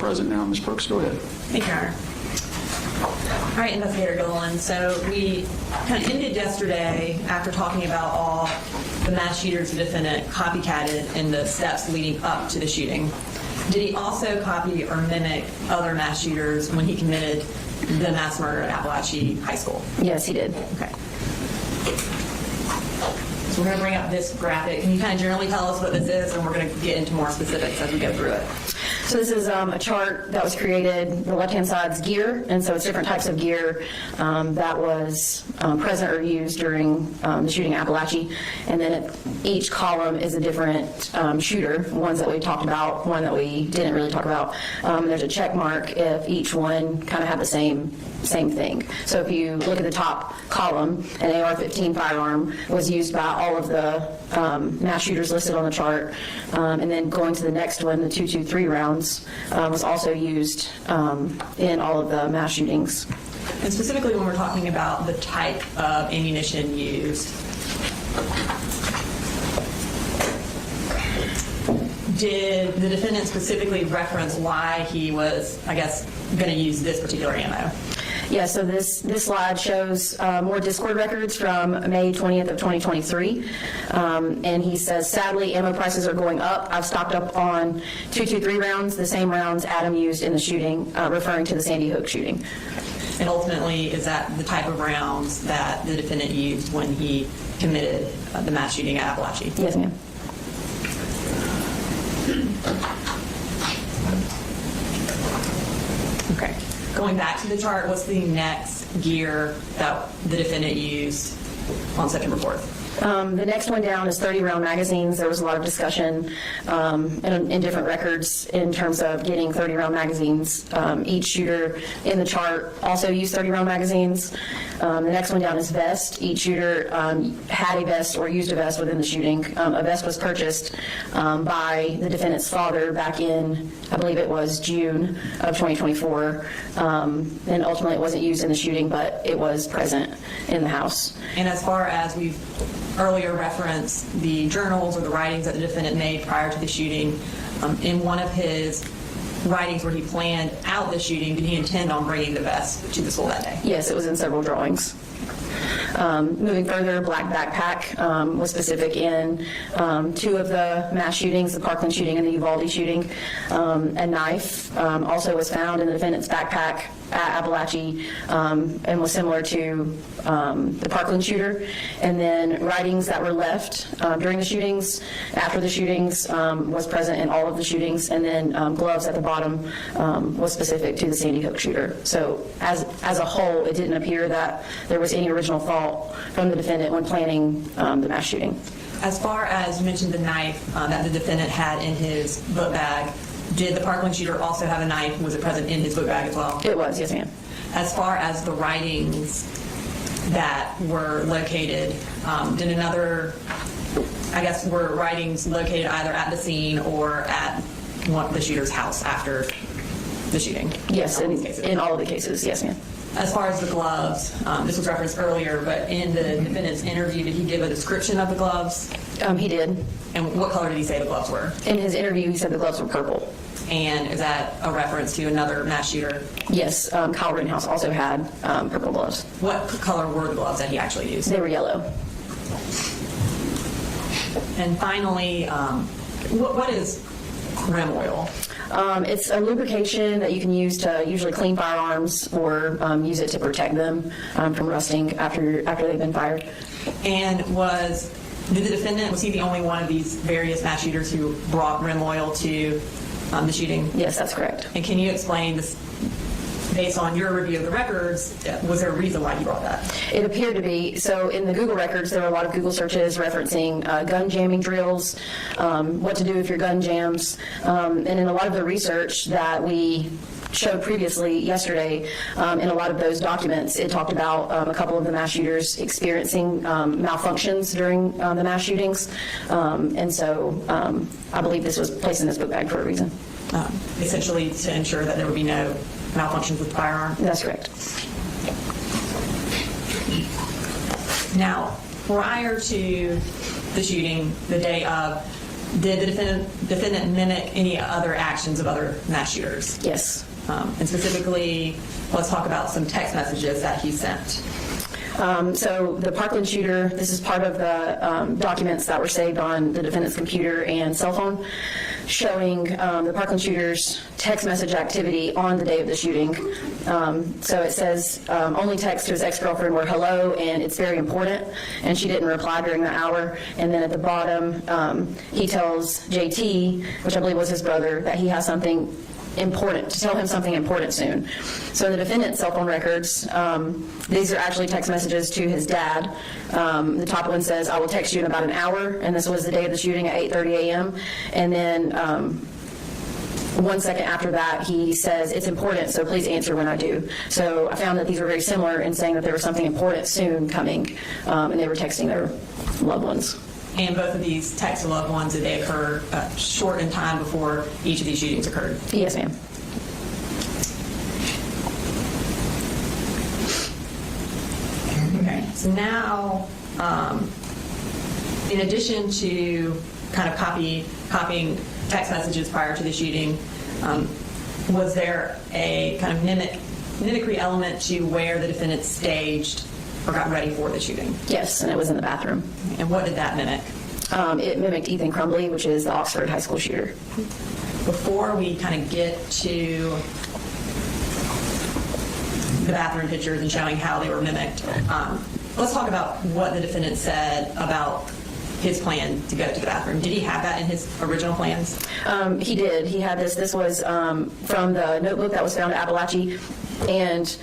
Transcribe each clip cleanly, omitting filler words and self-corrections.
present now. Ms. Brooks, go ahead. Thank you, Your Honor. All right, Investigator Gilliland. So we kind of ended yesterday after talking about all the mass shooters the defendant copycatted in the steps leading up to the shooting. Did he also copy or mimic other mass shooters when he committed the mass murder at Apalachee High School? Yes, he did. Okay. So we're going to bring up this graphic. Can you kind of generally tell us what this is, and we're going to get into more specifics as we go through it. So this is a chart that was created. The left-hand side's gear, and so it's different types of gear that was present or used during the shooting at Apalachee. And then each column is a different shooter, ones that we talked about, one that we didn't really talk about. There's a check mark if each one kind of had the same thing. So if you look at the top column, an AR-15 firearm was used by all of the mass shooters listed on the chart. And then going to the next one, the .223 rounds, was also used in all of the mass shootings. And specifically when we're talking about the type of ammunition used, did the defendant specifically reference why he was, I guess, going to use this particular ammo? Yeah, so this slide shows more Discord records from May 20th of 2023. And he says, sadly, ammo prices are going up. I've stocked up on .223 rounds, the same rounds Adam used in the shooting, referring to the Sandy Hook shooting. And ultimately, is that the type of rounds that the defendant used when he committed the mass shooting at Apalachee? Yes, ma'am. Okay. Going back to the chart, what's the next gear that the defendant used on September 4th? The next one down is 30-round magazines. There was a lot of discussion in different records in terms of getting 30-round magazines. Each shooter in the chart also used 30-round magazines. The next one down is vest. Each shooter had a vest or used a vest within the shooting. A vest was purchased by the defendant's father back in, I believe it was June of 2024. And ultimately it wasn't used in the shooting, but it was present in the house. And as far as we've earlier referenced the journals or the writings that the defendant made prior to the shooting, in one of his writings where he planned out the shooting, did he intend on bringing the vest to the school that day? Yes, it was in several drawings. Moving further, black backpack was specific in two of the mass shootings, the Parkland shooting and the Uvalde shooting. A knife also was found in the defendant's backpack at Apalachee and was similar to the Parkland shooter. And then writings that were left during the shootings, after the shootings, was present in all of the shootings. And then gloves at the bottom was specific to the Sandy Hook shooter. So as a whole, it didn't appear that there was any original thought from the defendant when planning the mass shooting. As far as you mentioned the knife that the defendant had in his book bag, did the Parkland shooter also have a knife? Was it present in his book bag as well? It was, yes, ma'am. As far as the writings that were located, did another, I guess, were writings located either at the scene or at the shooter's house after the shooting? Yes, in all of the cases, yes, ma'am. As far as the gloves, this was referenced earlier, but in the defendant's interview, did he give a description of the gloves? He did. And what color did he say the gloves were? In his interview, he said the gloves were purple. And is that a reference to another mass shooter? Yes, Kyle Rittenhouse also had purple gloves. What color were the gloves that he actually used? They were yellow. And finally, what is rim oil? It's a lubrication that you can use to usually clean firearms or use it to protect them from rusting after they've been fired. And did the defendant, was he the only one of these various mass shooters who brought rim oil to the shooting? Yes, that's correct. And can you explain this, based on your review of the records, was there a reason why he brought that? It appeared to be. So in the Google records, there were a lot of Google searches referencing gun jamming drills, what to do if your gun jams. And in a lot of the research that we showed previously yesterday, in a lot of those documents, it talked about a couple of the mass shooters experiencing malfunctions during the mass shootings. And so I believe this was placed in this book bag for a reason. Essentially to ensure that there would be no malfunctions with the firearm? That's correct. Now, prior to the shooting, the day of, Did the defendant mimic any other actions of other mass shooters? Yes. And specifically, let's talk about some text messages that he sent. So the Parkland shooter, this is part of the documents that were saved on the defendant's computer and cell phone, showing the Parkland shooter's text message activity on the day of the shooting. So it says, only text to his ex-girlfriend were hello, and it's very important, and she didn't reply during the hour. And then at the bottom, he tells JT, which I believe was his brother, that he has something important, to tell him something important soon. So in the defendant's cell phone records, these are actually text messages to his dad. The top one says, I will text you in about an hour, and this was the day of the shooting at 8:30 a.m. And then 1 second after that, he says, it's important, so please answer when I do. So I found that these were very similar in saying that there was something important soon coming, and they were texting their loved ones. And both of these texts to loved ones, did they occur short in time before each of these shootings occurred? Yes, ma'am. Okay, so now, in addition to kind of copying text messages prior to the shooting, was there a kind of mimicry element to where the defendant staged or got ready for the shooting? Yes, and it was in the bathroom. And what did that mimic? It mimicked Ethan Crumbley, which is the Oxford High School shooter. Before we kind of get to the bathroom pictures and showing how they were mimicked, let's talk about what the defendant said about his plan to go to the bathroom. Did he have that in his original plans? He did. He had this. This was from the notebook that was found at Apalachee, and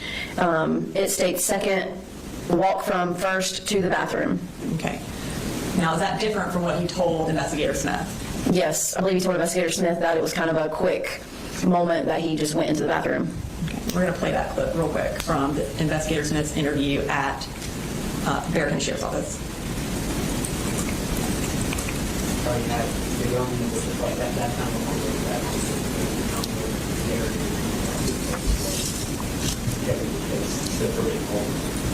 it states second walk from first to the bathroom. Okay. Now, is that different from what he told Investigator Smith? Yes, I believe he told Investigator Smith that it was kind of a quick moment that he just went into the bathroom. Okay. We're going to play that clip real quick from the Investigator Smith's interview at Bear County Sheriff's Office.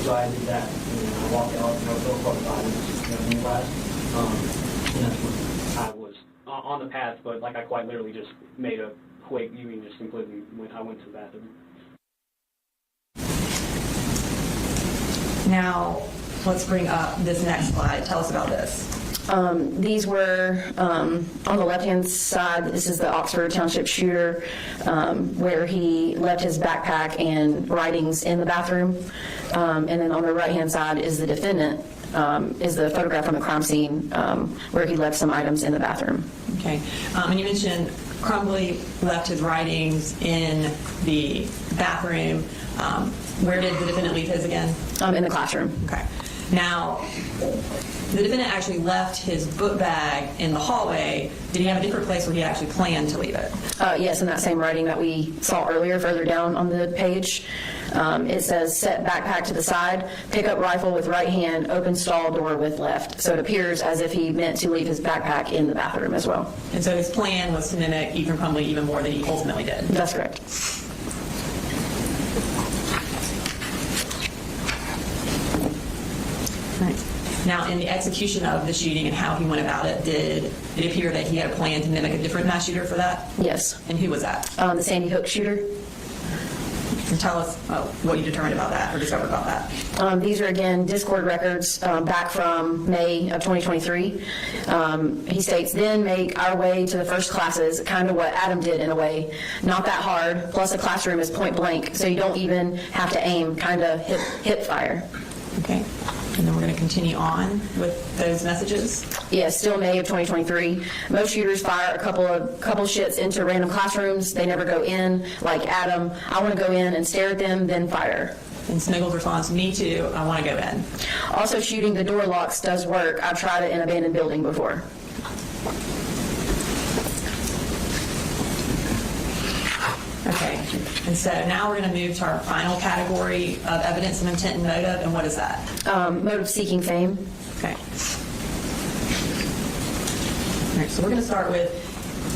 So I did that, and I walked out, for 45 minutes, in class. And that's when I was on the path, but like I quite literally just made a quick U-turn, just completely I went to the bathroom. Now, let's bring up this next slide. Tell us about this. These were on the left-hand side. This is the Oxford Township shooter, where he left his backpack and writings in the bathroom. And then on the right-hand side is the defendant, is the photograph from the crime scene, where he left some items in the bathroom. Okay. And you mentioned Crumbley left his writings in the bathroom. Where did the defendant leave his again? In the classroom. Okay. Now, the defendant actually left his book bag in the hallway. Did he have a different place where he actually planned to leave it? Yes, in that same writing that we saw earlier, further down on the page. It says, set backpack to the side, pick up rifle with right hand, open stall door with left. So it appears as if he meant to leave his backpack in the bathroom as well. And so his plan was to mimic Ethan Crumbley even more than he ultimately did. That's correct. Right. Now, in the execution of the shooting and how he went about it, did it appear that he had a plan to mimic a different mass shooter for that? Yes. And who was that? The Sandy Hook shooter. And tell us what you determined about that or discovered about that. These are, again, Discord records back from May of 2023. He states, then make our way to the first classes, kind of what Adam did in a way. Not that hard, plus the classroom is point blank, so you don't even have to aim, kind of hip fire. Okay. And then we're going to continue on with those messages. Yeah, still May of 2023. Most shooters fire a couple shits into random classrooms. They never go in. Like Adam, I want to go in and stare at them, then fire. And Smiggle's response, me too, I want to go in. Also, shooting the door locks does work. I've tried it in an abandoned building before. Okay. And so now we're going to move to our final category of evidence of intent and motive. And what is that? Motive seeking fame. Okay. All right, so we're going to start with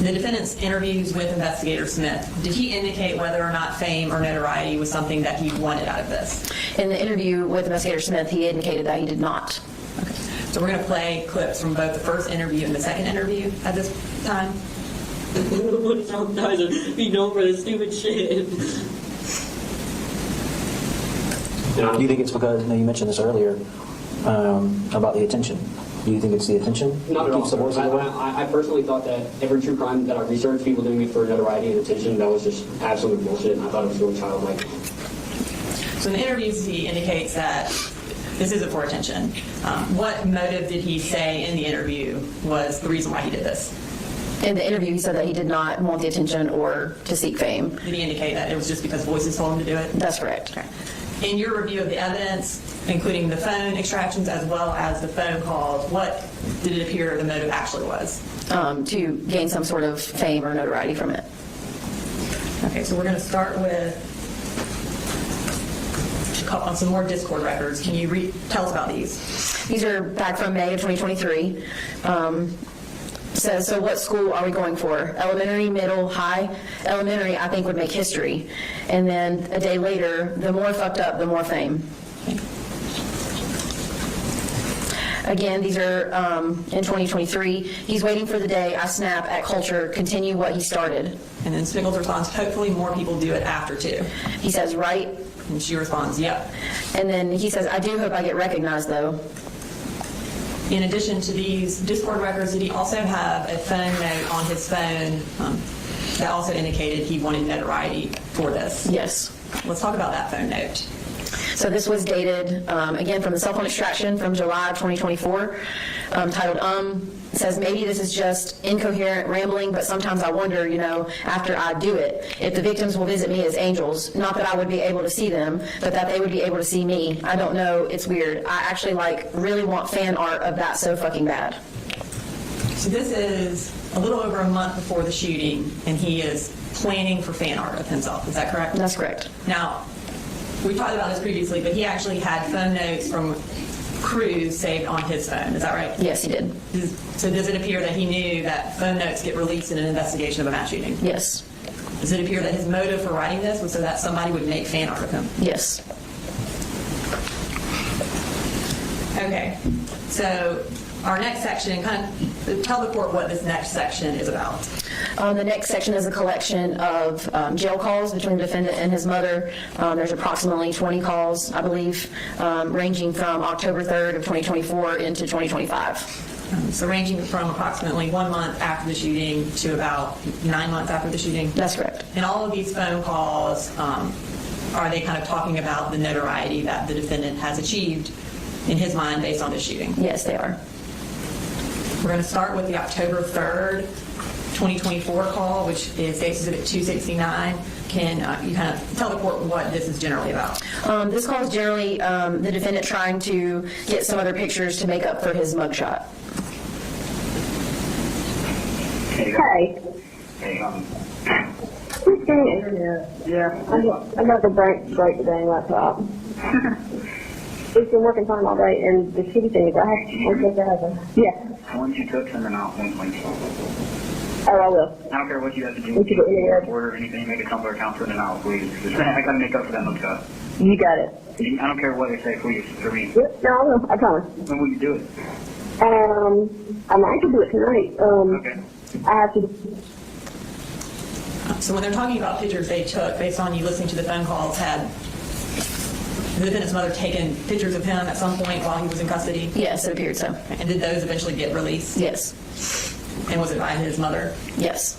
the defendant's interviews with Investigator Smith. Did he indicate whether or not fame or notoriety was something that he wanted out of this? In the interview with Investigator Smith, he indicated that he did not. Okay. So we're going to play clips from both the first interview and the second interview at this time. Sometimes be known for this stupid shit. Do you think it's because, you mentioned this earlier, about the attention? Do you think it's the attention? Not at all. Keeps the voices away? I personally thought that every true crime that I researched, people doing it for notoriety and attention, that was just absolute bullshit, and I thought it was really childlike. So in the interviews, he indicates that this isn't for attention. What motive did he say in the interview was the reason why he did this? In the interview, he said that he did not want the attention or to seek fame. Did he indicate that it was just because voices told him to do it? That's correct. Okay. In your review of the evidence, including the phone extractions as well as the phone calls, what did it appear the motive actually was? To gain some sort of fame or notoriety from it. Okay, so we're going to start with on some more Discord records. Can you tell us about these? These are back from May of 2023. Says, so what school are we going for? Elementary, middle, high? Elementary, I think, would make history. And then a day later, the more fucked up, the more fame. Again, these are in 2023. He's waiting for the day I snap at culture, continue what he started. And then Smiggles responds, hopefully more people do it after too. He says, right? And she responds, yep. And then he says, I do hope I get recognized, though. In addition to these Discord records, did he also have a phone note on his phone that also indicated he wanted notoriety for this? Yes. Let's talk about that phone note. So this was dated, again, from the cell phone extraction from July of 2024, titled, It says, maybe this is just incoherent rambling, but sometimes I wonder, after I do it, if the victims will visit me as angels. Not that I would be able to see them, but that they would be able to see me. I don't know. It's weird. I actually, really want fan art of that so fucking bad. So this is a little over a month before the shooting, and he is planning for fan art of himself. Is that correct? That's correct. Now, we talked about this previously, but he actually had phone notes from crews saved on his phone. Is that right? Yes, he did. So does it appear that he knew that phone notes get released in an investigation of a mass shooting? Yes. Does it appear that his motive for writing this was so that somebody would make fan art of him? Yes. Okay. So our next section, kind of tell the court what this next section is about. The next section is a collection of jail calls between the defendant and his mother. There's approximately 20 calls, I believe, ranging from October 3rd of 2024 into 2025. So ranging from approximately 1 month after the shooting to about 9 months after the shooting? That's correct. And all of these phone calls, are they kind of talking about the notoriety that the defendant has achieved in his mind based on this shooting? Yes, they are. We're going to start with the October 3rd, 2024 call, which is Exhibit 269. Can you kind of tell the court what this is generally about? This call is generally the defendant trying to get some other pictures to make up for his mugshot. Hey. Who's doing internet? Yeah. I got to break the dang laptop. It's been working fine all day, and the shitty thing is I have to happen. Yeah. Once you took them out, one point. Oh, I will. I don't care what you have to do. We should go in there. Order anything, make a Tumblr account for them out, please. I gotta make up for that mugshot. You got it. I don't care what they say, please, for me. Yep, no, I will. I promise. When will you do it? I might do it tonight. Okay. I have to. So when they're talking about pictures they took, based on you listening to the phone calls, had the defendant's mother taken pictures of him at some point while he was in custody? Yes, it appeared so. And did those eventually get released? Yes. And was it by his mother? Yes.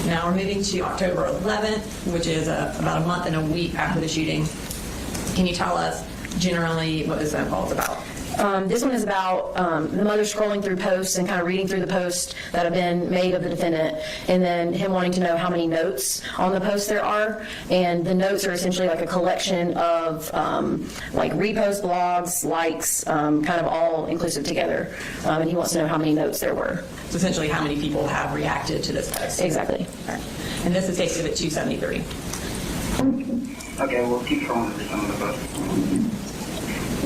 Now we're moving to October 11th, which is about a month and a week after the shooting. Can you tell us generally what this phone call is about? This one is about the mother scrolling through posts and kind of reading through the posts that have been made of the defendant, and then him wanting to know how many notes on the posts there are. And the notes are essentially like a collection of like repost, blogs, likes, kind of all inclusive together. And he wants to know how many notes there were. So essentially how many people have reacted to this post? Exactly. Okay. And this is Exhibit 273. Okay, we'll keep going with some of the books.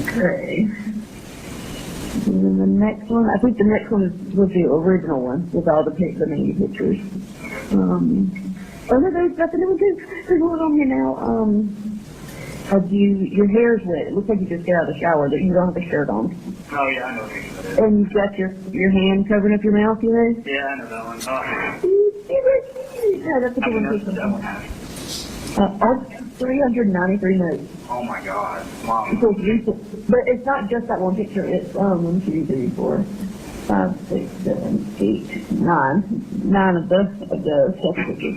Okay. And then the next one, I think the next one was the original one with all the many pictures. Oh no, there's nothing. There's one on here now. Your hair's wet. It looks like you just got out of the shower, that you don't have a shirt on. Oh, yeah, I know what you're saying. And you've got your hand covering up your mouth, you know? Yeah, I know that one. Yeah, that's a How good many one. notes does that one have? All 393 notes. Oh, my God. Wow. It says recent, but it's not just that one picture. It's 1, 2, 3, 4, 5, 6, 7, 8, 9. 9 of the pictures.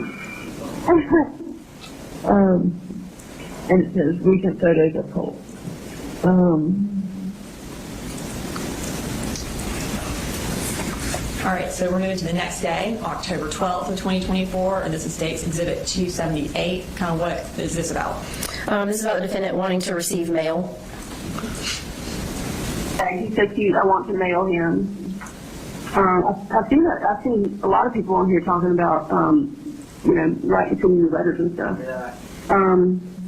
And it says recent photos of Colt. All right, so we're moving to the next day, October 12th of 2024, and this is State's Exhibit 278. Kind of what is this about? This is about the defendant wanting to receive mail. He's so cute. I want to mail him. I've seen a lot of people on here talking about, writing to you letters and stuff. Yeah.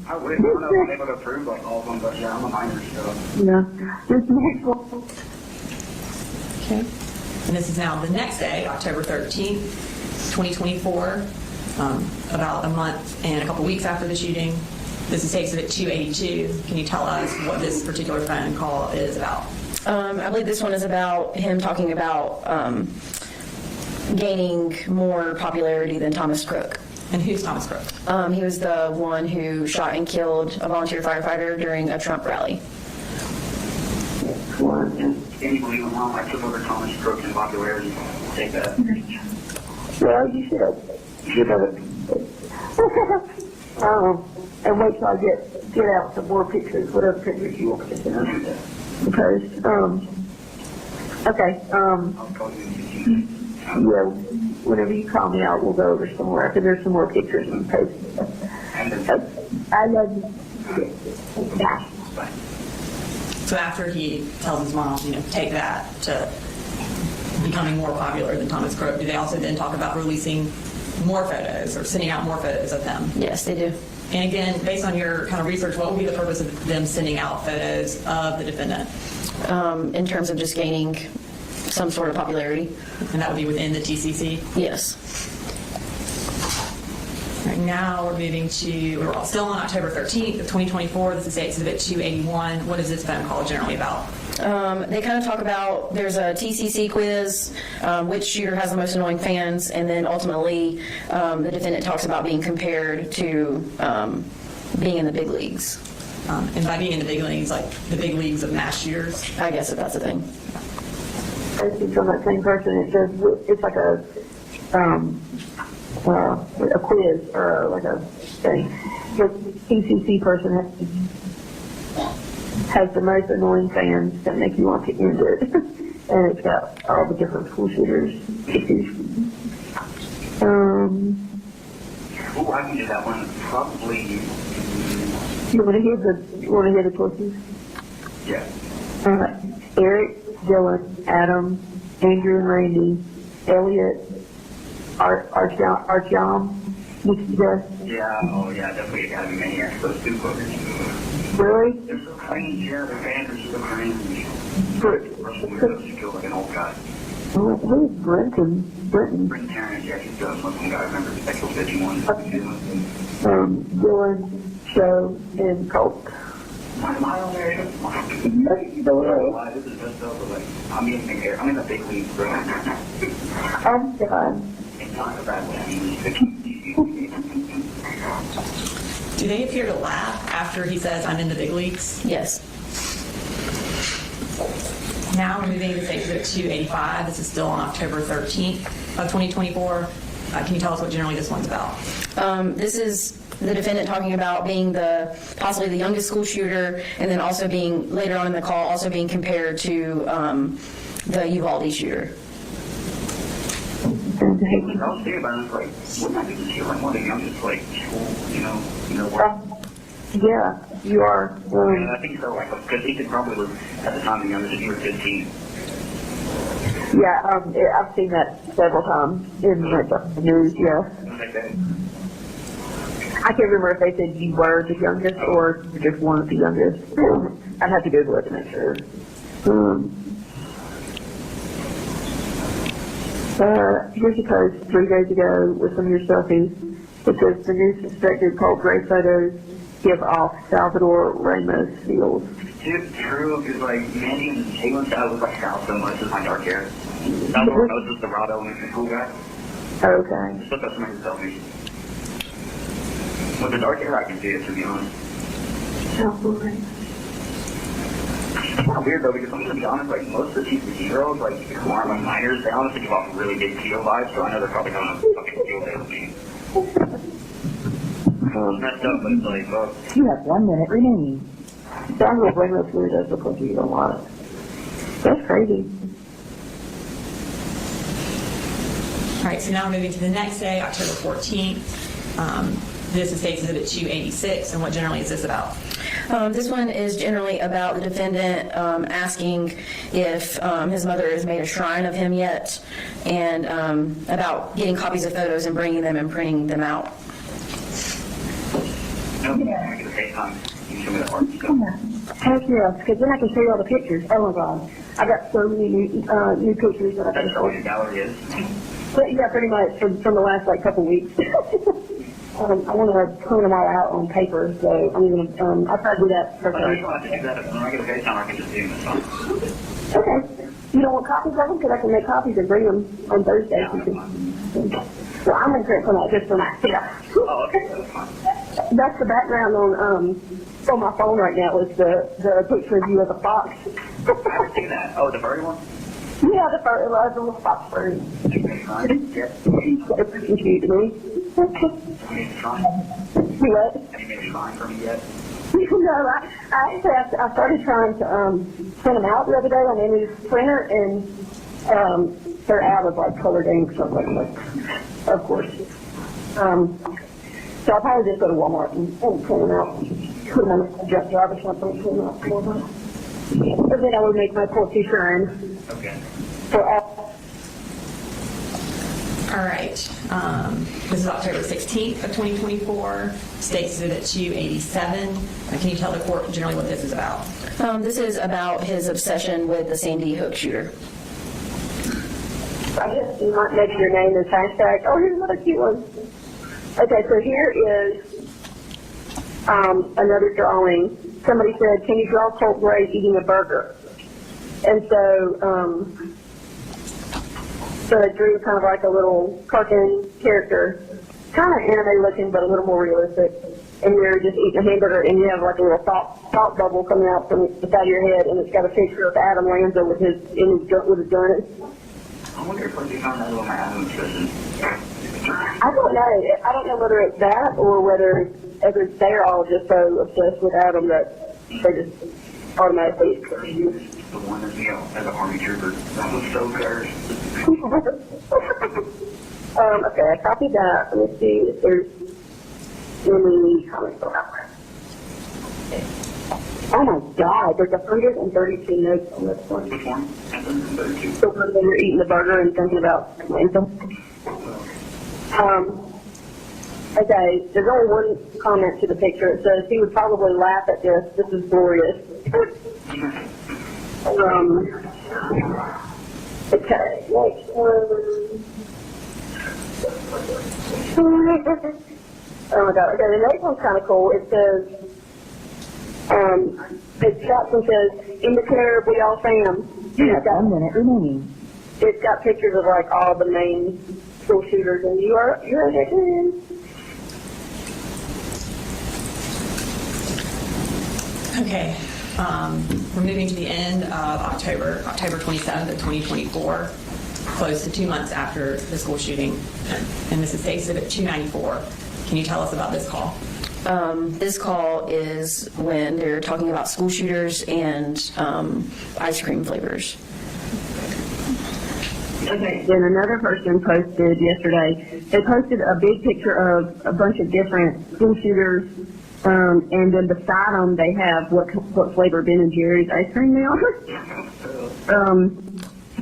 I wish. I don't know if I'm able to approve like all of them, but yeah, I'm a minor, so. Yeah. This next one. Okay. And this is now the next day, October 13th, 2024, about a month and a couple weeks after the shooting. This is State's Exhibit 282. Can you tell us what this particular phone call is about? I believe this one is about him talking about gaining more popularity than Thomas Crook. And who's Thomas Crook? He was the one who shot and killed a volunteer firefighter during a Trump rally. Can you believe it, Mom? I took over Thomas Crook in popularity. Take that. Well, you should have it. And wait till I get out some more pictures, whatever pictures you want to send. Because, okay, I'll call you. yeah, whenever you call me out, we'll go over some more, because there's some more pictures and posts. I love you. Yeah. So after he tells his mom, take that to becoming more popular than Thomas Crook, do they also then talk about releasing more photos or sending out more photos of them? Yes, they do. And again, based on your kind of research, what would be the purpose of them sending out photos of the defendant? In terms of just gaining some sort of popularity. And that would be within the TCC? Yes. Right now we're moving to, we're still on October 13th of 2024. This is State's Exhibit 281. What is this phone call generally about? They kind of talk about, there's a TCC quiz, which shooter has the most annoying fans, and then ultimately the defendant talks about being compared to being in the big leagues. And by being in the big leagues, like the big leagues of mass shooters? I guess if that's a thing. It's from that same person. It says it's like a quiz or like a thing. The PCC person has the most annoying fans that make you want to end it. And it's got all the different school shooters. Oh, I can do that one. Probably. You want to hear the choices? Yeah. Eric, Dylan, Adam, Andrew and Randy, Elliot, Artyom, Nikita. Yeah. Oh, yeah. Definitely got to be many here. Those two fuckers. Really? They're so cringe. Yeah, their fans are so cringe. Russell Weirdos, you feel like an old guy. Who's Brenton? Brenton Terrence, yeah, he's a Muslim guy. Remember, Echo 51. Dylan, Joe, and Colt. Why am I on there? Why? This is messed up, but like, I'm in the big league, bro. I'm done. It's not a bad way. Do they appear to laugh after he says, I'm in the big leagues? Yes. Now we're moving to Exhibit 285. This is still on October 13th of 2024. Can you tell us what generally this one's about? This is the defendant talking about being possibly the youngest school shooter, and then also being, later on in the call, also being compared to the Uvalde shooter. I was thinking about it, like, wouldn't I be just here like one of the youngest, like, school, what? Yeah, you are. I think so, like, because Ethan probably was, at the time, the youngest, if you were 15. Yeah, I've seen that several times in the news, yeah. I can't remember if they said you were the youngest or just one of the youngest. I'd have to Google it to make sure. Here's a post 3 days ago with some of your selfies. It says the new suspected Colt Gray photos give off Salvador Ramos feels. True, because like Mandy and Caitlin said I look like Sal so much with my dark hair. Salvador knows is the raw element and cool guy. Okay. Just look up somebody to tell me. With the dark hair, I can see it, to be honest. Salvador Ramos. It's kind of weird though, because I'm gonna be honest, like most of the TCC girls, like who aren't like minors, they honestly give off really big keto vibes, so I know they're probably having a fucking field day with me. It's messed up, but it's like, well, You have 1 minute remaining. Salvador Ramos really does look like you a lot. That's crazy. All right, so now we're moving to the next day, October 14th. This is State's Exhibit 286, and what generally is this about? This one is generally about the defendant asking if his mother has made a shrine of him yet, and about getting copies of photos and bringing them and printing them out. no, I'm gonna get a FaceTime. You can show me the art stuff. Heck yeah, because then I can show you all the pictures. Oh my god. I got so many new pictures that I can That's show all you. your gallery is. But yeah, pretty much from the last like couple weeks. I want to print them all out on paper, so I'm gonna. I'll try to do that for But I Thursday. don't have to do that. When I get a FaceTime, I can just do this stuff. Okay. You don't want copies of them? Because I can make copies and bring them on Thursday. Yeah, that's fine. So I'm gonna print some out just for myself. Oh, okay, that's fine. That's the background on my phone right now is the picture of you as a fox. I see that. Oh, the furry one? Yeah, the little fox bird. Okay, fine. Yeah. He's so freaking cute to me. Have you made a shrine? What? Have you made a shrine for me yet? No, I started trying to print them out the other day on the new printer, and they're out of like colored ink, something like, of course. So I'll probably just go to Walmart and print them out, put them on a jump drive or something, print them out for them. But then I would make my poetry shrine Okay. for all. All right, this is October 16th of 2024, State's Exhibit 287. Can you tell the court generally what this is about? This is about his obsession with the Sandy Hook shooter. I guess you might maybe your name is hashtag. Oh, here's another cute one. Okay, so here is another drawing. Somebody said, "Can you draw Colt Gray eating a burger?" And so, so I drew kind of like a little cartoon character, kind of anime looking, but a little more realistic. And you're just eating a hamburger, and you have like a little thought bubble coming out from the side of your head, and it's got a picture of Adam Lanza with his gun. I wonder if they found that on my Adam nutrition. I don't know. I don't know whether it's that or whether they're all just so obsessed with Adam that they just automatically. The one that's, you know, as an army trooper. That was so cursed. Okay, I copied that. Let me see if there's any comments on that one. Oh my God, there's 132 notes on this one. Which one? 132. So when you're eating the burger and thinking about Lanza. Okay, there's only one comment to the picture. It says he would probably laugh at this. This is glorious. Okay, next one. Oh my God. Okay, the next one's kind of cool. It says, it's got some says, "In the chair, we all fam." You have 1 minute remaining. It's got pictures of like all the main school shooters, and you're in there too. Okay, we're moving to the end of October 27th of 2024, close to 2 months after the school shooting, and this is State's Exhibit 294. Can you tell us about this call? This call is when they're talking about school shooters and ice cream flavors. Okay, then another person posted yesterday. They posted a big picture of a bunch of different school shooters, and then beside them they have what flavor Ben & Jerry's ice cream they are.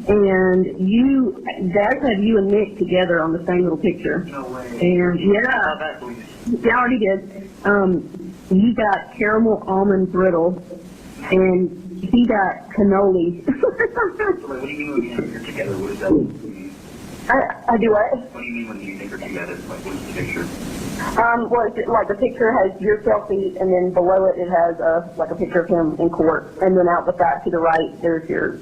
And that had you and Nick together on the same little picture. No way. And yeah, How about that, please? yeah, I already did. You got caramel almond brittle, and he got cannoli. Wait, what do you mean when you're together? What does that mean? I do what? What do you mean when you think are together? Like, what's the picture? Well, it's like the picture has your selfie, and then below it, it has like a picture of him in court, and then out the side to the right, there's your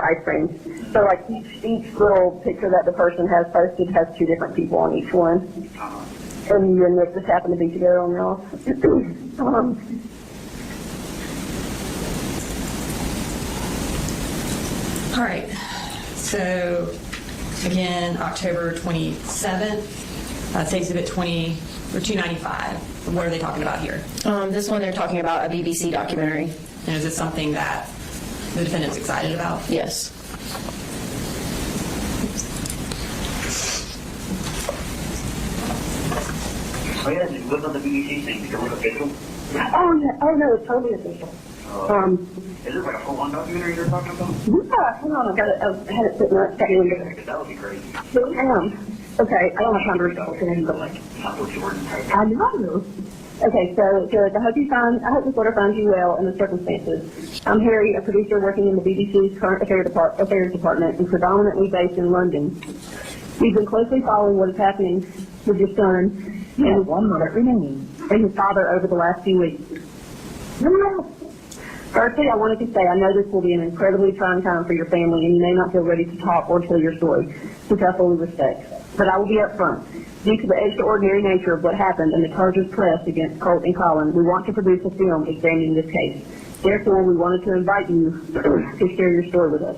ice cream. So like each little picture that the person has posted has two different people on each one, and you and Nick just happen to be together on y'all. All right, so again, October 27th, State Exhibit 20, or 295. What are they talking about here? This one, they're talking about a BBC documentary. And is this something that the defendant's excited about? Yes. Oh yeah, what's on the BBC thing? Did it look official? Oh yeah, oh no, it's totally official. Is this like a full-on documentary you're talking about? Yeah, hang on, I had it sitting right there. Because that would be great. Okay, I don't have time to read the whole thing, but Like, not what you were type. I know. Okay, so George, I hope this letter finds you well in the circumstances. I'm Harry, a producer working in the BBC's current affairs department and predominantly based in London. We've been closely following what is happening with your son and 1 minute remaining. and his father over the last few weeks. Firstly, I wanted to say I know this will be an incredibly trying time for your family and you may not feel ready to talk or tell your story, which I fully respect. But I will be upfront. Due to the extraordinary nature of what happened and the charges pressed against Colt and Colin, we want to produce a film examining this case. Therefore, we wanted to invite you to share your story with us.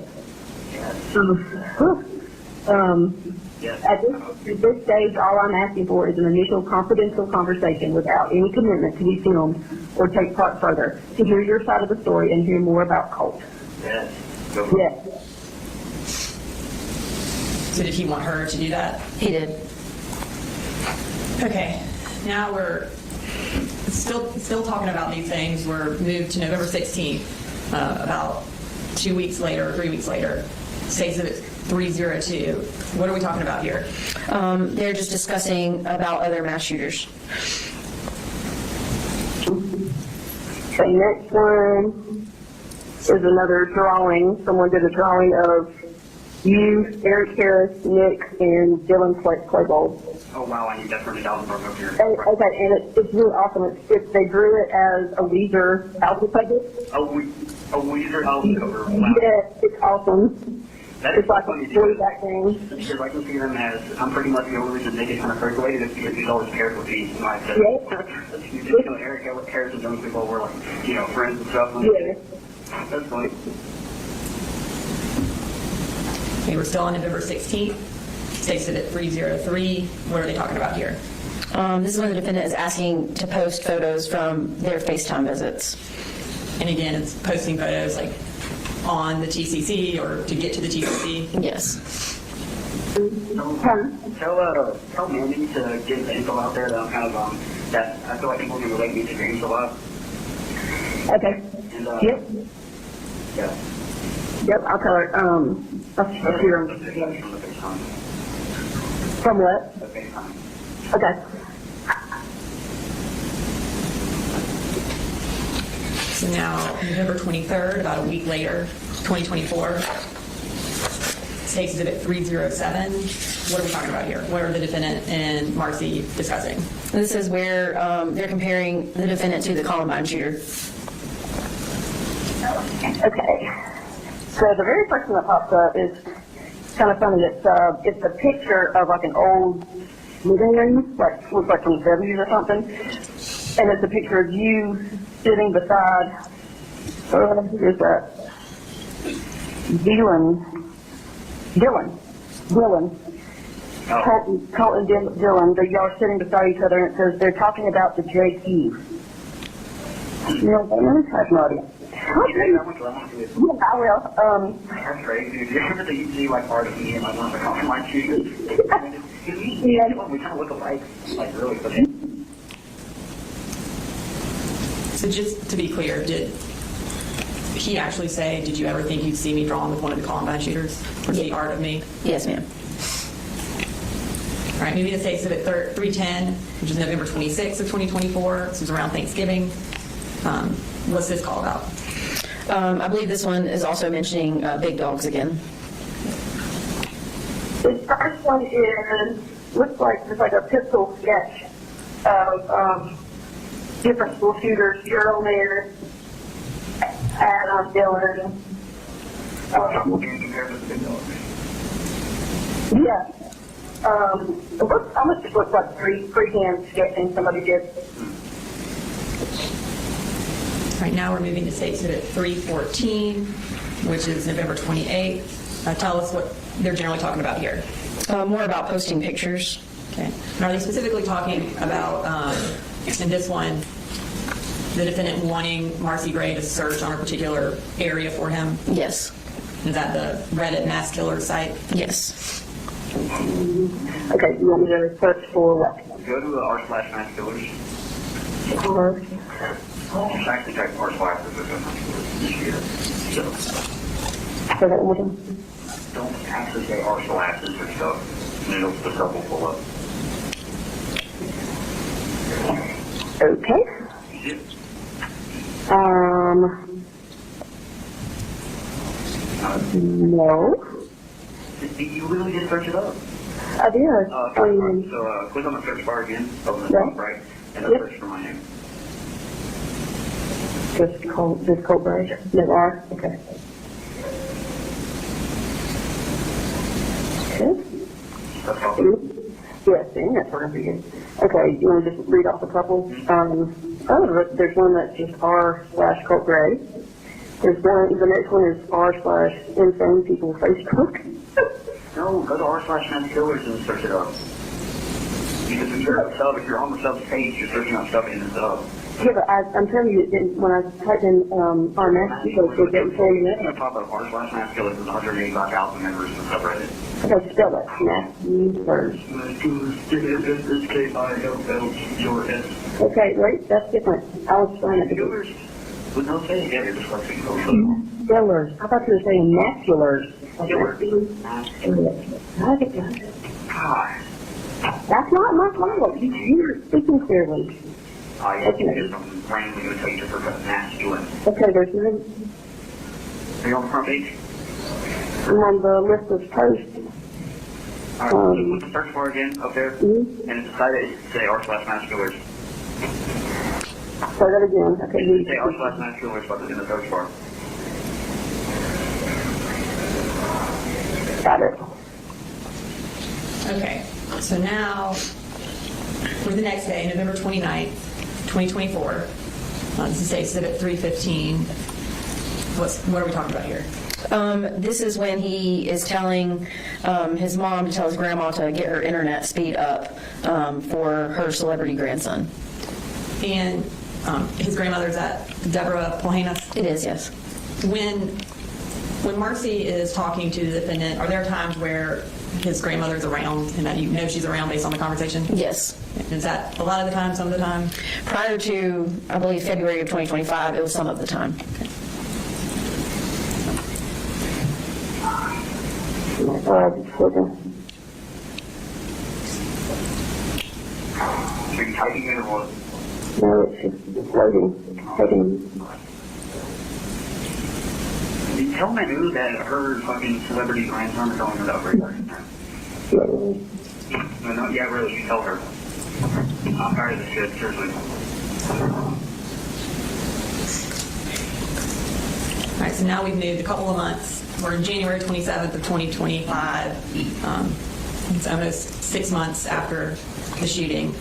At this stage, all I'm asking for is an initial confidential conversation without any commitment to be filmed or take part further, to hear your side of the story and hear more about Colt. Yes. Yes. So did he want her to do that? He did. Okay, now we're still talking about these things. We're moved to November 16th, about 2 weeks later, or 3 weeks later. State Exhibit 302. What are we talking about here? They're just discussing about other mass shooters. The next one is another drawing. Someone did a drawing of you, Eric Harris, Nick, and Dylan Claybold. Oh wow, I need that printed out and brought up here. Okay, and it's really awesome. They drew it as a Weezer album cover. A Weezer album cover. Wow. Yeah, it's awesome. That is It's like funny a story back thing. because I can see them as, I'm pretty much the only reason they get kind of percolated is because he's always paired with these. Like, Eric Harris and Dylan Claybold were like, friends and stuff. Yeah. That's funny. Okay, we're still on November 16th. State Exhibit 303. What are they talking about here? This is when the defendant is asking to post photos from their FaceTime visits. And again, it's posting photos like on the TCC or to get to the TCC. Yes. Tell Mandy to get the info out there that I'm kind of that I feel like people can relate me to dreams a lot. Okay. And Yep. Yeah. Yep, I'll tell her. I'll hear From the FaceTime. From what? The FaceTime. Okay. So now, November 23rd, about a week later, 2024, State Exhibit 307. What are we talking about here? What are the defendant and Marcy discussing? This is where they're comparing the defendant to the Columbine shooter. Okay. So the very first thing that pops up is kind of funny. It's a picture of like an old living room, like looks like from the 70s or something, and it's a picture of you sitting beside. Who's that? Dylan. Colt and Dylan. Y'all are sitting beside each other, and it says they're talking about the JQ. You know what I mean? I have no idea. Yeah, I want to do it. Yeah, I will. That's crazy. Do you ever see like part of me and like one of the Columbine shooters? Yeah. We kind of look alike, like really. But So just to be clear, did he actually say, did you ever think you'd see me drawn with one of the Columbine shooters? Or see art of me? Yes, ma'am. All right, moving to State Exhibit 310, which is November 26th of 2024. This was around Thanksgiving. What's this call about? I believe this one is also mentioning big dogs again. This first one is, looks like it's like a pistol sketch of different school shooters, Gerald Mayer, Adam Dillon. Yeah. It almost just looks like freehand sketching somebody did. Right now, we're moving to State Exhibit 314, which is November 28th. Tell us what they're generally talking about here. More about posting pictures. Okay. And are they specifically talking about, in this one, the defendant wanting Marcy Gray to search on a particular area for him? Yes. Is that the Reddit mass killer site? Yes. Okay, you want me to search for what? Go to r/mass killers. Or, Just actually type r/mass killers. so that one? Don't actually say r/slashes or stuff, and it'll the stuff will pull up. Okay. Yeah. No. You literally just search it up. I did. So click on the search bar again, open the top right, and then search for my name. Just Colt Gray? No R? Okay. Okay. That's all. Yes, dang, that's what I figured. Okay, you want to just read off a couple? There's one that's just r/Colt Gray. There's one, the next one is r/insane people Facebook. No, go to r/mass killers and search it up. Because if you're a sub, if you're on the sub page, you're searching up stuff in the sub. Yeah, but I'm telling you, when I typed in our mass killers, it didn't tell you On the that. top of r/mass killers is 185,000 members in the subreddit. Okay, spell it. Mass killers. K-I-L-L-U-R-S. Okay, wait, that's different. I was trying to do Killers with no say. Yeah, you're dyslexic. killers. I thought you were saying masculars. Killers. God. That's not my fault. You're speaking clearly. I guess I'm randomly going to tell you to search up masculine. Okay, there's no, Are you on the front page? I'm on the list of posts. All right, look at the search bar again up there, and it's decided to say r/mass killers. Say that again. Okay, you Say r/mass killers, but it's in the search bar. got it. Okay, so now, for the next day, November 29th, 2024, this is State Exhibit 315. What are we talking about here? This is when he is telling his mom to tell his grandma to get her internet speed up for her celebrity grandson. And his grandmother's at Deborah Polhanas. It is, yes. When Marcy is talking to the defendant, are there times where his grandmother's around and that you know she's around based on the conversation? Yes. Is that a lot of the time, some of the time? Prior to, I believe, February of 2025, it was some of the time. Are you typing it or what? No, it's loading. It's taking. Did you tell Manu that her fucking celebrity grandson is calling her that right now? No, yeah, really, you tell her. I'm tired of this shit, seriously. All right, so now we've moved a couple of months. We're in January 27th of 2025. It's almost 6 months after the shooting.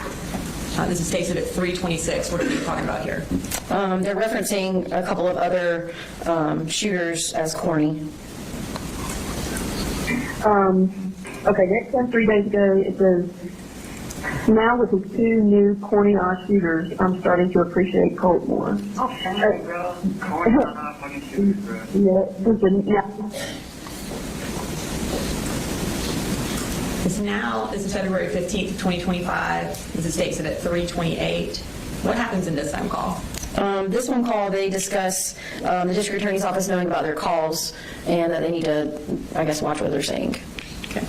This is State Exhibit 326. What are we talking about here? They're referencing a couple of other shooters as corny. Okay, next one, 3 days ago, it says, now with his 2 new corny ass shooters, I'm starting to appreciate Colt more. Oh, shit, bro. Corey's not fucking shooters, bro. Yeah. This is February 15th of 2025. This is State Exhibit 328. What happens in this phone call? This one call, they discuss the district attorney's office knowing about their calls and that they need to, I guess, watch what they're saying. Okay.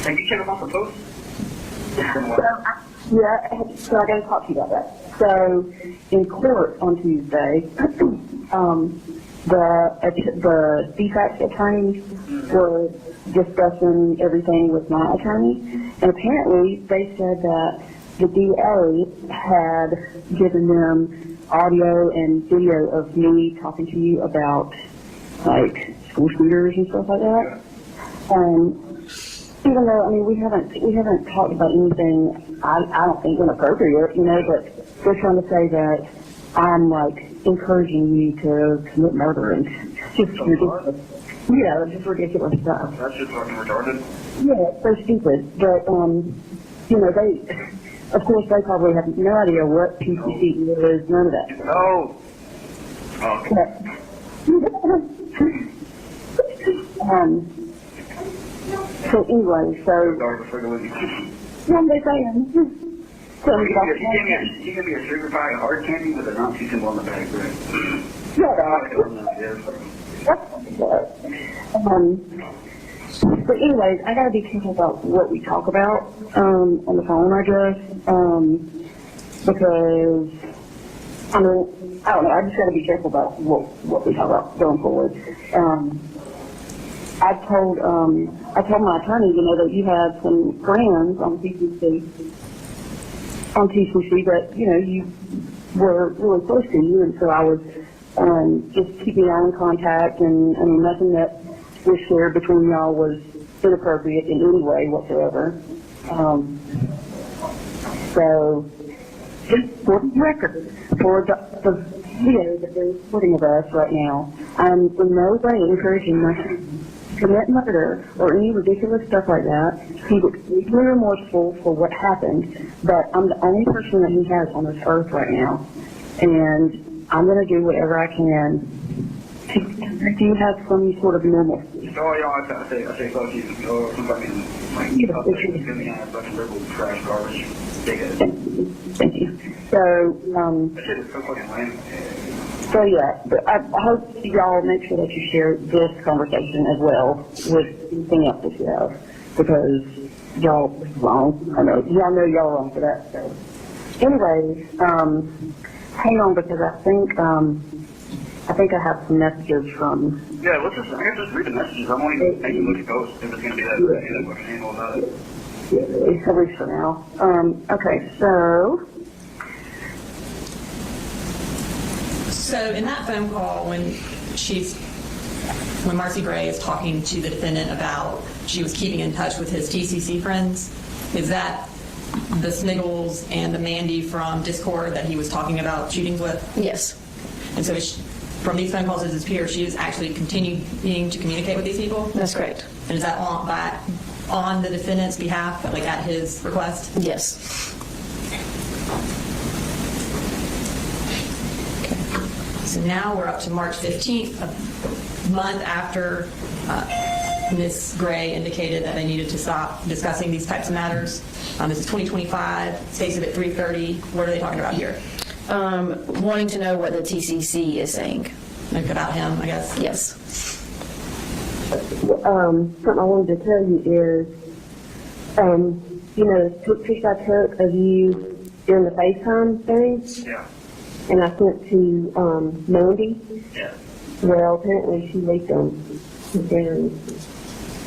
Have you checked them off the post? Yeah, so I got to talk to you about that. So in court on Tuesday, the defense attorneys were discussing everything with my attorney, and apparently they said that the DA had given them audio and video of me talking to you about, like, school shooters and stuff like that. Even though, I mean, we haven't talked about anything I don't think inappropriate, you know, but they're trying to say that I'm, like, encouraging you to commit murder and just ridiculous. Yeah, just ridiculous stuff. That's just fucking retarded. Yeah, it's so stupid. But, you know, of course, they probably have no idea what PCC is, none of that. No. So anyway, so one day saying. So he gave me a sugar pie of hard candy with a Nazi symbol on the back, right? But anyways, I gotta be careful about what we talk about on the phone, I guess, because I mean, I don't know. I just gotta be careful about what we talk about going forward. I told my attorney, you know, that you had some friends on TCC that, you know, you were really close to you, and so I was just keeping y'all in contact, and I mean, nothing that was shared between y'all was inappropriate in any way whatsoever. So, just for the record, for the video that they're recording of us right now, I'm in no way encouraging my son to commit murder or any ridiculous stuff like that. He was deeply remorseful for what happened, but I'm the only person that he has on this earth right now, and I'm going to do whatever I can to do you have some sort of normalcy. Oh, yeah, I say fuck you. Oh, some fucking, like, fucking ass, fucking liberal trash garbage. Thank you. So, that shit is so fucking lame. so yeah, but I hope y'all make sure that you share this conversation as well with anything else that you have, because y'all wrong. Y'all know y'all wrong for that. So, anyways, hang on, because I think I have some messages from. Yeah, I guess just read the messages. I won't even take a look at those if it's going to be that fucking handle about it. It's a week from now. Okay, so in that phone call, when Marcy Gray is talking to the defendant about she was keeping in touch with his TCC friends, is that the Sniggles and the Mandy from Discord that he was talking about shootings with? Yes. And so from these phone calls, it appears she is actually continuing to communicate with these people? That's correct. And is that on the defendant's behalf, like at his request? Yes. So now we're up to March 15th, a month after Ms. Gray indicated that they needed to stop discussing these types of matters. This is 2025, stays at 3:30. What are they talking about here? Wanting to know what the TCC is saying. Like about him, I guess? Yes. something I wanted to tell you is, you know, the pictures I took of you during the FaceTime thing. Yeah. And I sent to Mandy. Yeah. Well, apparently she leaked them and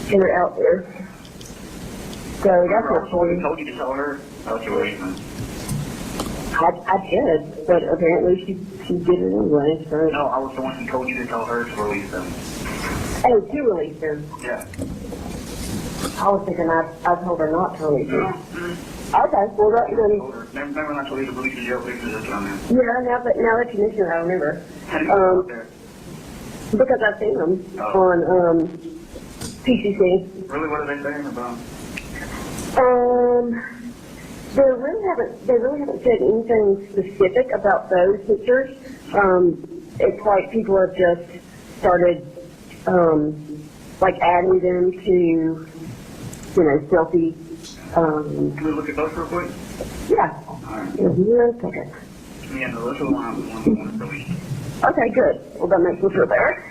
they're out there. So that's what I told you to tell her about your arrangement. I did, but apparently she did it anyway. So. No, I was the one who told you to tell her to release them. Oh, to release them? Yeah. I was thinking I told her not to release them. Mm-hmm. Okay, well that then. Remember when I told you to release the jail pictures that's on there? Yeah, now that you mention it, I remember. How do you know out there? Because I've seen them on PCC. Really, what are they saying about? They really haven't said anything specific about those pictures. It's like people have just started like adding them to, you know, selfie. Can we look at those real quick? Yeah. Alright. Okay. Yeah, no, those are the ones we want to release. Okay, good. Well, that makes me feel better.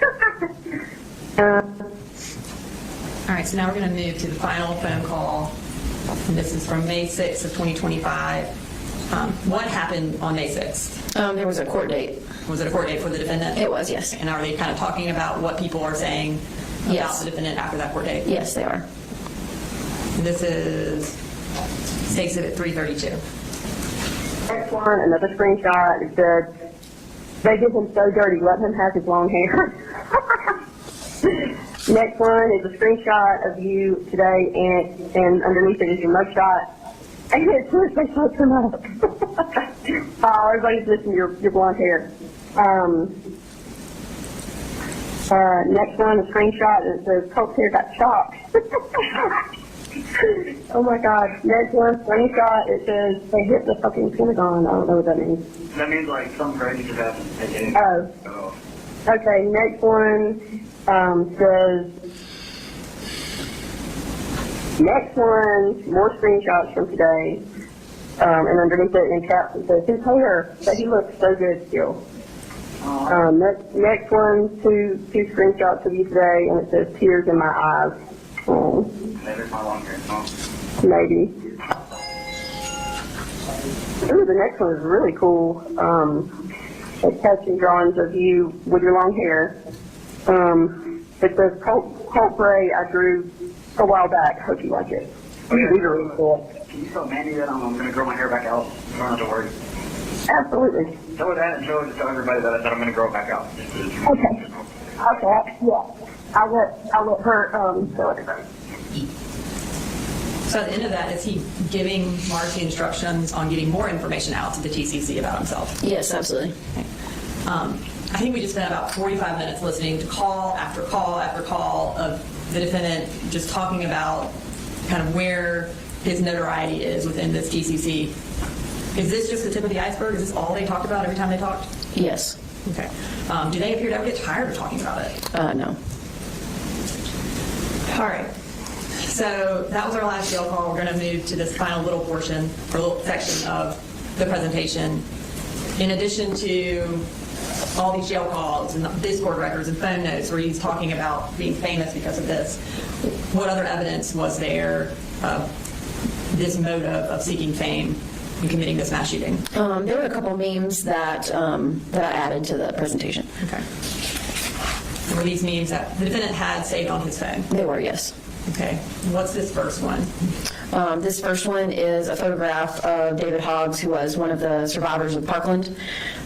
All right, so now we're going to move to the final phone call. And this is from May 6th of 2025. What happened on May 6th? There was a court date. Was it a court date for the defendant? It was, yes. And are they kind of talking about what people are saying about Yes. the defendant after that court date? Yes, they are. This is State Exhibit 332. Next one, another screenshot. It said, they did him so dirty, let him have his long hair. Next one is a screenshot of you today, and underneath it is your mugshot. And it's first they shot him up. Oh, everybody's missing your blonde hair. Next one, a screenshot, and it says, Colt's hair got chopped. Oh my God. Next one, screenshot, it says, they hit the fucking Pentagon. I don't know what that means. That means like some crazy just happened. Oh. Okay, next one says, next one, more screenshots from today, and underneath it in caps it says, his hair, but he looks so good still. Next one, two screenshots of you today, and it says, tears in my eyes. Maybe it's my long hair. Maybe. Ooh, the next one is really cool. It's catching drawings of you with your long hair. It says Colt Gray I drew a while back. Hope you like it. These are really cool. Can you tell Mandy that I'm going to grow my hair back out? You don't have to worry. Absolutely. Tell her that, and tell everybody that I'm going to grow it back out. Okay. Okay. Yeah. I'll let her tell everybody. So at the end of that, is he giving Marcy instructions on getting more information out to the TCC about himself? Yes, absolutely. I think we just spent about 45 minutes listening to call after call after call of the defendant just talking about kind of where his notoriety is within this TCC. Is this just the tip of the iceberg? Is this all they talked about every time they talked? Yes. Okay. Do they appear to ever get tired of talking about it? No. All right. So that was our last jail call. We're going to move to this final little portion, or little section of the presentation. In addition to all these jail calls and Discord records and phone notes where he's talking about being famous because of this, what other evidence was there of this motive of seeking fame and committing this mass shooting? There were a couple memes that I added to the presentation. Okay. Were these memes that the defendant had saved on his phone? They were, yes. Okay. What's this first one? This first one is a photograph of David Hoggs, who was one of the survivors of Parkland,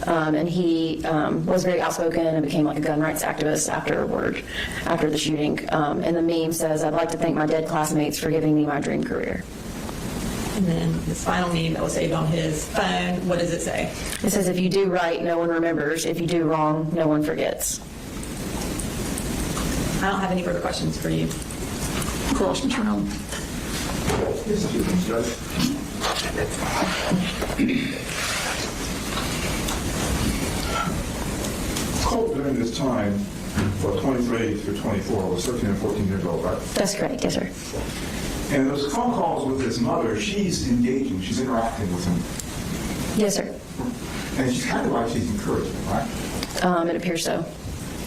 and he was very outspoken and became like a gun rights activist after the shooting. And the meme says, "I'd like to thank my dead classmates for giving me my dream career." And then this final meme that was saved on his phone, what does it say? It says, "If you do right, no one remembers. If you do wrong, no one forgets." I don't have any further questions for you. Cross trial. Colt during this time, for 23 through 24, was 13 and 14 years old, right? That's correct, yes, sir. And those phone calls with his mother, she's engaging, she's interacting with him. Yes, sir. And she's kind of like she's encouraging him, right? It appears so.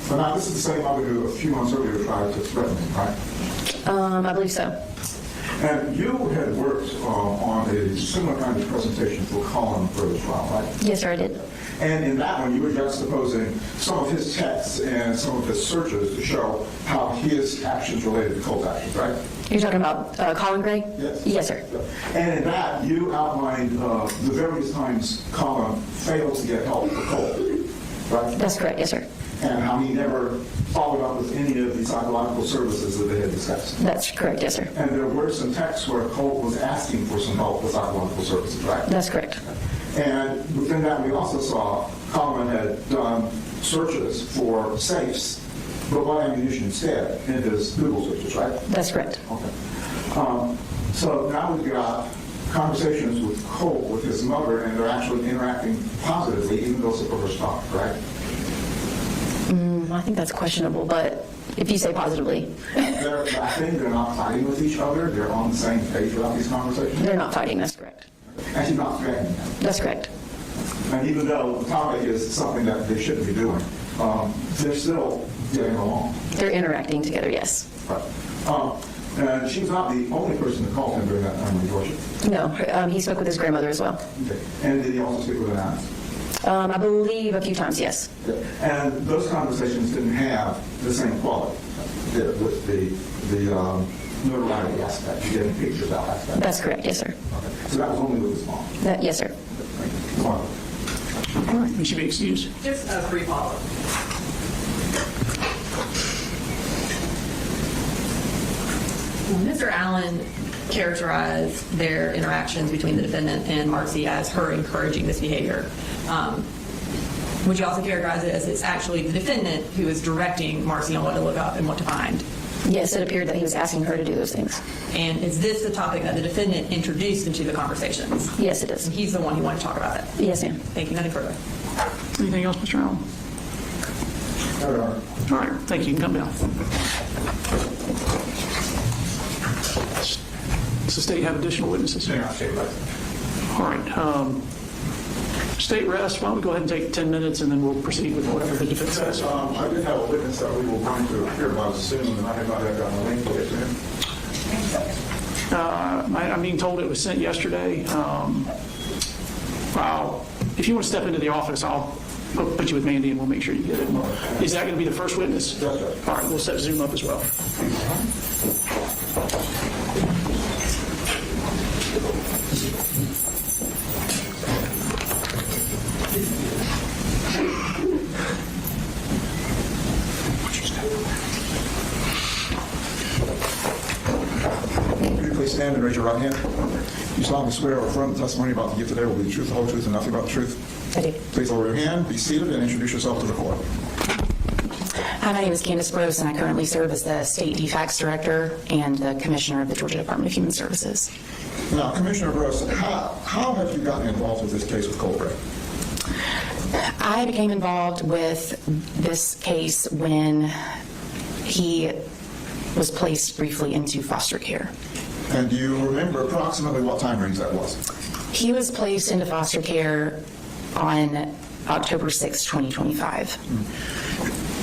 But now, this is the same mother who a few months earlier tried to threaten him, right? I believe so. And you had worked on a similar kind of presentation for Colin for the trial, right? Yes, sir, I did. And in that one, you were juxtaposing some of his texts and some of his searches to show how his actions related to Colt's actions, right? You're talking about Colin Gray? Yes. Yes, sir. And in that, you outlined the various times Colin failed to get help for Colt, right? That's correct, yes, sir. And how he never followed up with any of the psychological services that they had discussed. That's correct, yes, sir. And there were some texts where Colt was asking for some help with psychological services, right? That's correct. And within that, we also saw Colin had done searches for safes, but by ammunition instead in his Google searches, right? That's correct. Okay. So now we've got conversations with Colt, with his mother, and they're actually interacting positively, even though it's a first talk, right? I think that's questionable, but if you say positively. I think they're not fighting with each other. They're on the same page about these conversations. They're not fighting, that's correct. And she's not threatening them. That's correct. And even though the topic is something that they shouldn't be doing, they're still getting along. They're interacting together, yes. Right. And she was not the only person that called him during that time, was she? No, he spoke with his grandmother as well. Okay. And did he also speak with an aunt? I believe a few times, yes. And those conversations didn't have the same quality with the notoriety aspect, getting pictures out aspect. That's correct, yes, sir. Okay. So that was only with his mom. Yes, sir. All right, you should be excused. Just a brief follow-up. Mr. Allen characterized their interactions between the defendant and Marcy as her encouraging this behavior. Would you also characterize it as it's actually the defendant who is directing Marcy on what to look up and what to find? Yes, it appeared that he was asking her to do those things. And is this the topic that the defendant introduced into the conversations? Yes, it is. He's the one who wanted to talk about it. Yes, ma'am. Thank you. Nothing further. Anything else, Mr. Allen? All right, thank you. You can come down. Does the state have additional witnesses? All right. State rest, why don't we go ahead and take 10 minutes and then we'll proceed with whatever the defense says. I did have a witness that we were going to appear about soon, and I have not yet gotten a link to get to him. I'm being told it was sent yesterday. If you want to step into the office, I'll put you with Mandy and we'll make sure you get it. Is that going to be the first witness? That's right. All right, we'll set Zoom up as well. Please stand and raise your right hand. You solemnly swear or affirm the testimony about to give today will be the truth, the whole truth, and nothing but the truth. I do. Please lower your hand, be seated, and introduce yourself to the court. Hi, my name is Candace Gross, and I currently serve as the State DFACS Director and the Commissioner of the Georgia Department of Human Services. Now, Commissioner Gross, how have you gotten involved with this case with Colt Gray? I became involved with this case when he was placed briefly into foster care. And do you remember approximately what time range that was? He was placed into foster care on October 6, 2025.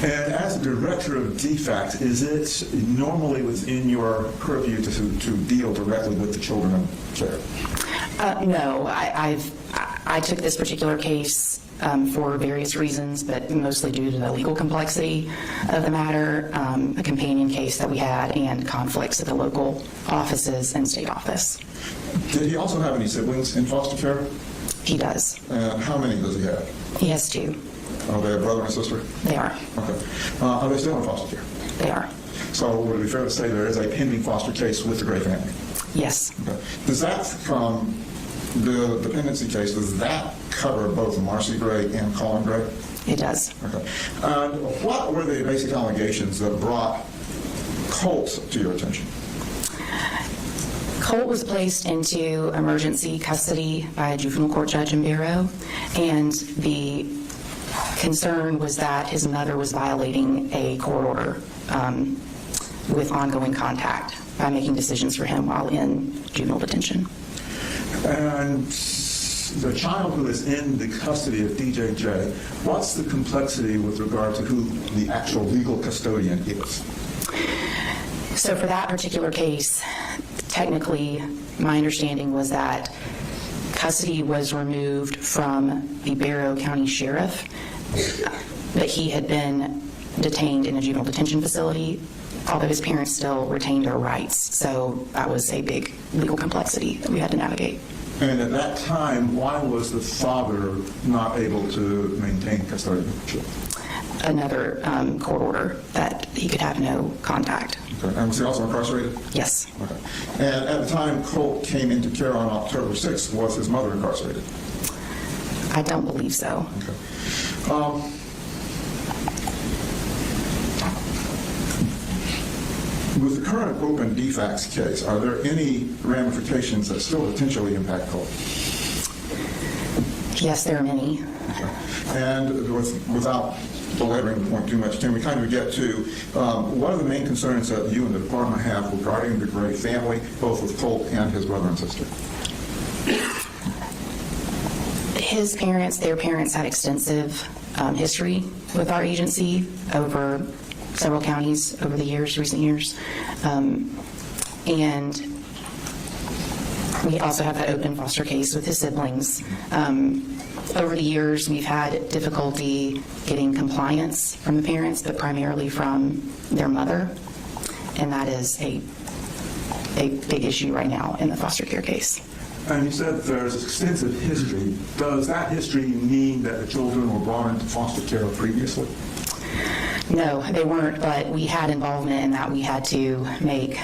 And as Director of DFACS, is it normally within your purview to deal directly with the children in care? No, I took this particular case for various reasons, but mostly due to the legal complexity of the matter, a companion case that we had, and conflicts at the local offices and state office. Did he also have any siblings in foster care? He does. And how many does he have? He has 2. Are they a brother and sister? They are. Okay. Are they still in foster care? They are. So would it be fair to say there is a pending foster case with the Gray family? Yes. Okay. Does that, the dependency case, does that cover both Marcy Gray and Colin Gray? It does. Okay. And what were the basic allegations that brought Colt to your attention? Colt was placed into emergency custody by a juvenile court judge in Barrow, and the concern was that his mother was violating a court order with ongoing contact by making decisions for him while in juvenile detention. And the child who is in the custody of DJJ, what's the complexity with regard to who the actual legal custodian is? So for that particular case, technically, my understanding was that custody was removed from the Barrow County Sheriff, but he had been detained in a juvenile detention facility, although his parents still retained their rights. So that was a big legal complexity that we had to navigate. And at that time, why was the father not able to maintain custody of the children? Another court order that he could have no contact. Okay. And was he also incarcerated? Yes. Okay. And at the time Colt came into care on October 6th, was his mother incarcerated? I don't believe so. Okay. With the current open DFACS case, are there any ramifications that still potentially impact Colt? Yes, there are many. Okay. And without belaboring the point too much, can we kind of get to what are the main concerns that you and the department have regarding the Gray family, both with Colt and his brother and sister? His parents, their parents had extensive history with our agency over several counties over the years, recent years. And we also have an open foster case with his siblings. Over the years, we've had difficulty getting compliance from the parents, but primarily from their mother, and that is a big issue right now in the foster care case. And you said there's extensive history. Does that history mean that the children were brought into foster care previously? No, they weren't, but we had involvement in that. We had to make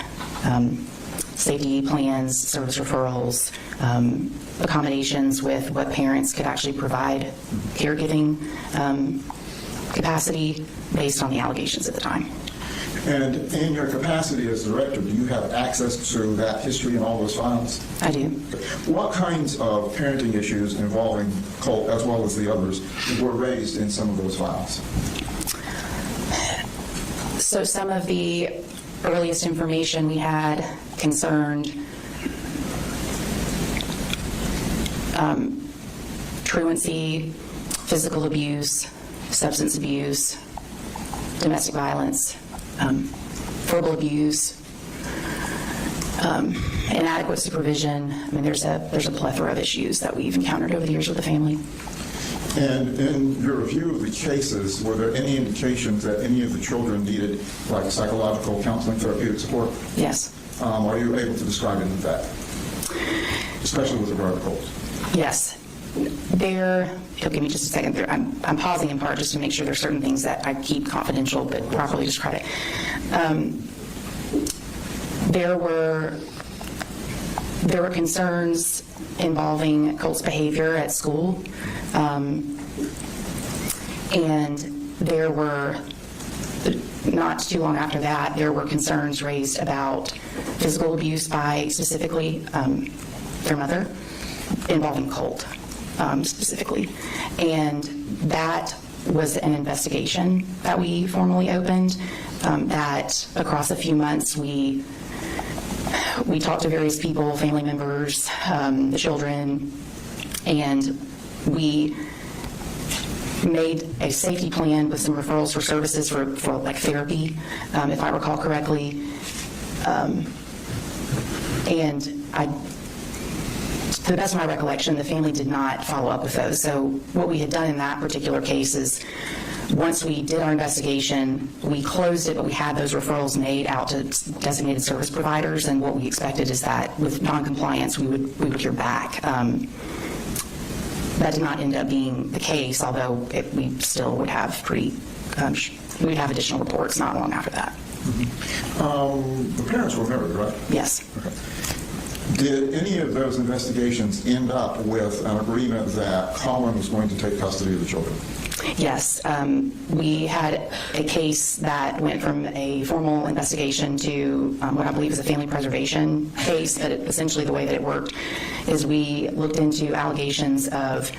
safety plans, service referrals, accommodations with what parents could actually provide caregiving capacity based on the allegations at the time. And in your capacity as director, do you have access to that history and all those files? I do. What kinds of parenting issues involving Colt, as well as the others, were raised in some of those files? So some of the earliest information we had concerned truancy, physical abuse, substance abuse, domestic violence, verbal abuse, inadequate supervision. I mean, there's a plethora of issues that we've encountered over the years with the family. And in your review of the cases, were there any indications that any of the children needed, like, psychological counseling, therapeutic support? Yes. Are you able to describe any of that, especially with regard to Colt? Yes. You'll give me just a second. I'm pausing in part just to make sure there's certain things that I keep confidential but properly describe it. There were concerns involving Colt's behavior at school, and there were, not too long after that, there were concerns raised about physical abuse by specifically their mother, involving Colt specifically. And that was an investigation that we formally opened, that across a few months we talked to various people, family members, the children, and we made a safety plan with some referrals for services for like therapy, if I recall correctly. And to the best of my recollection, the family did not follow up with those. So what we had done in that particular case is, once we did our investigation, we closed it, but we had those referrals made out to designated service providers, and what we expected is that with noncompliance, we would hear back. That did not end up being the case, although we still would have we'd have additional reports not long after that. Mm-hmm. The parents were married, right? Yes. Okay. Did any of those investigations end up with an agreement that Colin was going to take custody of the children? Yes. We had a case that went from a formal investigation to what I believe is a family preservation case, but essentially the way that it worked is we looked into allegations of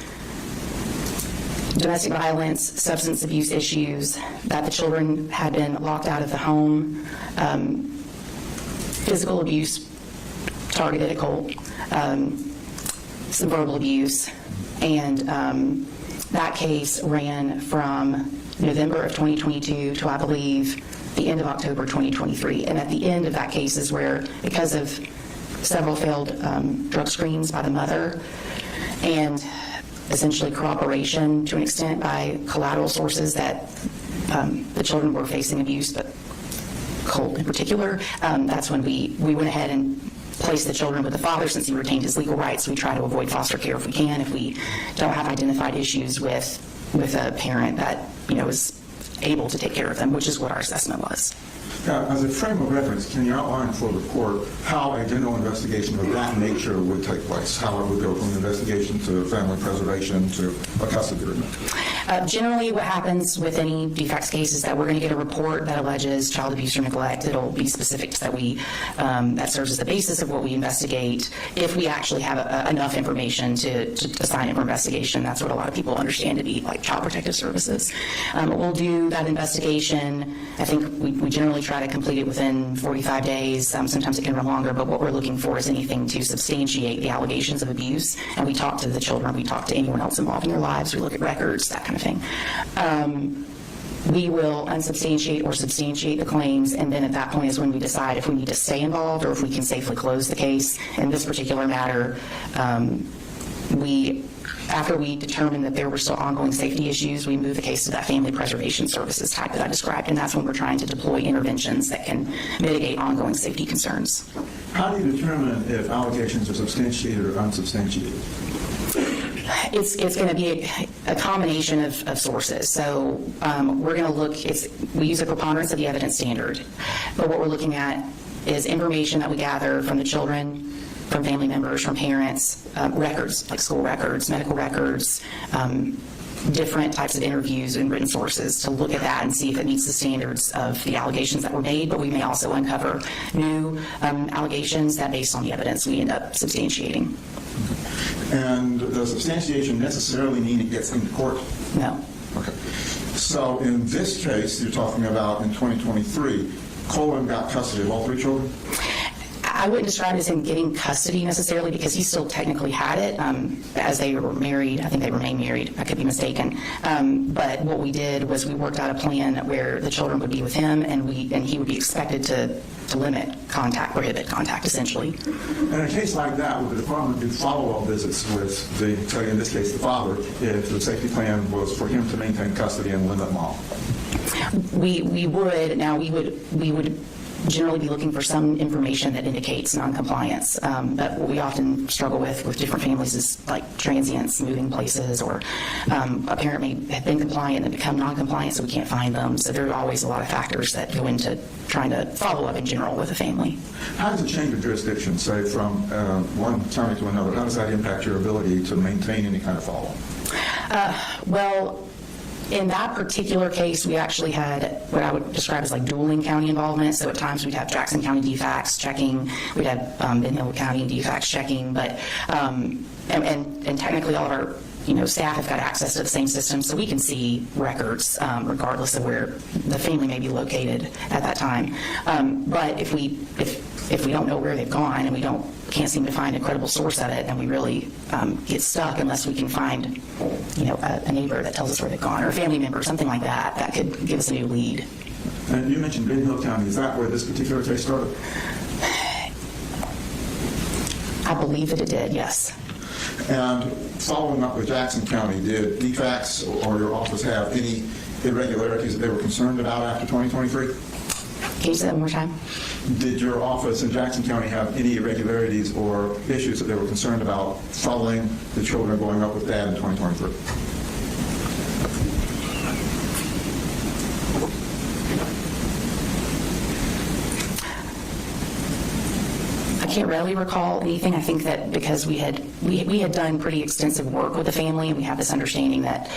domestic violence, substance abuse issues, that the children had been locked out of the home, physical abuse targeted at Colt, some verbal abuse, and that case ran from November of 2022 to, I believe, the end of October 2023. And at the end of that case is where, because of several failed drug screens by the mother and essentially corroboration to an extent by collateral sources that the children were facing abuse, but Colt in particular, that's when we went ahead and place the children with the father since he retained his legal rights. We try to avoid foster care if we can, if we don't have identified issues with a parent that is able to take care of them, which is what our assessment was. Now, as a frame of reference, can you outline for the court how a general investigation of that nature would take place? How it would go from investigation to family preservation to a custody agreement? Generally, what happens with any defects case is that we're going to get a report that alleges child abuse or neglect. It'll be specifics that that serves as the basis of what we investigate. If we actually have enough information to assign it for investigation, that's what a lot of people understand to be like child protective services. We'll do that investigation. I think we generally try to complete it within 45 days. Sometimes it can run longer, but what we're looking for is anything to substantiate the allegations of abuse. And we talk to the children, we talk to anyone else involved in their lives, we look at records, that kind of thing. We will unsubstantiate or substantiate the claims, and then at that point is when we decide if we need to stay involved or if we can safely close the case. In this particular matter, we After we determined that there were still ongoing safety issues, we moved the case to that family preservation services type that I described, and that's when we're trying to deploy interventions that can mitigate ongoing safety concerns. How do you determine if allegations are substantiated or unsubstantiated? It's going to be a combination of sources. So we're going to look, we use a preponderance of the evidence standard, but what we're looking at is information that we gather from the children, from family members, from parents, records, like school records, medical records, different types of interviews and written sources to look at that and see if it meets the standards of the allegations that were made, but we may also uncover new allegations that, based on the evidence, we end up substantiating. And does substantiation necessarily mean it gets into court? No. Okay. So in this case, you're talking about in 2023, Colin got custody of all 3 children? I wouldn't describe it as him getting custody necessarily, because he still technically had it as they were married. I think they remained married. I could be mistaken. But what we did was we worked out a plan where the children would be with him, and he would be expected to limit contact, prohibit contact, essentially. In a case like that, would the department do follow-up visits with in this case, the father, if the safety plan was for him to maintain custody and limit mom? We would. Now, we would generally be looking for some information that indicates noncompliance. But what we often struggle with different families is like transients moving places, or a parent may have been compliant and become noncompliant, so we can't find them. So there are always a lot of factors that go into trying to follow up in general with a family. How does a change of jurisdiction, say from one county to another, how does that impact your ability to maintain any kind of follow-up? Well, in that particular case, we actually had what I would describe as like dueling county involvement. So at times we'd have Jackson County DFACS checking, we'd have Ben Hill County DFACS checking, but and technically all of our staff have got access to the same system, so we can see records regardless of where the family may be located at that time. But if we don't know where they've gone and we can't seem to find a credible source of it, then we really get stuck unless we can find a neighbor that tells us where they've gone, or a family member, something like that, that could give us a new lead. And you mentioned Ben Hill County. Is that where this particular case started? I believe that it did, yes. And following up with Jackson County, did DFACS or your office have any irregularities that they were concerned about after 2023? Can you say that one more time? Did your office in Jackson County have any irregularities or issues that they were concerned about following the children going up with Dad in 2023? I can't really recall anything. I think that because we had done pretty extensive work with the family, and we have this understanding that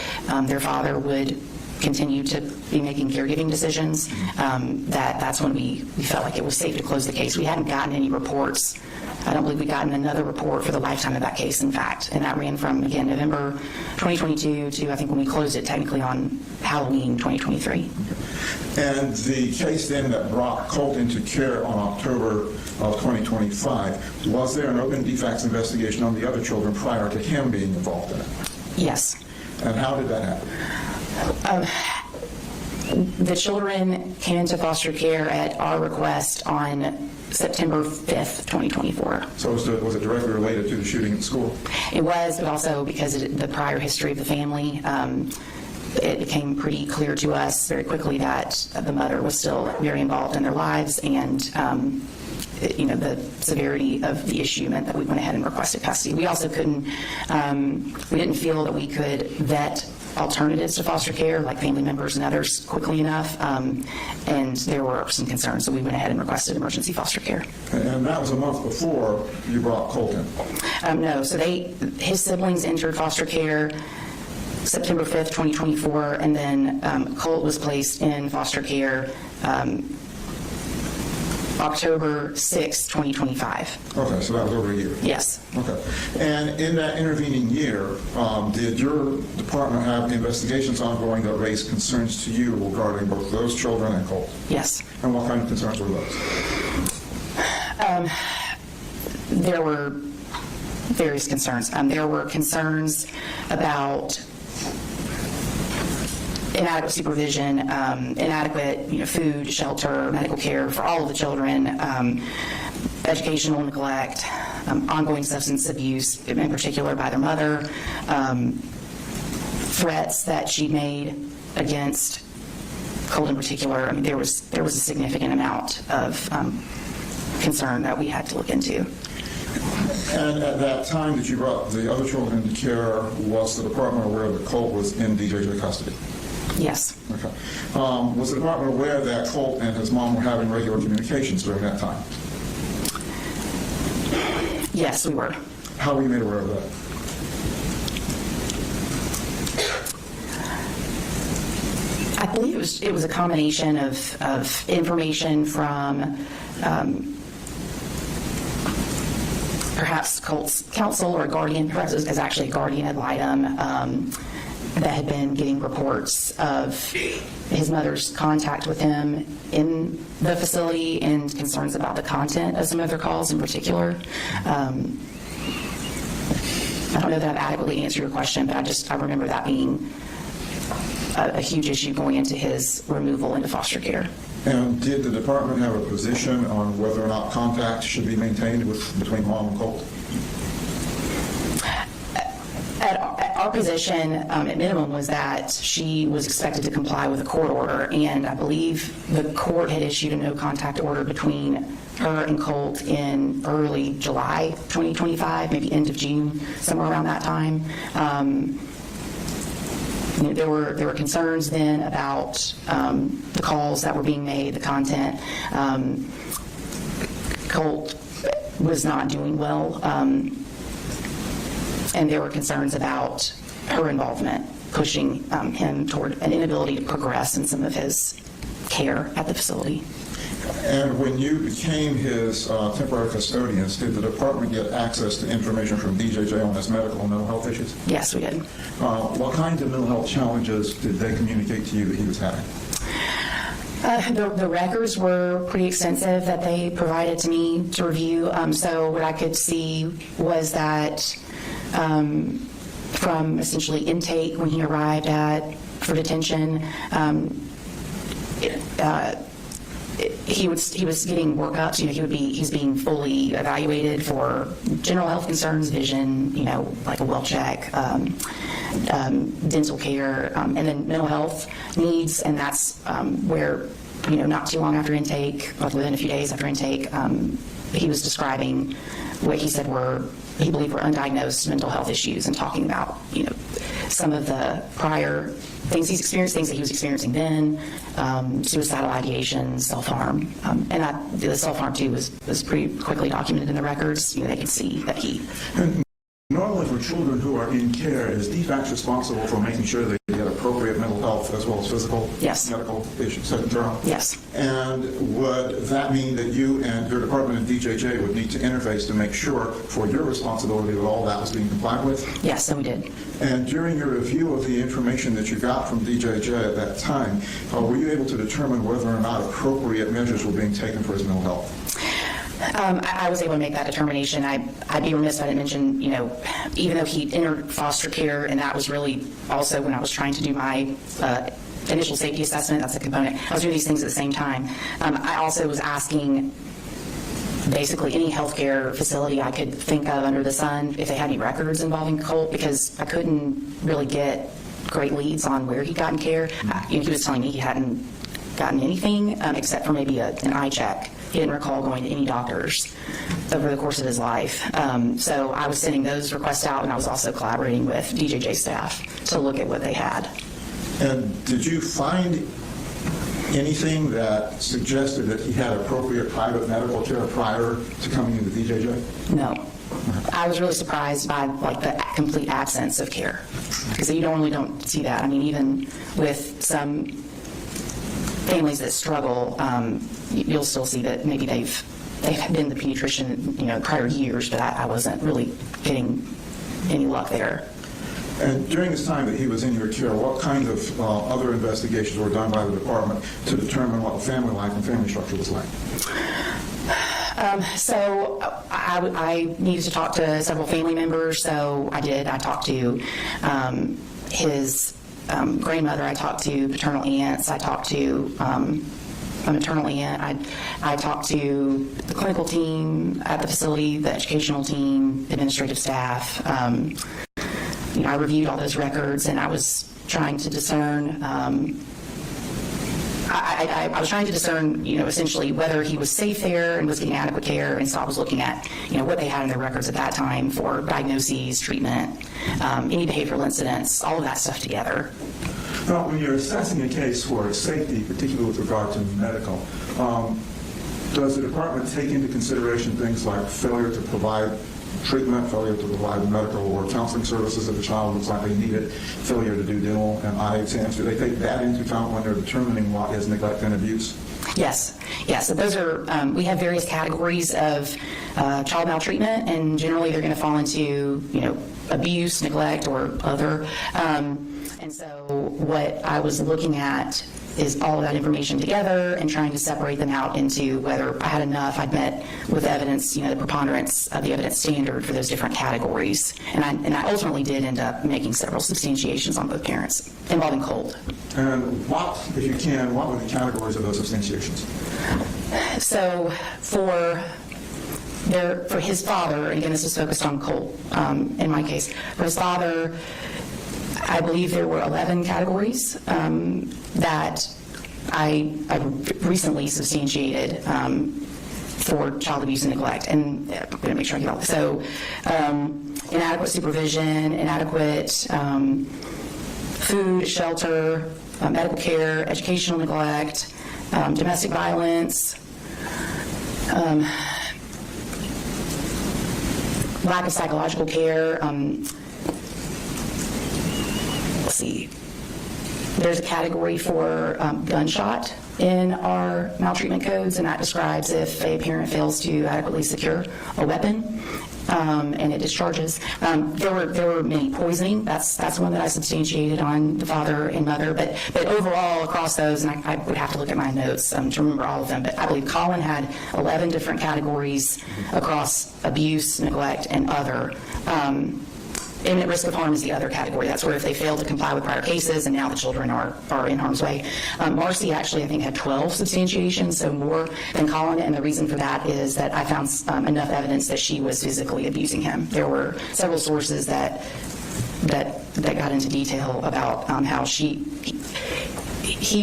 their father would continue to be making caregiving decisions, that's when we felt like it was safe to close the case. We hadn't gotten any reports. I don't believe we'd gotten another report for the lifetime of that case, in fact. And that ran from, again, November 2022 to, I think, when we closed it technically on Halloween 2023. And the case then that brought Colt into care on October of 2025, was there an open DFACS investigation on the other children prior to him being involved in it? Yes. And how did that happen? The children came into foster care at our request on September 5th, 2024. So was it directly related to the shooting at school? It was, but also because of the prior history of the family. It became pretty clear to us very quickly that the mother was still very involved in their lives, and the severity of the issue meant that we went ahead and requested custody. We also we didn't feel that we could vet alternatives to foster care, like family members and others, quickly enough, and there were some concerns, so we went ahead and requested emergency foster care. And that was a month before you brought Colt in? No, so his siblings entered foster care September 5th, 2024, and then Colt was placed in foster care October 6th, 2025. Okay, so that was over a year. Yes. Okay. And in that intervening year, did your department have investigations ongoing that raised concerns to you regarding both those children and Colt? Yes. And what kind of concerns were those? There were various concerns. There were concerns about inadequate supervision, inadequate food, shelter, medical care for all of the children, educational neglect, ongoing substance abuse, in particular by their mother, threats that she made against Colt in particular. I mean, there was a significant amount of concern that we had to look into. And at that time that you brought the other children into care, was the department aware that Colt was in DJJ custody? Yes. Okay. Was the department aware that Colt and his mom were having regular communications during that time? Yes, we were. How were you made aware of that? I believe it was a combination of information from perhaps Colt's counsel or guardian, perhaps it was actually a guardian ad litem, that had been getting reports of his mother's contact with him in the facility and concerns about the content of some of their calls in particular. I don't know that I've adequately answered your question, but I remember that being a huge issue going into his removal into foster care. And did the department have a position on whether or not contact should be maintained between mom and Colt? Our position, at minimum, was that she was expected to comply with a court order, and I believe the court had issued a no-contact order between her and Colt in early July 2025, maybe end of June, somewhere around that time. There were concerns then about the calls that were being made, the content. Colt was not doing well. And there were concerns about her involvement, pushing him toward an inability to progress in some of his care at the facility. And when you became his temporary custodians, did the department get access to information from DJJ on his medical and mental health issues? Yes, we did. What kinds of mental health challenges did they communicate to you that he was having? The records were pretty extensive that they provided to me to review. So what I could see was that from essentially intake when he arrived for detention, he was getting workups. He's being fully evaluated for general health concerns, vision, like a well check, dental care, and then mental health needs. And that's where, not too long after intake, like within a few days after intake, he was describing what he said he believed were undiagnosed mental health issues, and talking about, some of the prior things he's experienced, things that he was experiencing then, suicidal ideations, self-harm. And the self-harm, too, was pretty quickly documented in the records. They could see that he... Normally for children who are in care, is DFACS responsible for making sure they get appropriate mental health as well as physical, medical issues, etc.? Yes. And would that mean that you and your department and DJJ would need to interface to make sure for your responsibility that all that was being complied with? Yes, and we did. And during your review of the information that you got from DJJ at that time, were you able to determine whether or not appropriate measures were being taken for his mental health? I was able to make that determination. I'd be remiss if I didn't mention, even though he entered foster care, and that was really also when I was trying to do my initial safety assessment, that's a component. I was doing these things at the same time. I also was asking basically any healthcare facility I could think of under the sun if they had any records involving Colt, because I couldn't really get great leads on where he got in care. He was telling me he hadn't gotten anything except for maybe an eye check. He didn't recall going to any doctors over the course of his life. So I was sending those requests out, and I was also collaborating with DJJ staff to look at what they had. And did you find anything that suggested that he had appropriate private medical care prior to coming into DJJ? No. I was really surprised by the complete absence of care, because you normally don't see that. I mean, even with some families that struggle, you'll still see that maybe they've been the pediatrician, prior years, but I wasn't really getting any luck there. And during this time that he was in your care, what kind of other investigations were done by the department to determine what the family life and family structure was like? So I needed to talk to several family members, so I did. I talked to his grandmother, I talked to paternal aunts, I talked to internally in. I talked to the clinical team at the facility, the educational team, administrative staff. I reviewed all those records, and I was trying to discern. I was trying to discern, essentially whether he was safe there and was getting adequate care, and so I was looking at, what they had in their records at that time for diagnoses, treatment, any behavioral incidents, all of that stuff together. Now, when you're assessing a case for its safety, particularly with regard to medical, does the department take into consideration things like failure to provide treatment, failure to provide medical or counseling services if the child looks like they need it, failure to do dental and eye exams? Do they take that into account when they're determining what is neglect and abuse? Yes. So those are, we have various categories of child maltreatment, and generally they're going to fall into, abuse, neglect, or other. And so what I was looking at is all of that information together and trying to separate them out into whether I had enough, I'd met with evidence, the preponderance of the evidence standard for those different categories. And I ultimately did end up making several substantiations on both parents involving Colt. And what, if you can, what were the categories of those substantiations? So for his father, and again, this is focused on Colt in my case, for his father, I believe there were 11 categories that I recently substantiated for child abuse and neglect. And I'm going to make sure I get all this. So inadequate supervision, inadequate food, shelter, medical care, educational neglect, domestic violence, lack of psychological care. Let's see. There's a category for gunshot in our maltreatment codes, and that describes if a parent fails to adequately secure a weapon and it discharges. There were many poisoning. That's one that I substantiated on the father and mother. But overall, across those, and I would have to look at my notes to remember all of them, but I believe Colin had 11 different categories across abuse, neglect, and other. Imminent risk of harm is the other category. That's where if they fail to comply with prior cases and now the children are in harm's way. Marcy actually, I think, had 12 substantiations, so more than Colin, and the reason for that is that I found enough evidence that she was physically abusing him. There were several sources that got into detail about how he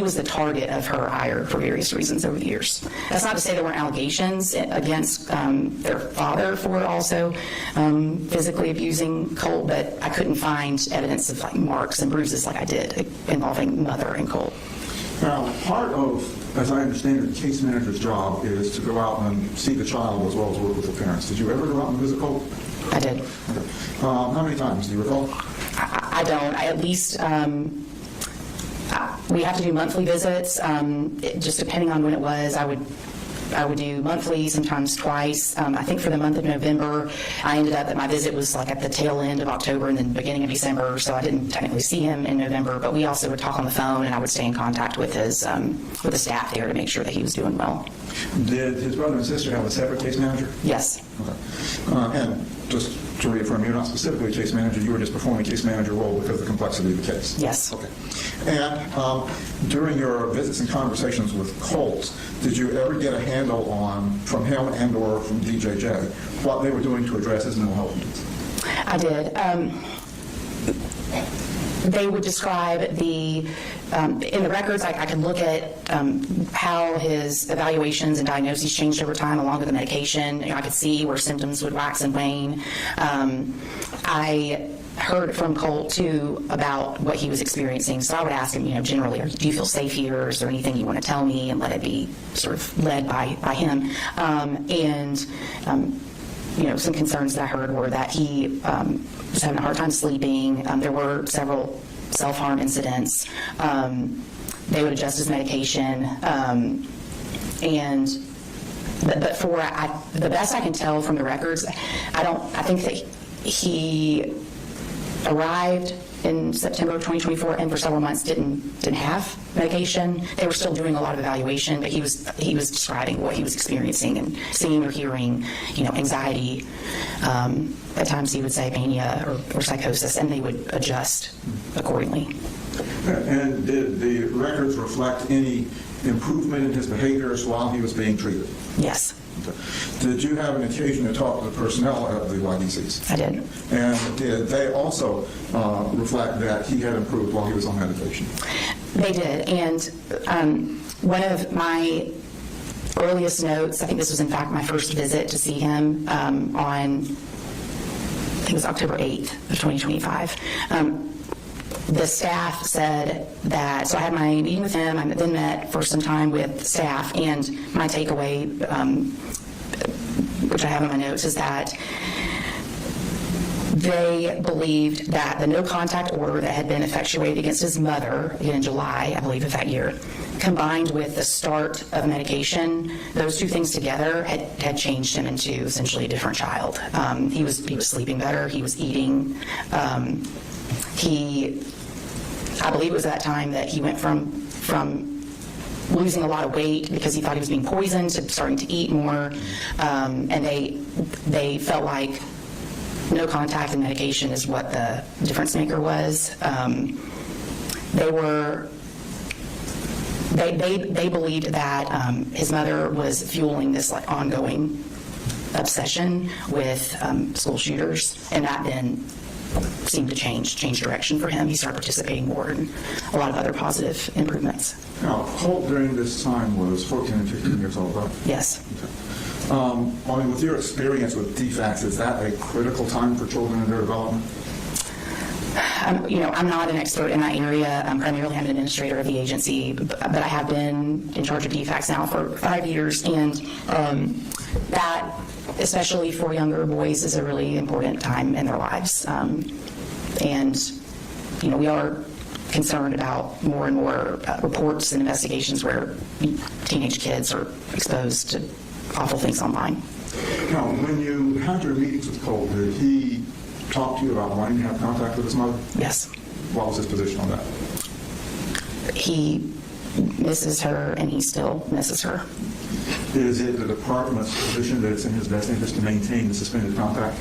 was the target of her ire for various reasons over the years. That's not to say there weren't allegations against their father for also physically abusing Colt, but I couldn't find evidence of marks and bruises like I did involving mother and Colt. Now, part of, as I understand it, the case manager's job is to go out and see the child as well as work with the parents. Did you ever go out and visit Colt? I did. Okay. How many times? Do you recall? I don't. I at least... we have to do monthly visits. Just depending on when it was, I would do monthly, sometimes twice. I think for the month of November, I ended up that my visit was like at the tail end of October and then beginning of December, so I didn't technically see him in November, but we also would talk on the phone, and I would stay in contact with with the staff there to make sure that he was doing well. Did his brother and sister have a separate case manager? Yes. Okay. And just to reaffirm, you're not specifically a case manager, you were just performing a case manager role because of the complexity of the case? Yes. Okay. And during your visits and conversations with Colt, did you ever get a handle on, from him and or from DJJ, what they were doing to address his mental health needs? I did. They would describe in the records, I could look at how his evaluations and diagnoses changed over time along with the medication. I could see where symptoms would wax and wane. I heard from Colt, too, about what he was experiencing. So I would ask him, generally, do you feel safe here? Is there anything you want to tell me? And let it be sort of led by him. Some concerns that I heard were that he was having a hard time sleeping. There were several self-harm incidents. They would adjust his medication. But for the best I can tell from the records, I think that he arrived in September of 2024 and for several months didn't have medication. They were still doing a lot of evaluation, but he was describing what he was experiencing and seeing or hearing, anxiety. At times he would say mania or psychosis, and they would adjust accordingly. And did the records reflect any improvement in his behaviors while he was being treated? Yes, Did you have an occasion to talk to the personnel at the YDCs? I did. And did they also reflect that he had improved while he was on medication? They did, and one of my earliest notes, I think this was in fact my first visit to see him on, I think it was October 8th of 2025. The staff said that, so I had my meeting with him, I then met for some time with staff, and my takeaway, which I have in my notes, is that they believed that the no contact order that had been effectuated against his mother in July, I believe, of that year, combined with the start of medication, those two things together had changed him into essentially a different child. He was sleeping better, he was eating, I believe it was that time that he went from losing a lot of weight because he thought he was being poisoned to starting to eat more, and they felt like no contact and medication is what the difference maker was. They believed that his mother was fueling this like ongoing obsession with school shooters, and that then seemed to change direction for him. He started participating more in a lot of other positive improvements. Now, Colt during this time was 14 and 15 years old, right? Yes. With your experience with DFACS, is that a critical time for children in their development? I'm not an expert in that area. Primarily, I'm an administrator of the agency, but I have been in charge of DFACS now for 5 years, and that, especially for younger boys, is a really important time in their lives. We are concerned about more and more reports and investigations where teenage kids are exposed to awful things online. Now, when you had your meetings with Colt, did he talk to you about wanting to have contact with his mother? Yes. What was his position on that? He misses her, and he still misses her. Is it the department's position that it's in his best interest to maintain the suspended contact?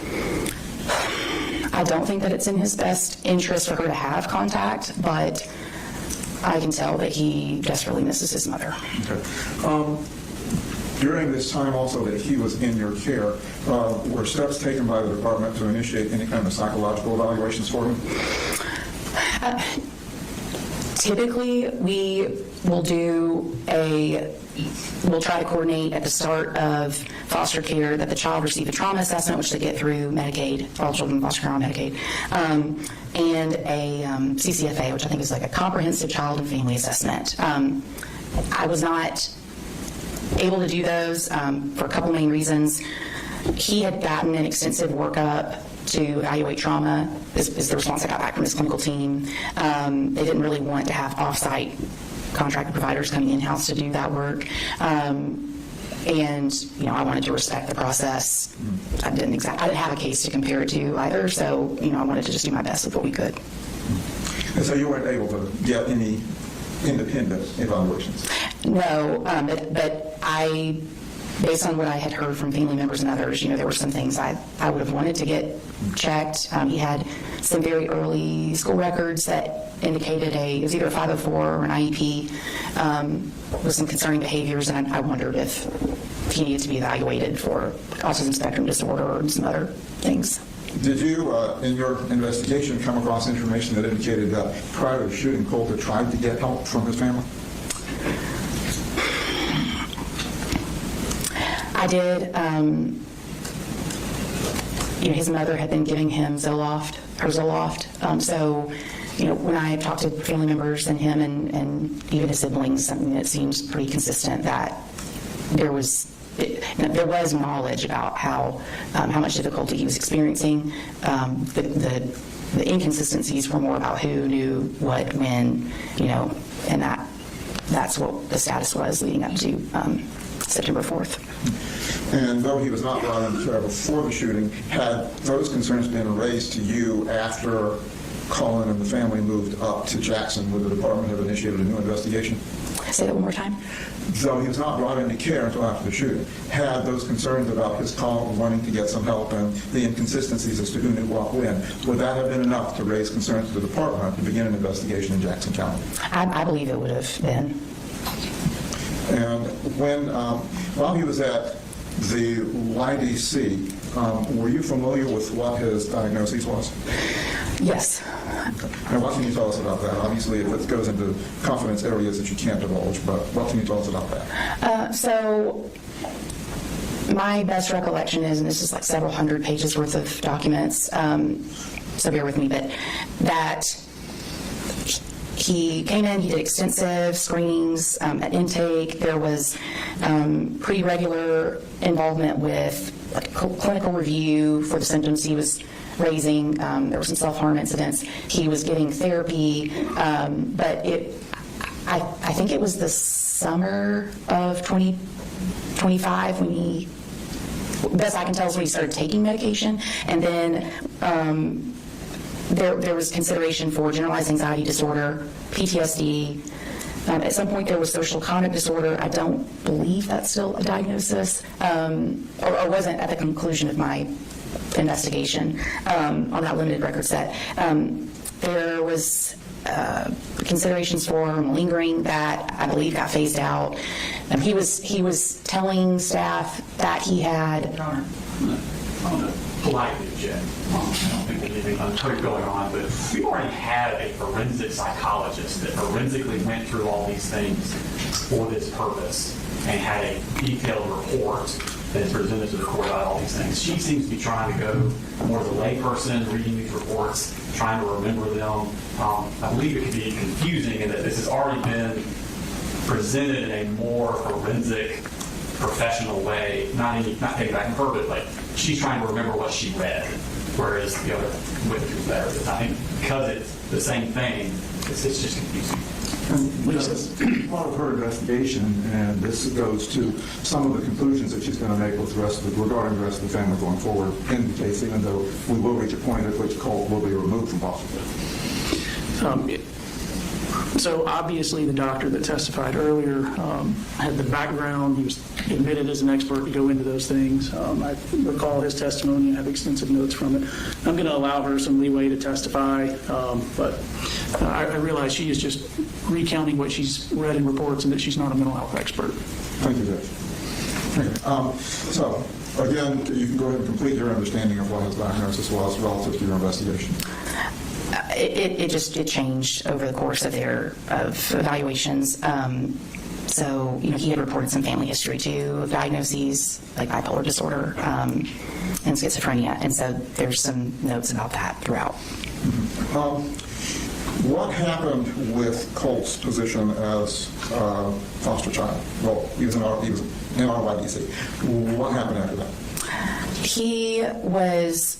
I don't think that it's in his best interest for her to have contact, but I can tell that he desperately misses his mother. Okay. During this time also that he was in your care, were steps taken by the department to initiate any kind of psychological evaluations for him? Typically, we'll try to coordinate at the start of foster care that the child receive a trauma assessment, which they get through Medicaid, all children in foster care are on Medicaid, and a CCFA, which I think is like a comprehensive child and family assessment. I was not able to do those for a couple main reasons. He had gotten an extensive workup to evaluate trauma, is the response I got back from his clinical team. They didn't really want to have off-site contracted providers coming in-house to do that work. And I wanted to respect the process. I didn't have a case to compare it to either, so I wanted to just do my best with what we could. And so you weren't able to get any independent evaluations? No, but I, based on what I had heard from family members and others, there were some things I would have wanted to get checked. He had some very early school records that indicated it was either a 504 or an IEP with some concerning behaviors, and I wondered if he needed to be evaluated for autism spectrum disorder or some other things. Did you, in your investigation, come across information that indicated that prior to shooting, Colt had tried to get help from his family? I did. His mother had been giving him Zoloft. So, when I talked to family members and him and even his siblings, something that seems pretty consistent that there was knowledge about how much difficulty he was experiencing. The inconsistencies were more about who knew what, when, and that's what the status was leading up to September 4th. And though he was not brought into care before the shooting, had those concerns been raised to you after Colin and the family moved up to Jackson, would the department have initiated a new investigation? Say that one more time. Though he was not brought into care until after the shooting, had those concerns about his call wanting to get some help and the inconsistencies as to who knew what when, would that have been enough to raise concerns to the department to begin an investigation in Jackson County? I believe it would have been. And while he was at the YDC, were you familiar with what his diagnosis was? Yes. And what can you tell us about that? Obviously, if it goes into confidence areas that you can't divulge, but what can you tell us about that? So my best recollection is, and this is like several hundred pages worth of documents, so bear with me, but that he came in, he did extensive screenings at intake. There was pretty regular involvement with like clinical review for the symptoms he was raising. There were some self-harm incidents. He was getting therapy, but I think it was the summer of 2025 when he, best I can tell, is when he started taking medication. And then there was consideration for generalized anxiety disorder, PTSD. At some point there was social conduct disorder. I don't believe that's still a diagnosis, or wasn't at the conclusion of my investigation on that limited record set. There was considerations for malingering that I believe got phased out. He was telling staff that he had. Politely object. I don't think there's anything untoward going on, but we already had a forensic psychologist that forensically went through all these things for this purpose and had a detailed report that is presented to the court about all these things. She seems to be trying to go more as a layperson, reading these reports, trying to remember them. I believe it could be confusing in that this has already been presented in a more forensic, professional way, not taking back and her, but like she's trying to remember what she read, whereas the other witness was better. I think because it's the same thing, it's just confusing. And part of her investigation, and this goes to some of the conclusions that she's going to make with regarding the rest of the family going forward in the case, even though we will reach a point at which Colt will be removed from foster care. So obviously the doctor that testified earlier had the background. He was admitted as an expert to go into those things. I recall his testimony and have extensive notes from it. I'm going to allow her some leeway to testify, but I realize she is just recounting what she's read in reports and that she's not a mental health expert. Thank you, Judge. Okay. So, again, you can go ahead and complete your understanding of what his diagnosis was relative to your investigation. It changed over the course of their evaluations. So, he had reported some family history too, of diagnoses like bipolar disorder and schizophrenia, and so there's some notes about that throughout. What happened with Colt's position as foster child? Well, he was in RYDC. What happened after that? He was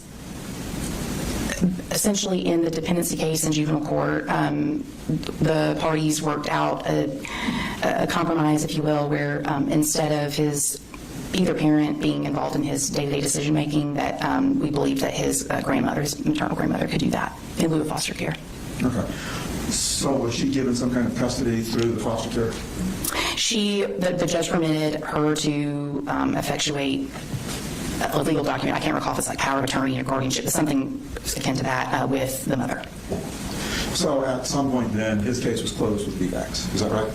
essentially in the dependency case in juvenile court. The parties worked out a compromise, if you will, where instead of his either parent being involved in his day-to-day decision-making, that we believed that his grandmother, his maternal grandmother, could do that in lieu of foster care. Okay. So was she given some kind of custody through the foster care? The judge permitted her to effectuate a legal document. I can't recall if it's like power of attorney or guardianship, but something akin to that with the mother. So at some point then, his case was closed with VBACs. Is that right?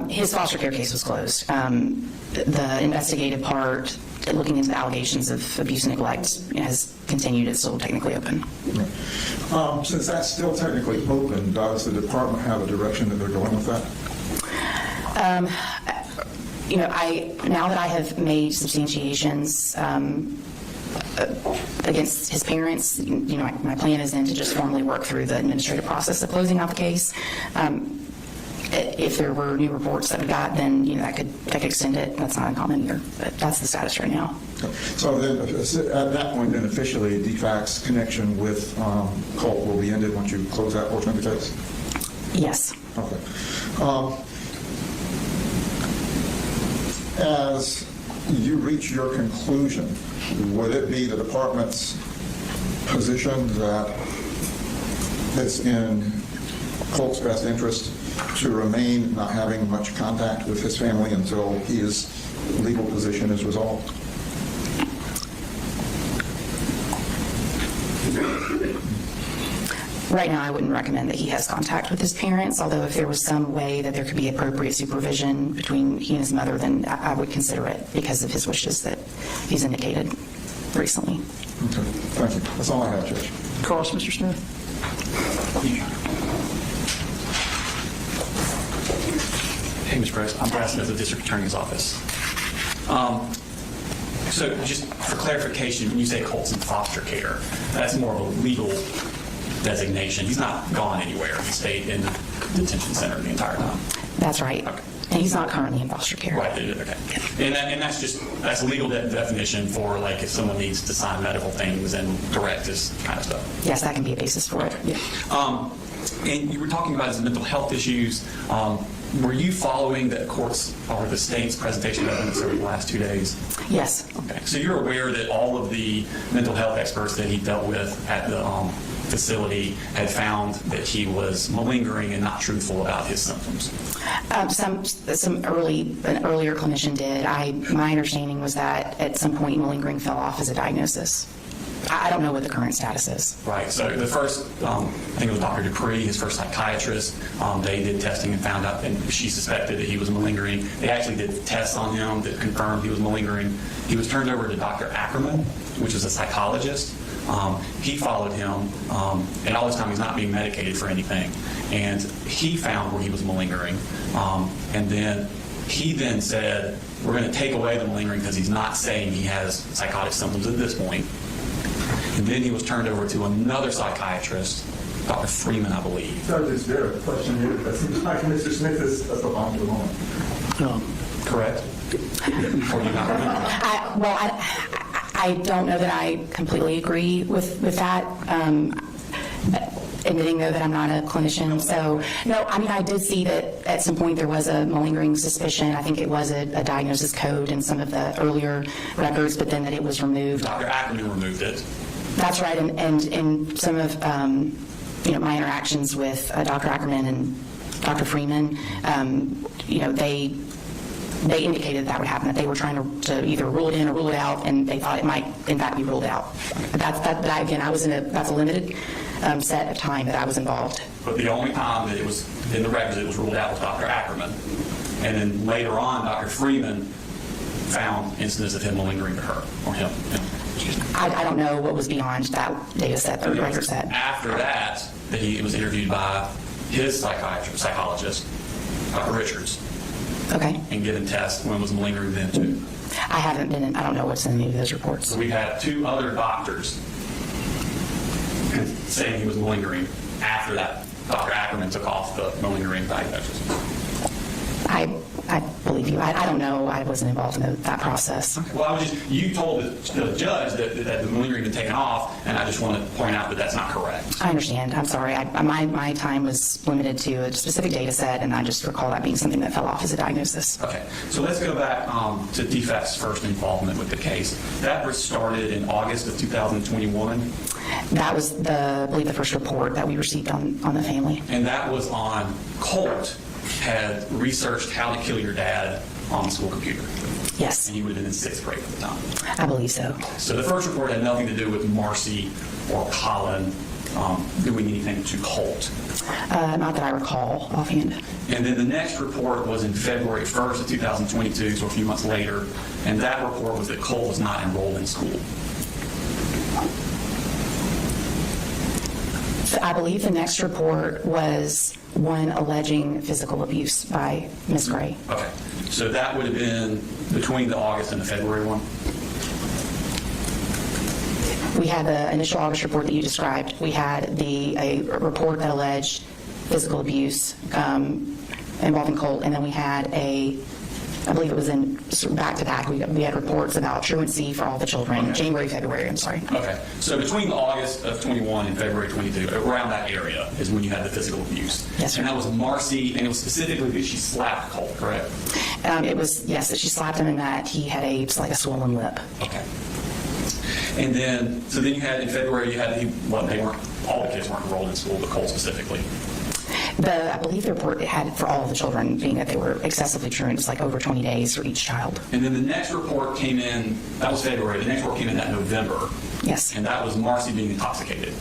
His foster care case was closed. The investigative part, looking into the allegations of abuse and neglect, has continued. It's still technically open. Right. Since that's still technically open, does the department have a direction that they're going with that? Now that I have made substantiations against his parents, my plan is then to just formally work through the administrative process of closing out the case. If there were new reports that we got, then that could extend it. That's not uncommon either, but that's the status right now. So then, at that point, then officially, DFAC's connection with Colt will be ended once you close that portion of the case? Yes. Okay. As you reach your conclusion, would it be the department's position that it's in Colt's best interest to remain not having much contact with his family until his legal position is resolved? Right now, I wouldn't recommend that he has contact with his parents, although if there was some way that there could be appropriate supervision between he and his mother, then I would consider it because of his wishes that he's indicated recently. Okay, thank you. That's all I have, Judge. Cross, Mr. Smith. Hey, Mr. President. I'm Brad Smith of the District Attorney's Office. So just for clarification, when you say Colt's in foster care, that's more of a legal designation. He's not gone anywhere. He stayed in the detention center the entire time. That's right. Okay. And he's not currently in foster care. Right, okay. And that's a legal definition for like if someone needs to sign medical things and direct this kind of stuff. Yes, that can be a basis for it. Yeah. And you were talking about his mental health issues. Were you following the court's or the state's presentation of evidence over the last 2 days? Yes. Okay. So you're aware that all of the mental health experts that he dealt with at the facility had found that he was malingering and not truthful about his symptoms? An earlier clinician did. My understanding was that at some point malingering fell off as a diagnosis. I don't know what the current status is. Right. So the first, I think it was Dr. Dupree, his first psychiatrist, they did testing and found out, and she suspected that he was malingering. They actually did tests on him that confirmed he was malingering. He was turned over to Dr. Ackerman, which is a psychologist. He followed him, and all this time he's not being medicated for anything. And he found where he was malingering. And then he then said, we're going to take away the malingering because he's not saying he has psychotic symptoms at this point. And then he was turned over to another psychiatrist, Dr. Freeman, I believe. Judge, is there a question here? It seems like Mr. Smith is at the bottom of the moment. Correct? Or you not remember? I don't know that I completely agree with that. Admitting, though, that I'm not a clinician. So, no, I mean, I did see that at some point there was a malingering suspicion. I think it was a diagnosis code in some of the earlier records, but then that it was removed. Dr. Ackerman removed it. That's right. And in some of my interactions with Dr. Ackerman and Dr. Freeman, they indicated that would happen, that they were trying to either rule it in or rule it out, and they thought it might, in fact, be ruled out. Again, that's a limited set of time that I was involved. But the only time that it was in the records it was ruled out was Dr. Ackerman. And then later on, Dr. Freeman found instances of him malingering to her, or him. I don't know what was beyond that data set, or record set. After that he was interviewed by his psychologist, Dr. Richards. Okay. And given tests when it was malingering then too. I haven't been in, I don't know what's in any of those reports. So we had 2 other doctors saying he was malingering after that Dr. Ackerman took off the malingering diagnosis. I believe you. I don't know. I wasn't involved in that process. Well, you told the judge that the malingering had been taken off, and I just want to point out that that's not correct. I understand. I'm sorry. My time was limited to a specific data set, and I just recall that being something that fell off as a diagnosis. Okay. So let's go back to DFAC's first involvement with the case. That started in August of 2021. That was, I believe, the first report that we received on the family. And that was on Colt had researched how to kill your dad on the school computer. Yes. And he would have been in 6th grade at the time. I believe so. So the first report had nothing to do with Marcy or Colin doing anything to Colt. Not that I recall offhand. And then the next report was in February 1st of 2022, so a few months later, and that report was that Colt was not enrolled in school. I believe the next report was one alleging physical abuse by Ms. Gray. Okay. So that would have been between the August and the February one? We had the initial August report that you described. We had a report that alleged physical abuse involving Colt, and then we had I believe it was in back-to-back. We had reports about truancy for all the children, okay. January, February, I'm sorry. Okay. So between the August of 21 and February 22, around that area is when you had the physical abuse. Yes, sir. And that was Marcy, and it was specifically that she slapped Colt, correct? It was, yes, that she slapped him and that he had a swollen lip. Okay. And then, so then you had, in February, all the kids weren't enrolled in school, but Colt specifically. I believe the report had for all of the children being that they were excessively truant. It was like over 20 days for each child. And then the next report came in, that was February, the next report came in that November. Yes. And that was Marcy being intoxicated.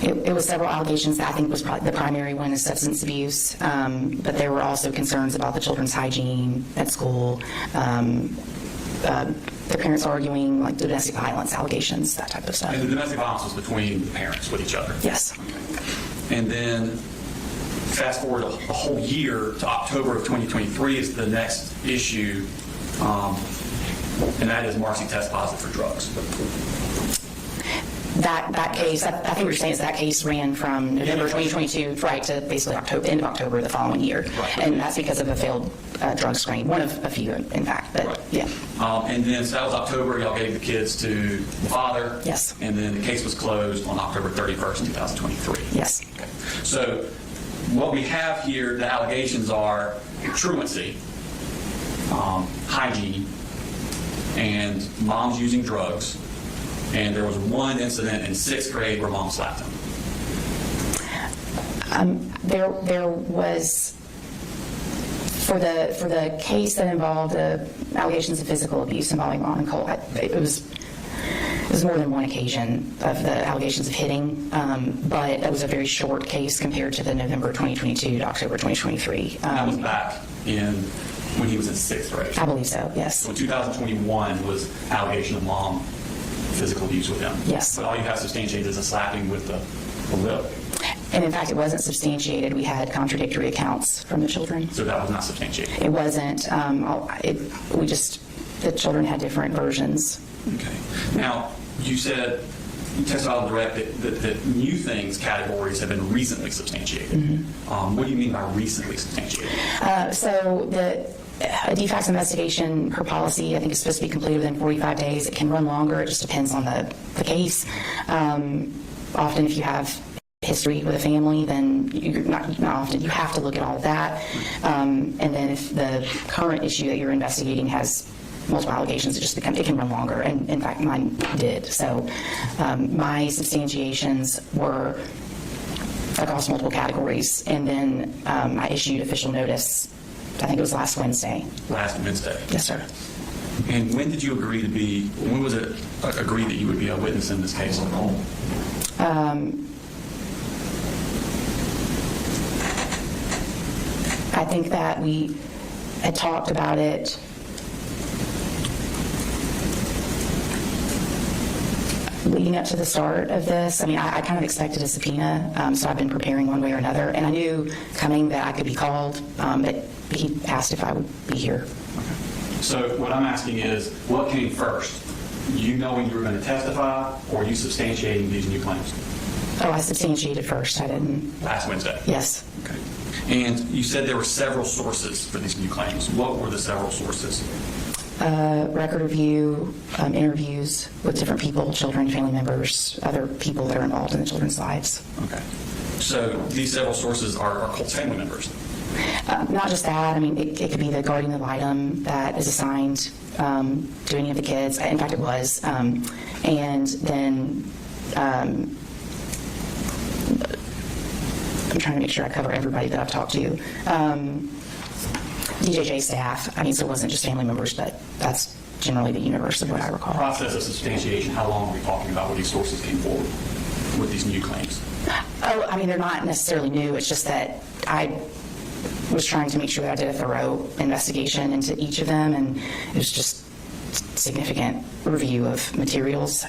It was several allegations that I think was probably the primary one is substance abuse, but there were also concerns about the children's hygiene at school, the parents arguing, like domestic violence allegations, that type of stuff. And the domestic violence was between the parents with each other. Yes. Okay. And then fast forward a whole year to October of 2023 is the next issue, and that is Marcy test positive for drugs. That case, I think what you're saying is that case ran from November 2022 right to basically end of October the following year. Right. And that's because of a failed drug screen, one of a few, in fact. But Right. yeah. And then, so that was October, y'all gave the kids to the father. Yes. And then the case was closed on October 31st, 2023. Yes. Okay. So what we have here, the allegations are truancy, hygiene, and mom's using drugs. And there was one incident in 6th grade where mom slapped him. There was, for the case that involved the allegations of physical abuse involving Ron and Colt, it was more than one occasion of the allegations of hitting, but it was a very short case compared to the November 2022 to October 2023. That was back when he was in 6th grade. I believe so, yes. So in 2021 was allegation of mom physical abuse with him. Yes. But all you have substantiated is a slapping with the lip. And in fact, it wasn't substantiated. We had contradictory accounts from the children. So that was not substantiated. It wasn't. The children had different versions. Okay. Now, you said, you testified on direct that new things categories have been recently substantiated. Mm-hmm. What do you mean by recently substantiated? A DFACS investigation per policy, I think, is supposed to be completed within 45 days. It can run longer. It just depends on the case. Often, if you have history with a family, then you're not often. You have to look at all of that. And then if the current issue that you're investigating has multiple allegations, it can run longer. And in fact, mine did. So my substantiations were across multiple categories. And then I issued official notice, I think it was last Wednesday. Last Wednesday? Yes, sir. And when did you agree when was it agreed that you would be a witness in this case? I think that we had talked about it leading up to the start of this. I mean, I kind of expected a subpoena, so I've been preparing one way or another. And I knew coming that I could be called, but he asked if I would be here. Okay. So what I'm asking is, what came first? You knowing you were going to testify, or you substantiating these new claims? Oh, I substantiated first. I didn't. Last Wednesday? Yes. Okay. And you said there were several sources for these new claims. What were the several sources? Record review, interviews with different people, children, family members, other people that are involved in the children's lives. Okay. So these several sources are Colt's family members? Not just that. I mean, it could be the guardian ad litem that is assigned to any of the kids. In fact, it was. And then I'm trying to make sure I cover everybody that I've talked to. DJJ staff. I mean, so it wasn't just family members, but that's generally the universe of what I recall. Process of substantiation, how long are we talking about where these sources came forward with these new claims? Oh, I mean, they're not necessarily new. It's just that I was trying to make sure that I did a thorough investigation into each of them, and it was just significant review of materials.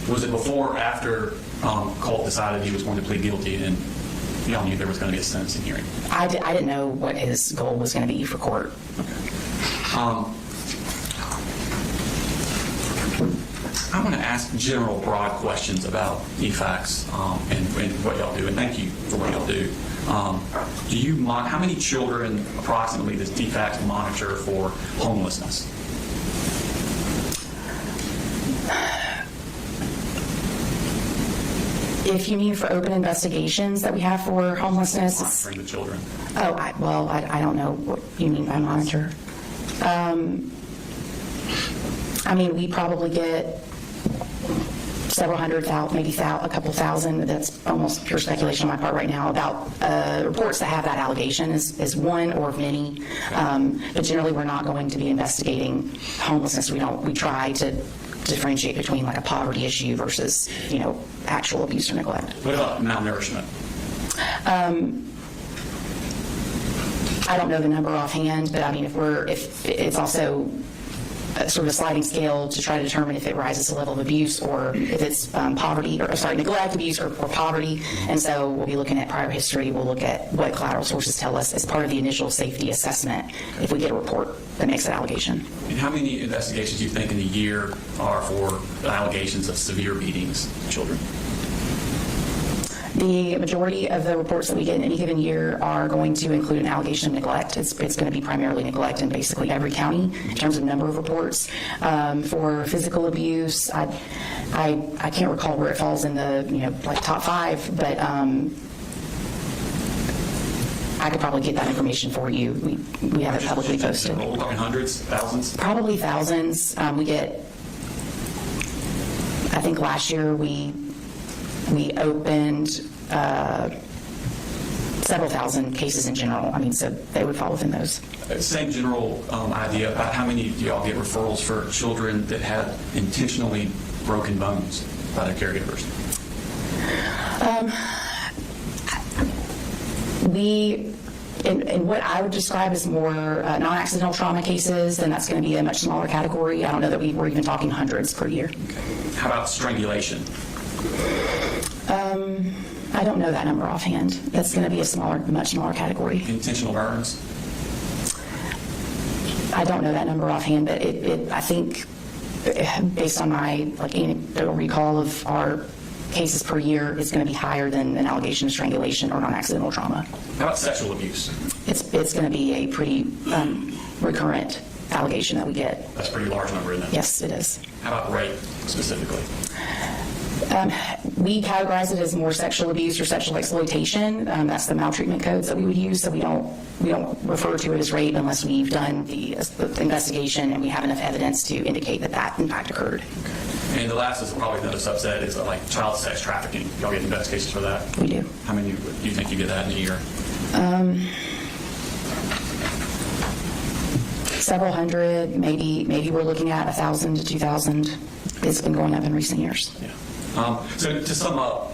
Was it before or after Colt decided he was going to plead guilty and y'all knew there was going to be a sentencing hearing? I didn't know what his goal was going to be for court. Okay. I want to ask general, broad questions about DFACS and what y'all do, and thank you for what y'all do. How many children approximately does DFACS monitor for homelessness? If you mean for open investigations that we have for homelessness, Monitoring the children. Oh, I don't know what you mean by monitor. I mean, we probably get several hundred thousand, maybe a couple thousand, that's almost pure speculation on my part right now, about reports that have that allegation is one or many. But generally, we're not going to be investigating homelessness. We try to differentiate between like a poverty issue versus, actual abuse or neglect. What about malnourishment? I don't know the number offhand, but I mean, if it's also sort of a sliding scale to try to determine if it rises to the level of abuse or if it's neglect, abuse, or poverty. And so we'll be looking at prior history. We'll look at what collateral sources tell us as part of the initial safety assessment if we get a report that makes that allegation. And how many investigations do you think in a year are for allegations of severe beatings of children? The majority of the reports that we get in any given year are going to include an allegation of neglect. It's going to be primarily neglect in basically every county in terms of number of reports. For physical abuse, I can't recall where it falls in the top 5, but I could probably get that information for you. We have it publicly posted. We're talking hundreds, thousands? Probably thousands. We get, I think last year we opened several thousand cases in general. I mean, so they would fall within those. Same general idea about how many do y'all get referrals for children that had intentionally broken bones by their caregivers? In what I would describe as more non-accidental trauma cases, then that's going to be a much smaller category. I don't know that we're even talking hundreds per year. Okay. How about strangulation? I don't know that number offhand. That's going to be a much smaller category. Intentional burns? I don't know that number offhand, but I think based on my anecdotal recall of our cases per year, it's going to be higher than an allegation of strangulation or non-accidental trauma. How about sexual abuse? It's going to be a pretty recurrent allegation that we get. That's a pretty large number, isn't it? Yes, it is. How about rape specifically? We categorize it as more sexual abuse or sexual exploitation. That's the maltreatment codes that we would use. So we don't refer to it as rape unless we've done the investigation and we have enough evidence to indicate that in fact occurred. Okay. And the last is probably another subset is like child sex trafficking. Y'all get investigations for that? We do. How many do you think you get that in a year? Several hundred, maybe we're looking at 1,000 to 2,000. It's been going up in recent years. Yeah. So to sum up,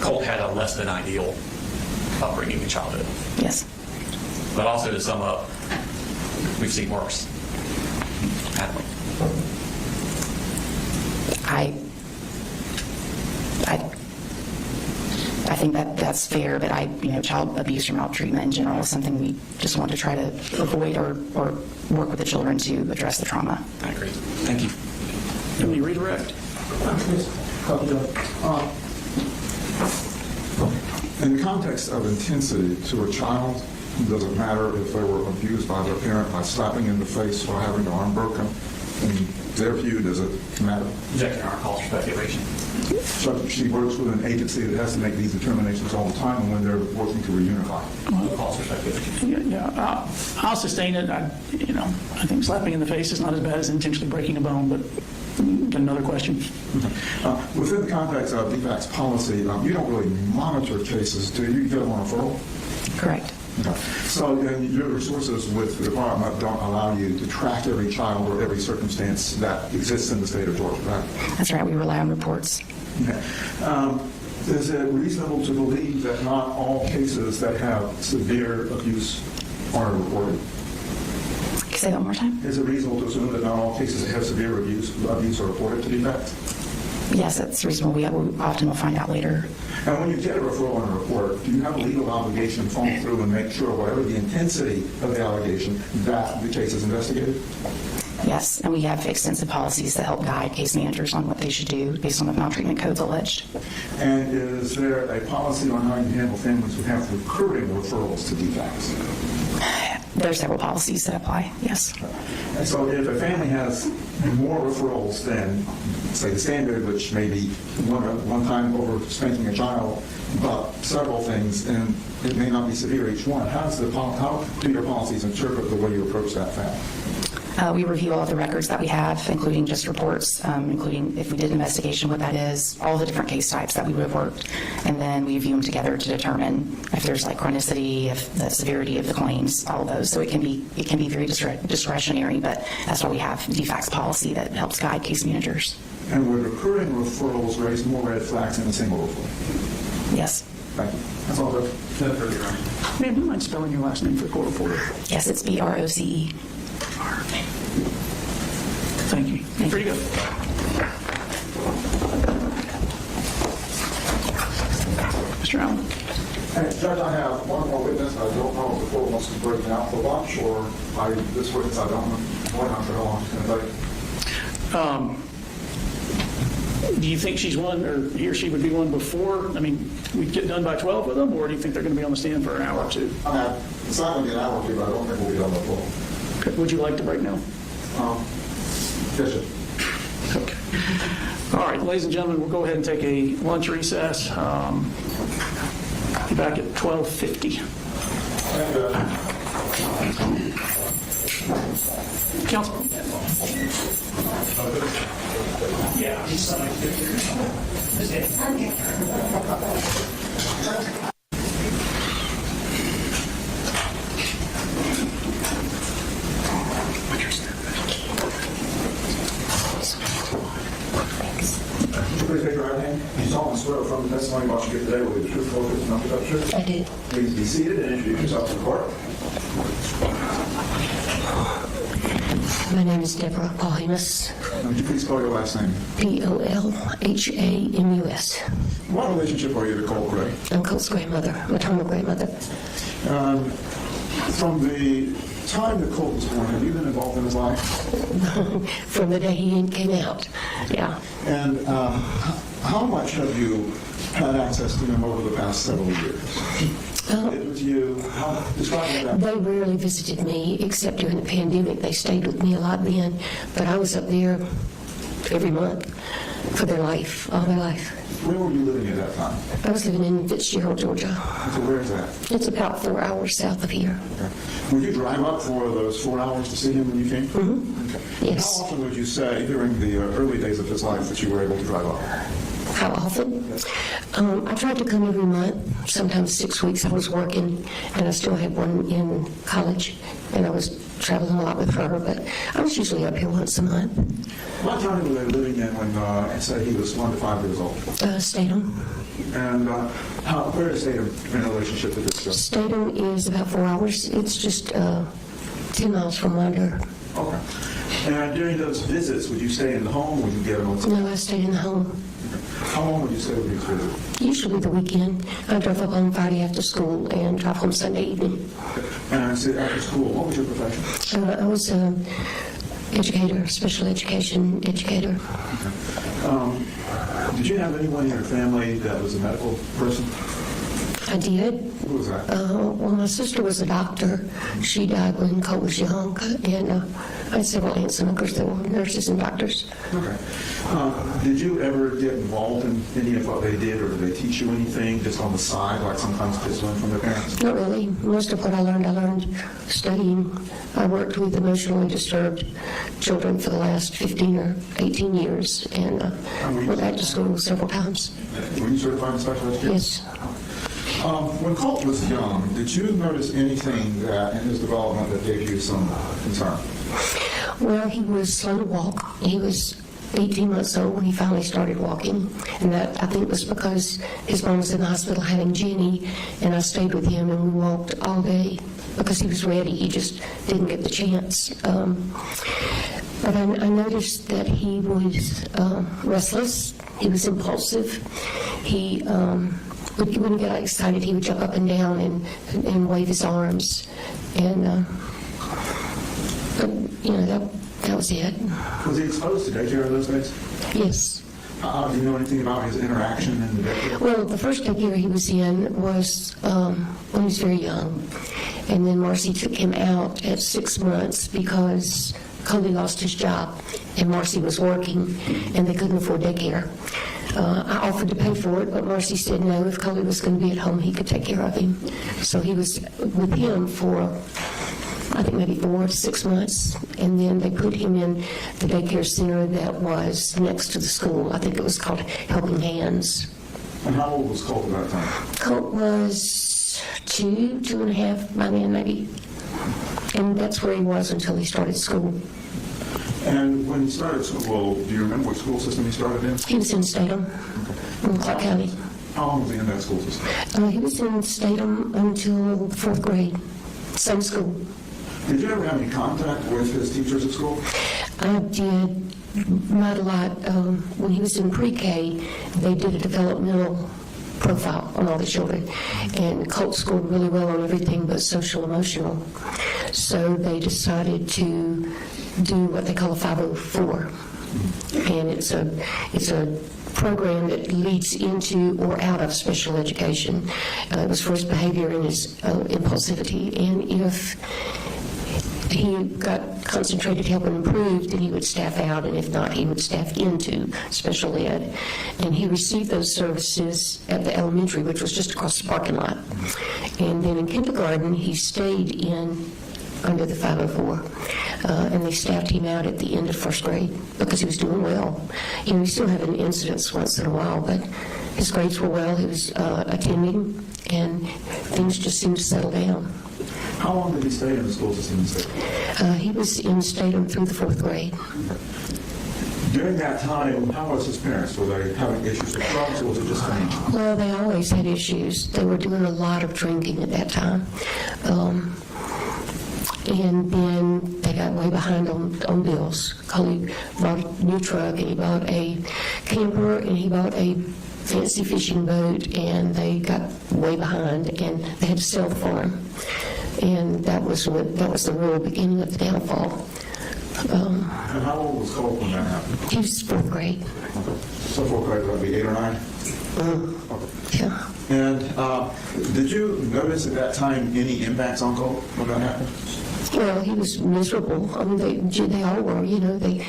Colt had a less than ideal upbringing in childhood. Yes. But also to sum up, we've seen worse, haven't we? I think that's fair, but child abuse or maltreatment in general is something we just want to try to avoid or work with the children to address the trauma. I agree. Thank you. Can we redirect? In the context of intensity to a child, does it matter if they were abused by their parent by slapping in the face or having their arm broken? In their view, does it matter? Objecting our calls for speculation. So she works with an agency that has to make these determinations all the time and when they're working to reunify. Calls for speculation. Yeah, I'll sustain it. I think slapping in the face is not as bad as intentionally breaking a bone, but another question. Within the context of DFAC's policy, you don't really monitor cases, do you? You get them on referral? Correct. Okay. So your resources with the department don't allow you to track every child or every circumstance that exists in the state of Georgia, right? That's right. We rely on reports. Okay. Is it reasonable to believe that not all cases that have severe abuse are reported? Say that one more time. Is it reasonable to assume that not all cases that have severe abuse are reported to DFAC? Yes, that's reasonable. We often will find out later. And when you get a referral and a report, do you have a legal obligation to follow through and make sure, whatever the intensity of the allegation, that the case is investigated? Yes, and we have extensive policies that help guide case managers on what they should do based on the maltreatment codes alleged. And is there a policy on how you handle families who have recurring referrals to DFACs? There are several policies that apply, yes. And so if a family has more referrals than, say, the standard, which may be one time over spanking a child, but several things, and it may not be severe each one, how do your policies interpret the way you approach that family? We review all the records that we have, including just reports, including if we did investigation, what that is, all the different case types that we would have worked, and then we view them together to determine if there's like chronicity, if the severity of the claims, all of those. So it can be very discretionary, but that's why we have DFAC's policy that helps guide case managers. And would recurring referrals raise more red flags than a single referral? Yes. Thank you. That's all, Judge. Ma'am, do you mind spelling your last name for the court reporter? Yes, it's BROCE. Thank you. Free to go. Mr. Allen. Hey, Judge, I have one more witness. I don't know if the court wants to break it out for lunch, or this witness, I don't know. I'm not sure how long it's going to take. Do you think she's one, or he or she would be one before? I mean, we'd get done by 12 with them, or do you think they're going to be on the stand for an hour or two? It's not going to be an hour or two, but I don't think we'll be done by 12. Okay. Would you like to break now? Yes, sir. Okay. All right, ladies and gentlemen, we'll go ahead and take a lunch recess. Be back at 12:50. Counsel. Yeah, he's Please take your right hand. You solemnly swear from the testimony about you give today will be the truth, whole truth, and nothing but the truth? I do. Please be seated and introduce yourself to the court. My name is Deborah Polhemus. Would you please spell your last name? Polhamus. What relationship are you to Colt Gray? I'm Colt's grandmother, maternal grandmother. From the time that Colt was born, have you been involved in his life? From the day he came out, yeah. And how much have you had access to him over the past several years? It was you. Describe that. They rarely visited me, except during the pandemic. They stayed with me a lot then, but I was up there every month for their life, all their life. Where were you living at that time? I was living in Fitzgerald, Georgia. So where is that? It's about 4 hours south of here. Okay. Would you drive up for those 4 hours to see him when you came? Mm-hmm. Okay. Yes. How often would you say during the early days of his life that you were able to drive up? How often? I tried to come every month, sometimes 6 weeks. I was working, and I still had one in college, and I was traveling a lot with her, but I was usually up here once a month. What county were they living in when, say, he was 1 to 5 years old? Statham. And where is Statham in relationship to this? Statham is about 4 hours. It's just 10 miles from Wander. Okay. And during those visits, would you stay in the home, or would you get a hotel? No, I stayed in the home. How long would you stay with these visits? Usually the weekend. I drove up on Friday after school and drive home Sunday evening. And so after school, what was your profession? I was an educator, special education educator. Okay. Did you have anyone in your family that was a medical person? I did. Who was that? Well, my sister was a doctor. She died when Colt was young, and I had several aunts and uncles that were nurses and doctors. Okay. Did you ever get involved in any of what they did, or did they teach you anything just on the side, like sometimes kids learn from their parents? Not really. Most of what I learned studying. I worked with emotionally disturbed children for the last 15 or 18 years, and went back to school several times. Were you certified in special education? Yes. When Colt was young, did you notice anything that in his development that gave you some concern? Well, he was slow to walk. He was 18 months old when he finally started walking, and that I think was because his mom was in the hospital having Jenny, and I stayed with him and we walked all day because he was ready. He just didn't get the chance. But I noticed that he was restless. He was impulsive. When he got excited, he would jump up and down and wave his arms, and that was it. Was he exposed to daycare in those days? Yes. Do you know anything about his interaction in the daycare? Well, the first daycare he was in was when he was very young, and then Marcy took him out at 6 months because Coley lost his job, and Marcy was working, and they couldn't afford daycare. I offered to pay for it, but Marcy said no. If Coley was going to be at home, he could take care of him. So he was with him for I think maybe 4 to 6 months, and then they put him in the daycare center that was next to the school. I think it was called Helping Hands. And how old was Colt at that time? Colt was 2.5 by then maybe, and that's where he was until he started school. And when he started school, do you remember what school system he started in? He was in Statham, in Clark County. How long was he in that school system? He was in Statham until the 4th grade, same school. Did you ever have any contact with his teachers at school? I did not a lot. When he was in pre-K, they did a developmental profile on all the children, and Colt scored really well on everything but social emotional. So they decided to do what they call a 504, and it's a program that leads into or out of special education. It was for his behavior and his impulsivity, and if he got concentrated help and improved, then he would staff out, and if not, he would staff into special ed. And he received those services at the elementary, which was just across the parking lot. And then in kindergarten, he stayed in under the 504, and they staffed him out at the end of 1st grade because he was doing well. You know, he still had an incidents once in a while, but his grades were well. He was attending, and things just seemed to settle down. How long did he stay in the school system in Statham? He was in Statham through the 4th grade. During that time, how was his parents? Were they having issues with drugs, or was it just financial? Well, they always had issues. They were doing a lot of drinking at that time. And then they got way behind on bills. Coley bought a new truck, and he bought a camper, and he bought a fancy fishing boat, and they got way behind, and they had to sell the farm. And that was the real beginning of the downfall. And how old was Colt when that happened? He was 4th grade. Okay. So 4th grade, would that be 8 or 9? Okay. Yeah. And did you notice at that time any impacts on Colt when that happened? Well, he was miserable. I mean, they all were, you know. They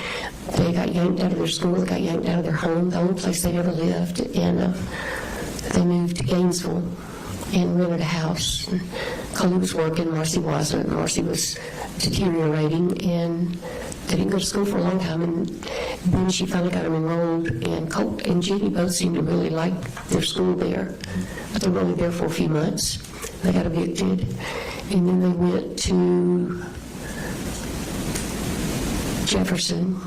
got yanked out of their school, they got yanked out of their home, the only place they'd ever lived, and they moved to Gainesville and rented a house. Coley was working, Marcy wasn't. Marcy was deteriorating, and they didn't go to school for a long time, and then she finally got him enrolled, and Colt and Judy both seemed to really like their school there, but they were only there for a few months. They got evicted, and then they went to Jefferson,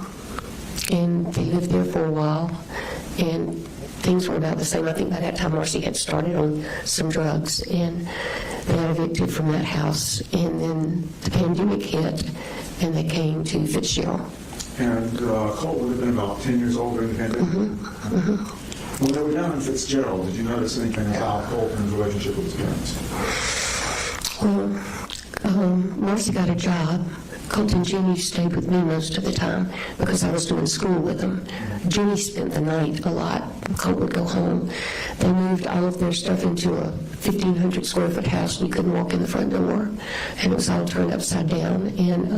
and they lived there for a while, and things were about the same. I think by that time Marcy had started on some drugs, and they got evicted from that house, and then the pandemic hit, and they came to Fitzgerald. And Colt would have been about 10 years old during the pandemic? When they were down in Fitzgerald, did you notice anything about Colt and his relationship with his parents? Well, Marcy got a job. Colt and Jenny stayed with me most of the time because I was doing school with them. Jenny spent the night a lot. Colt would go home. They moved all of their stuff into a 1,500 square foot house, and you couldn't walk in the front door, and it was all turned upside down. And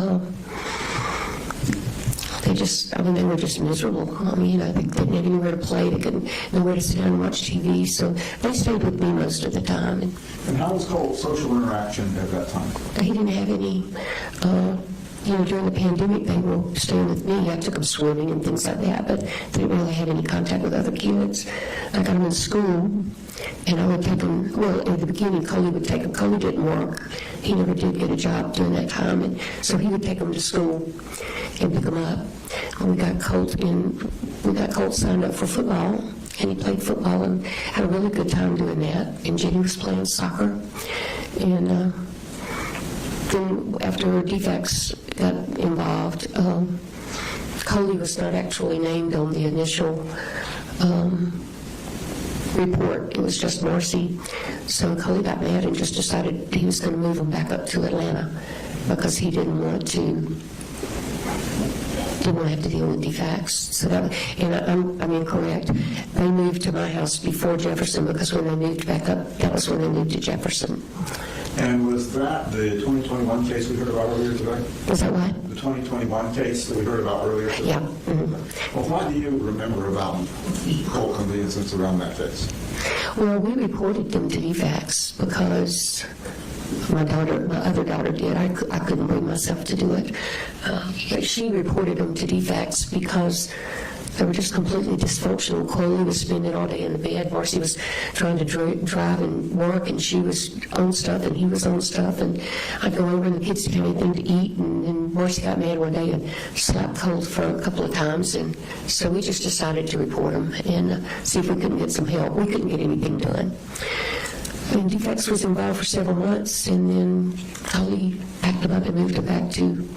they were just miserable. I mean, you know, they didn't have anywhere to play. They couldn't nowhere to sit down and watch TV. So they stayed with me most of the time. And how was Colt's social interaction at that time? He didn't have any. You know, during the pandemic, they were staying with me. I took them swimming and things like that, but they didn't really have any contact with other kids. I got them in school, and I would take them, well, in the beginning, Coley would take them. Coley didn't work. He never did get a job during that time, and so he would take them to school and pick them up. And we got Colt signed up for football, and he played football and had a really good time doing that. And Jenny was playing soccer, and then after defects got involved, Coley was not actually named on the initial report. It was just Marcy. So Coley got mad and just decided he was going to move him back up to Atlanta because he didn't want to have to deal with defects. So that, and I'm incorrect. They moved to my house before Jefferson because when they moved back up, that was when they moved to Jefferson. And was that the 2021 case we heard about earlier today? Was that what? The 2021 case that we heard about earlier today? Yeah. Mm-hmm. Well, what do you remember about Colt and the incidents around that case? Well, we reported them to DFACS because My other daughter did. I couldn't bring myself to do it. But she reported them to DFACS because they were just completely dysfunctional. Chloe was spending all day in the bed. Marcy was trying to drive and work, and she was on stuff, and he was on stuff. And I'd go over, and the kids didn't have anything to eat. And Marcy got mad one day and slapped Colt for a couple of times. And so we just decided to report him and see if we couldn't get some help. We couldn't get anything done. And DFACS was involved for several months, and then Chloe packed him up and moved him back to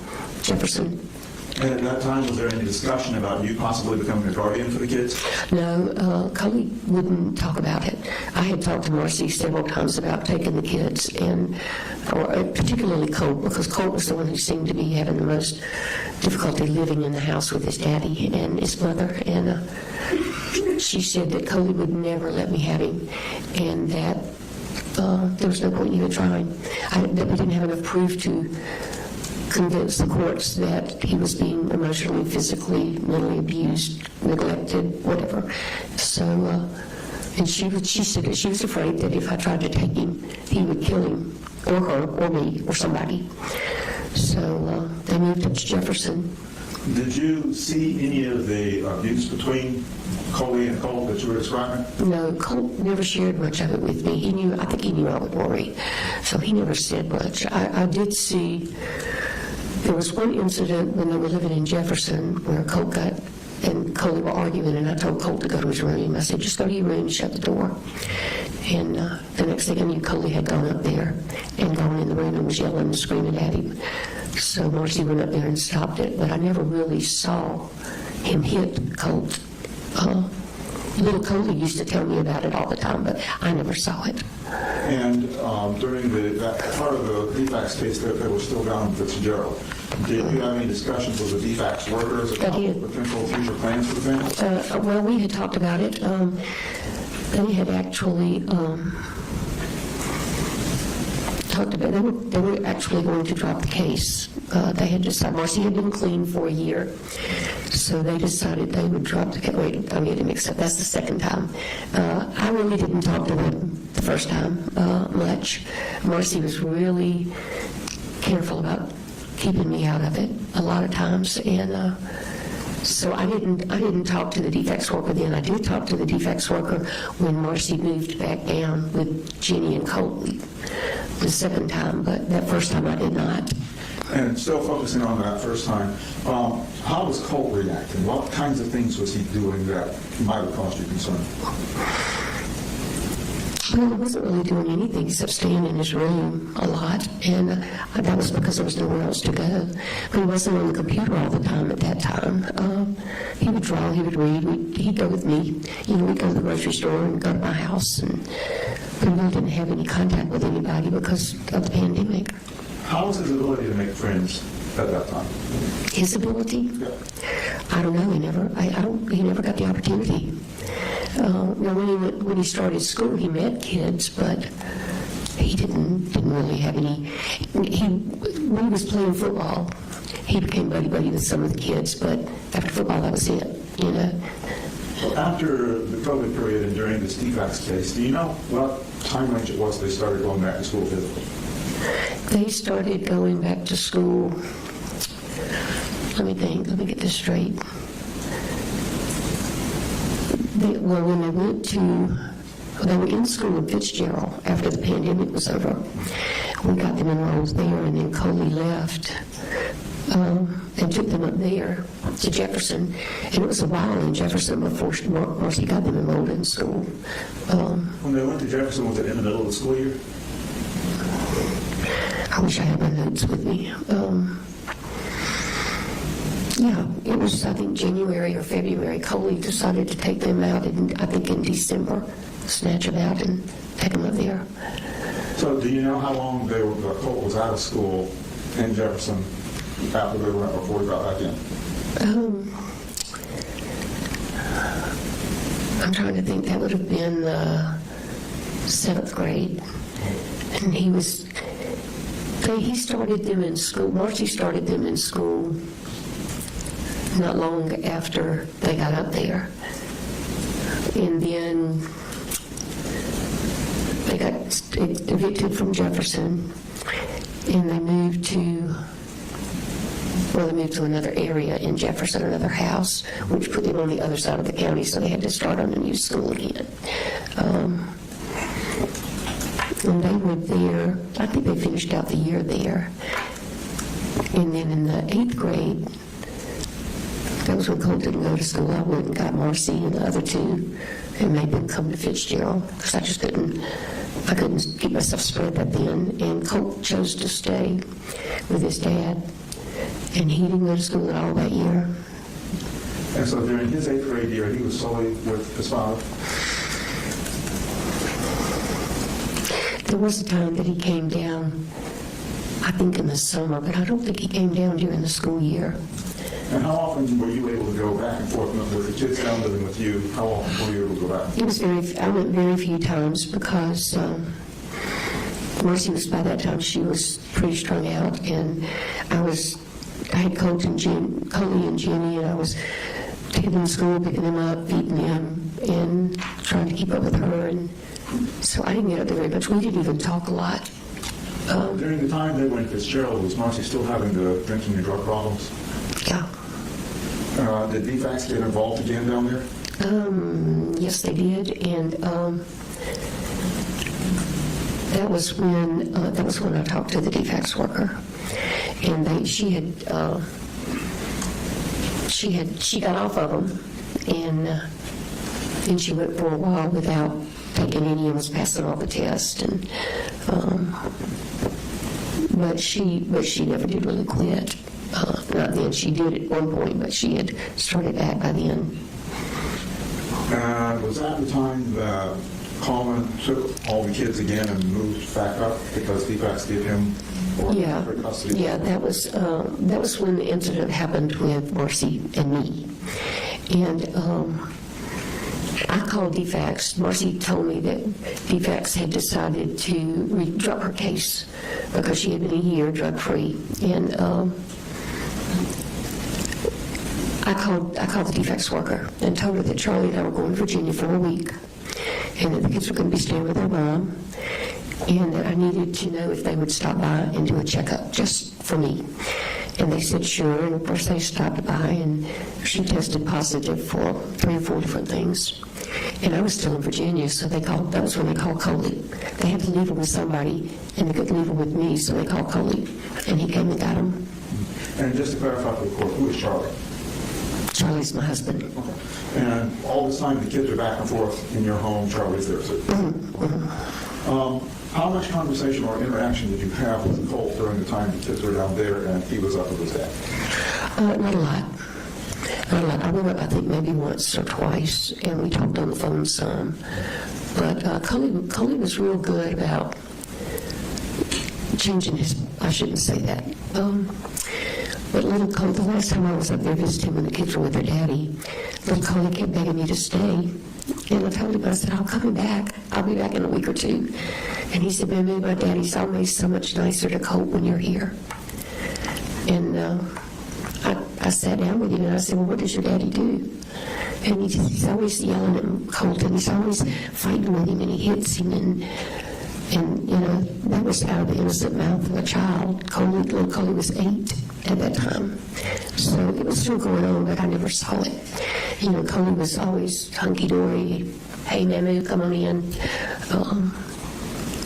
Jefferson. And at that time, was there any discussion about you possibly becoming a guardian for the kids? No, Chloe wouldn't talk about it. I had talked to Marcy several times about taking the kids, and particularly Colt, because Colt was the one who seemed to be having the most difficulty living in the house with his daddy and his mother. And she said that Chloe would never let me have him, and that there was no point in even trying. That we didn't have enough proof to convince the courts that he was being emotionally, physically, mentally abused, neglected, whatever. So, and she said that she was afraid that if I tried to take him, he would kill him, or her, or me, or somebody. So they moved up to Jefferson. Did you see any of the abuse between Chloe and Colt that you were describing? No, Colt never shared much of it with me. I think he knew I would worry, so he never said much. I did see, there was one incident when they were living in Jefferson where Colt and Chloe were arguing, and I told Colt to go to his room. I said, just go to your room and shut the door. And the next thing I knew, Chloe had gone up there and gone in the room and was yelling and screaming at him. So Marcy went up there and stopped it, but I never really saw him hit Colt. Little Chloe used to tell me about it all the time, but I never saw it. And during that part of the DFACS case, they were still down in Fitzgerald. Did you have any discussions with the DFACS workers about potential future plans for the family? Well, we had talked about it. They had actually talked about it. They were actually going to drop the case. They had decided, Marcy had been clean for a year, so they decided they would drop the case. Wait, I'm getting mixed up. That's the second time. I really didn't talk to them the first time much. Marcy was really careful about keeping me out of it a lot of times, and so I didn't talk to the DFACS worker then. I did talk to the DFACS worker when Marcy moved back down with Jenny and Colt the second time, but that first time I did not. And still focusing on that first time, how was Colt reacting? What kinds of things was he doing that might have caused you concern? Well, he wasn't really doing anything except staying in his room a lot, and that was because there was nowhere else to go. But he wasn't on the computer all the time at that time. He would draw, he would read, he'd go with me. We'd go to the grocery store and go to my house, and we really didn't have any contact with anybody because of the pandemic. How was his ability to make friends at that time? His ability? Yeah. I don't know. He never got the opportunity. Now, when he started school, he met kids, but he didn't really have any. When he was playing football, he became buddy-buddy with some of the kids, but after football, that was it, After the COVID period and during this DFACS case, do you know what time range it was they started going back to school physically? They started going back to school, let me get this straight. They were in school in Fitzgerald after the pandemic was over. We got them enrolled there, and then Coley left and took them up there to Jefferson. And it was a while in Jefferson before Marcy got them enrolled in school. When they went to Jefferson, was it in the middle of the school year? I wish I had my notes with me. Yeah, it was, I think, January or February. Coley decided to take them out, I think in December, snatch them out and take them up there. So do you know how long Colt was out of school in Jefferson after they went, before he got back in? I'm trying to think. That would have been 7th grade. And he started them in school. Marcy started them in school not long after they got up there. And then they got evicted from Jefferson, and they moved to another area in Jefferson, another house, which put them on the other side of the county, so they had to start on a new school again. And they were there, I think they finished out the year there. And then in the 8th grade, that was when Colt didn't go to school, I went and got Marcy and the other two and made them come to Fitzgerald, because I just couldn't keep myself spread that thin. And Colt chose to stay with his dad, and he didn't go to school at all that year. And so during his 8th grade year, he was solely with his father? There was a time that he came down, I think in the summer, but I don't think he came down during the school year. And how often were you able to go back and forth with the kids down living with you? How often were you able to go back? I went very few times because Marcy was, by that time, she was pretty strung out, and I had Coley and Jenny, and I was taking them to school, picking them up, feeding them, and trying to keep up with her, and so I didn't get up there very much. We didn't even talk a lot. During the time they were in Fitzgerald, was Marcy still having the drinking and drug problems? Yeah. Did DFACS get involved again down there? Yes, they did, and that was when I talked to the DFACS worker, and she got off of them, and then she went for a while without taking any and was passing all the tests, and but she never did really quit. Not then. She did at one point, but she had started back by then. Was that the time that Coleman took all the kids again and moved back up because DFACS gave him custody? Yeah, that was when the incident happened with Marcy and me. And I called DFACS. Marcy told me that DFACS had decided to drop her case because she had been a year drug-free. And I called the DFACS worker and told her that Charlie and I were going to Virginia for a week, and that the kids were going to be staying with their mom, and that I needed to know if they would stop by and do a checkup just for me. And they said sure, and of course they stopped by, and she tested positive for 3 or 4 different things. And I was still in Virginia, so that was when they called Coley. They had to leave her with somebody, and they couldn't leave her with me, so they called Coley, and he came and got him. And just to clarify for the court, who is Charlie? Charlie's my husband. Okay. And all this time the kids are back and forth in your home, Charlie's there too? How much conversation or interaction did you have with Colt during the time the kids were down there and he was up with his dad? Not a lot. I went up, I think, maybe once or twice, and we talked on the phone some. But Coley was real good about changing I shouldn't say that. But little Colt, the last time I was up there visiting when the kids were with their daddy, little Coley kept begging me to stay. And I told him, I said, I'll come back. I'll be back in a week or 2. And he said, Mimi, my daddy's always so much nicer to Colt when you're here. And I sat down with him and I said, well, what does your daddy do? And he's always yelling at Colt, and he's always fighting with him, and he hits him, and you know, that was out of the innocent mouth of a child. Little Coley was 8 at that time. So it was still going on, but I never saw it. You know, Coley was always hunky-dory, hey, Mamu, come on in.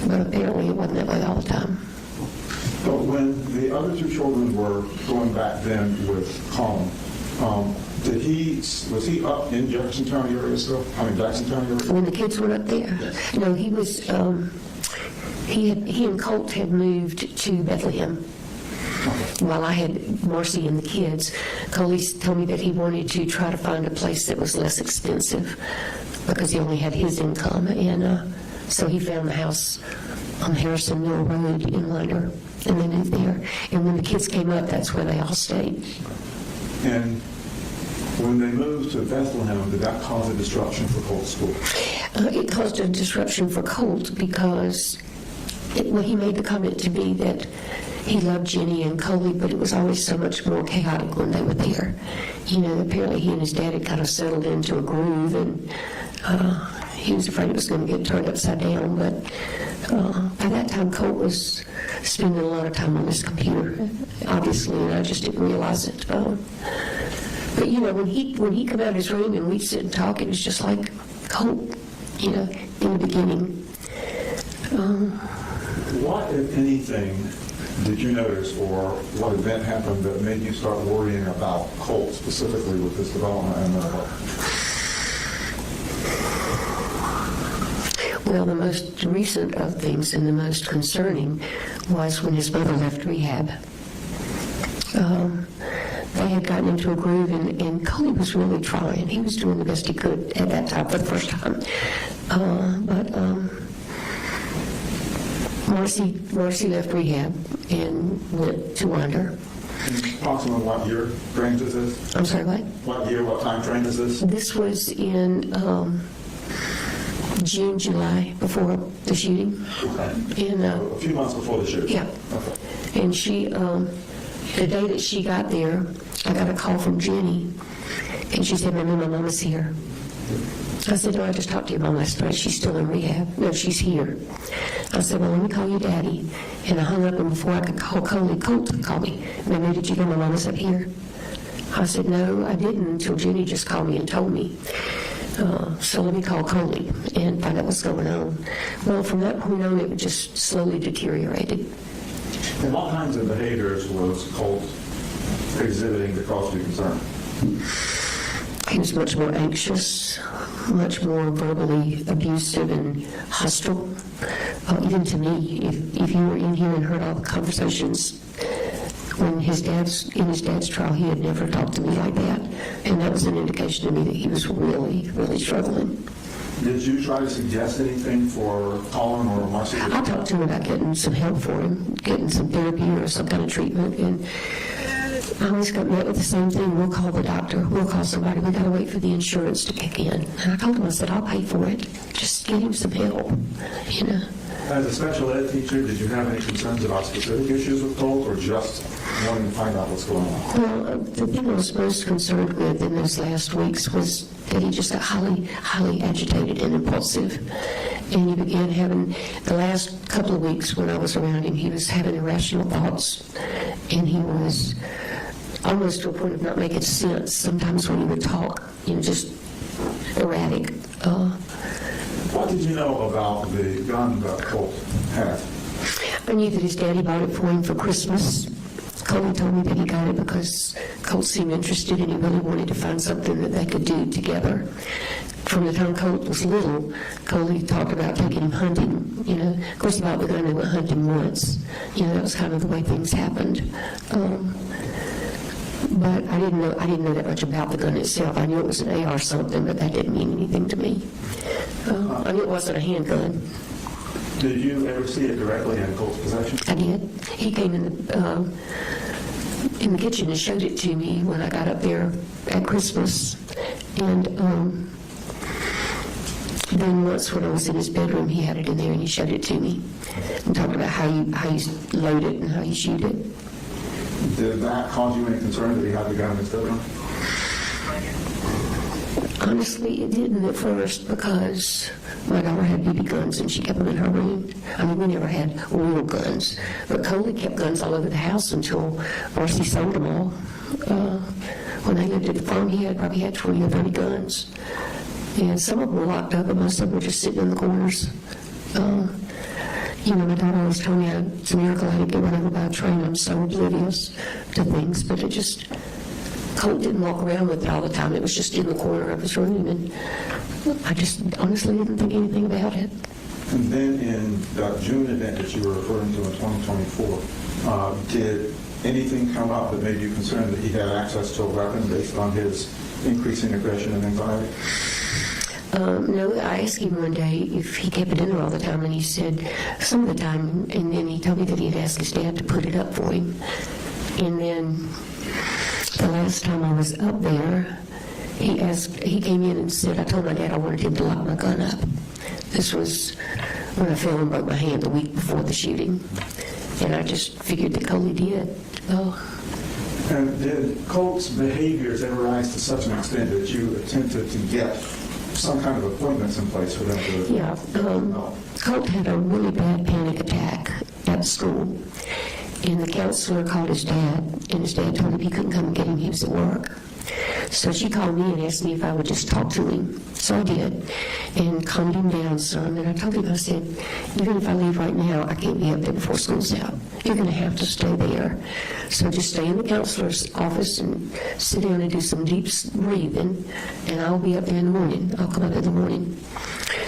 But apparently it wasn't that way all the time. So when the other 2 children were going back then with Colin, was he up in Jackson County area still? Jackson County area? When the kids were up there? Yes. No, he was, he and Colt had moved to Bethlehem. While I had Marcy and the kids, Coley told me that he wanted to try to find a place that was less expensive because he only had his income, and so he found the house on Harrison Mill Road in Lander, and they moved there. And when the kids came up, that's where they all stayed. And when they moved to Bethlehem, did that cause a disruption for Colt's school? It caused a disruption for Colt because he made the comment to me that he loved Jenny and Coley, but it was always so much more chaotic when they were there. You know, apparently he and his dad had kind of settled into a groove, and he was afraid it was going to get turned upside down. But by that time, Colt was spending a lot of time on his computer, obviously, and I just didn't realize it. But you know, when he come out of his room and we'd sit and talk, it was just like Colt, you know, in the beginning. What, if anything, did you notice, or what event happened that made you start worrying about Colt specifically with his development and mental health? Well, the most recent of things and the most concerning was when his mother left rehab. They had gotten into a groove, and Coley was really trying. He was doing the best he could at that time for the first time. But Marcy left rehab and went to Winder. Approximately what year frame is this? I'm sorry, what? What year, what time frame is this? This was in June, July, before the shooting. Okay. And, a few months before the shooting? Yeah. Okay. And she, the day that she got there, I got a call from Jenny, and she said, "Mama, my mama's here." I said, "No, I just talked to your mom last night. She's still in rehab." "No, she's here." I said, "Well, let me call you Daddy." And I hung up, and before I could call Colt called me. "Mama, did you know my mama's up here?" I said, "No, I didn't," until Jenny just called me and told me. So let me call Coley and find out what's going on. Well, from that point on, it just slowly deteriorated. And what kinds of behaviors was Colt exhibiting that caused you concern? He was much more anxious, much more verbally abusive and hostile, even to me. If you were in here and heard all the conversations when in his dad's trial, he had never talked to me like that, and that was an indication to me that he was really, really struggling. Did you try to suggest anything for Colin or Marcy? I talked to him about getting some help for him, getting some therapy or some kind of treatment, and I always got met with the same thing. "We'll call the doctor. We'll call somebody. We got to wait for the insurance to kick in." And I told him, I said, "I'll pay for it. Just get him some help, you know." As a special ed teacher, did you have any concerns about specific issues with Colt, or just wanting to find out what's going on? Well, the thing I was most concerned with in those last weeks was that he just got highly, highly agitated and impulsive. And he began having, the last couple of weeks when I was around him, he was having irrational thoughts. And he was almost to a point of not making sense sometimes when he would talk, you know, just erratic. What did you know about the gun that Colt had? I knew that his daddy bought it for him for Christmas. Coley told me that he got it because Colt seemed interested and he really wanted to find something that they could do together. From the time Colt was little, Coley talked about taking him hunting. You know, of course he bought the gun and went hunting once. You know, that was kind of the way things happened. But I didn't know that much about the gun itself. I knew it was an AR something, but that didn't mean anything to me. I knew it wasn't a handgun. Did you ever see it directly in Colt's possession? I did. He came in the kitchen and showed it to me when I got up there at Christmas. And then once when I was in his bedroom, he had it in there and he showed it to me and talked about how you load it and how you shoot it. Did that cause you any concern that he had the gun in his bedroom? Honestly, it didn't at first because my daughter had BB guns and she kept them in her room. I mean, we never had real guns. But Coley kept guns all over the house until Marcy sold them all. When they lived at the farm, he probably had 20 or 30 guns. And some of them were locked up, but most of them were just sitting in the corners. You know, my daughter always told me it's a miracle I didn't get run over by a train. I'm so oblivious to things, but it just... Colt didn't walk around with it all the time. It was just in the corner of his room, and I just honestly didn't think anything about it. And then in the June event that you were referring to in 2024, did anything come up that made you concerned that he had access to a weapon based on his increasing aggression and anxiety? No, I asked him one day if he kept it in there all the time, and he said some of the time, and then he told me that he had asked his dad to put it up for him. And then the last time I was up there, he came in and said, I told my dad I wanted him to lock my gun up. This was when I fell and broke my hand the week before the shooting. And I just figured that Coley did. And did Colt's behaviors ever rise to such an extent that you attempted to get some kind of appointments in place for them to... Yeah, Colt had a really bad panic attack at school, and the counselor called his dad, and his dad told him he couldn't come and get him, he was at work. So she called me and asked me if I would just talk to him. So I did, and calmed him down some. And I told him, I said, even if I leave right now, I can't be up there before school's out. You're going to have to stay there. So just stay in the counselor's office and sit down and do some deep breathing, and I'll be up there in the morning. I'll come up in the morning.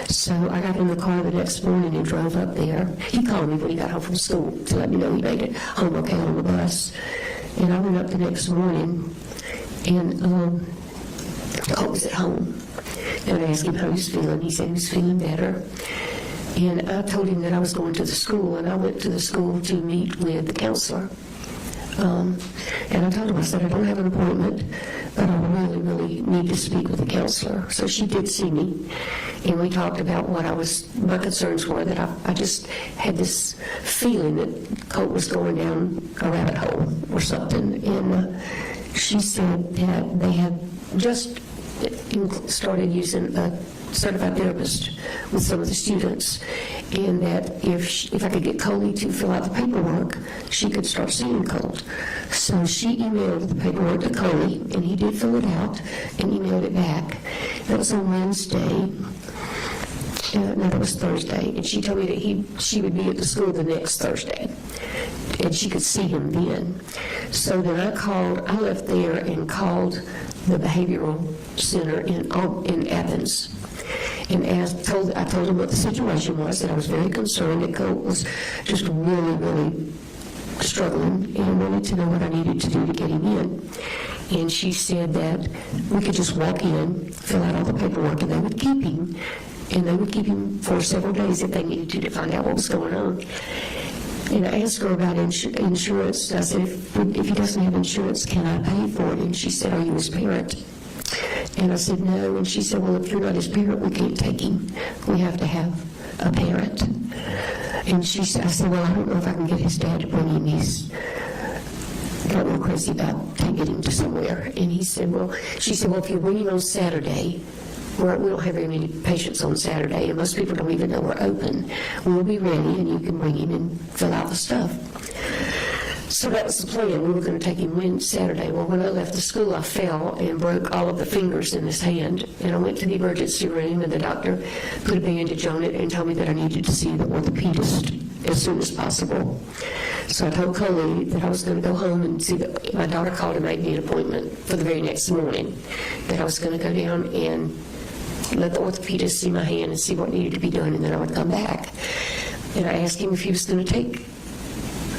So I got in the car the next morning and drove up there. He called me when he got home from school to let me know he made it home okay on the bus. And I went up the next morning, and Colt was at home. And I asked him how he was feeling. He said he was feeling better. And I told him that I was going to the school, and I went to the school to meet with the counselor. And I told him, I said, I don't have an appointment, but I really, really need to speak with the counselor. So she did see me, and we talked about what my concerns were, that I just had this feeling that Colt was going down a rabbit hole or something. And she said that they had just started using a certified therapist with some of the students, and that if I could get Coley to fill out the paperwork, she could start seeing Colt. So she emailed the paperwork to Coley, and he did fill it out and emailed it back. That was on Wednesday. No, that was Thursday, and she told me that she would be at the school the next Thursday, and she could see him then. So then I left there and called the behavioral center in Athens, and I told him what the situation was, that I was very concerned that Colt was just really, really struggling and wanted to know what I needed to do to get him in. And she said that we could just walk in, fill out all the paperwork, and they would keep him. And they would keep him for several days if they needed to find out what was going on. And I asked her about insurance. I said, if he doesn't have insurance, can I pay for it? And she said, are you his parent? And I said, no. And she said, well, if you're not his parent, we can't take him. We have to have a parent. And I said, well, I don't know if I can get his dad to bring him. He's got real crazy about taking him to somewhere. And she said, well, if you bring him on Saturday, we don't have very many patients on Saturday, and most people don't even know we're open. We'll be ready, and you can bring him and fill out the stuff. So that was the plan. We were going to take him Saturday. Well, when I left the school, I fell and broke all of the fingers in his hand, and I went to the emergency room, and the doctor put a bandage on it and told me that I needed to see the orthopedist as soon as possible. So I told Coley that I was going to go home and see my daughter called and made me an appointment for the very next morning, that I was going to go down and let the orthopedist see my hand and see what needed to be done, and then I would come back. And I asked him if he was going to take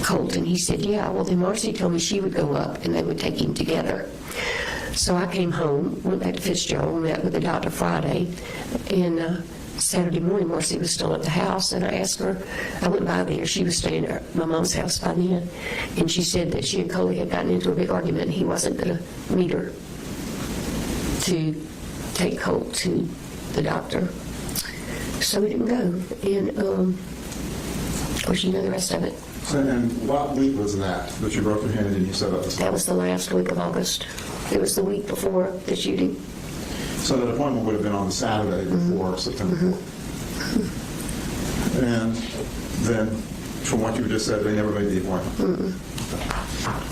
Colt, and he said, yeah. Well, then Marcy told me she would go up, and they would take him together. So I came home, went back to Fitzgerald, met with the doctor Friday, and Saturday morning, Marcy was still at the house, and I asked her, I went by there, she was staying at my mom's house by then, and she said that she and Coley had gotten into a big argument, and he wasn't going to meet her to take Colt to the doctor. So we didn't go. And, of course, you know the rest of it. And what week was that you broke your hand and you set up the That was the last week of August. It was the week before the shooting. So that appointment would have been on the Saturday before September 4th. And then, from what you just said, they never made the appointment.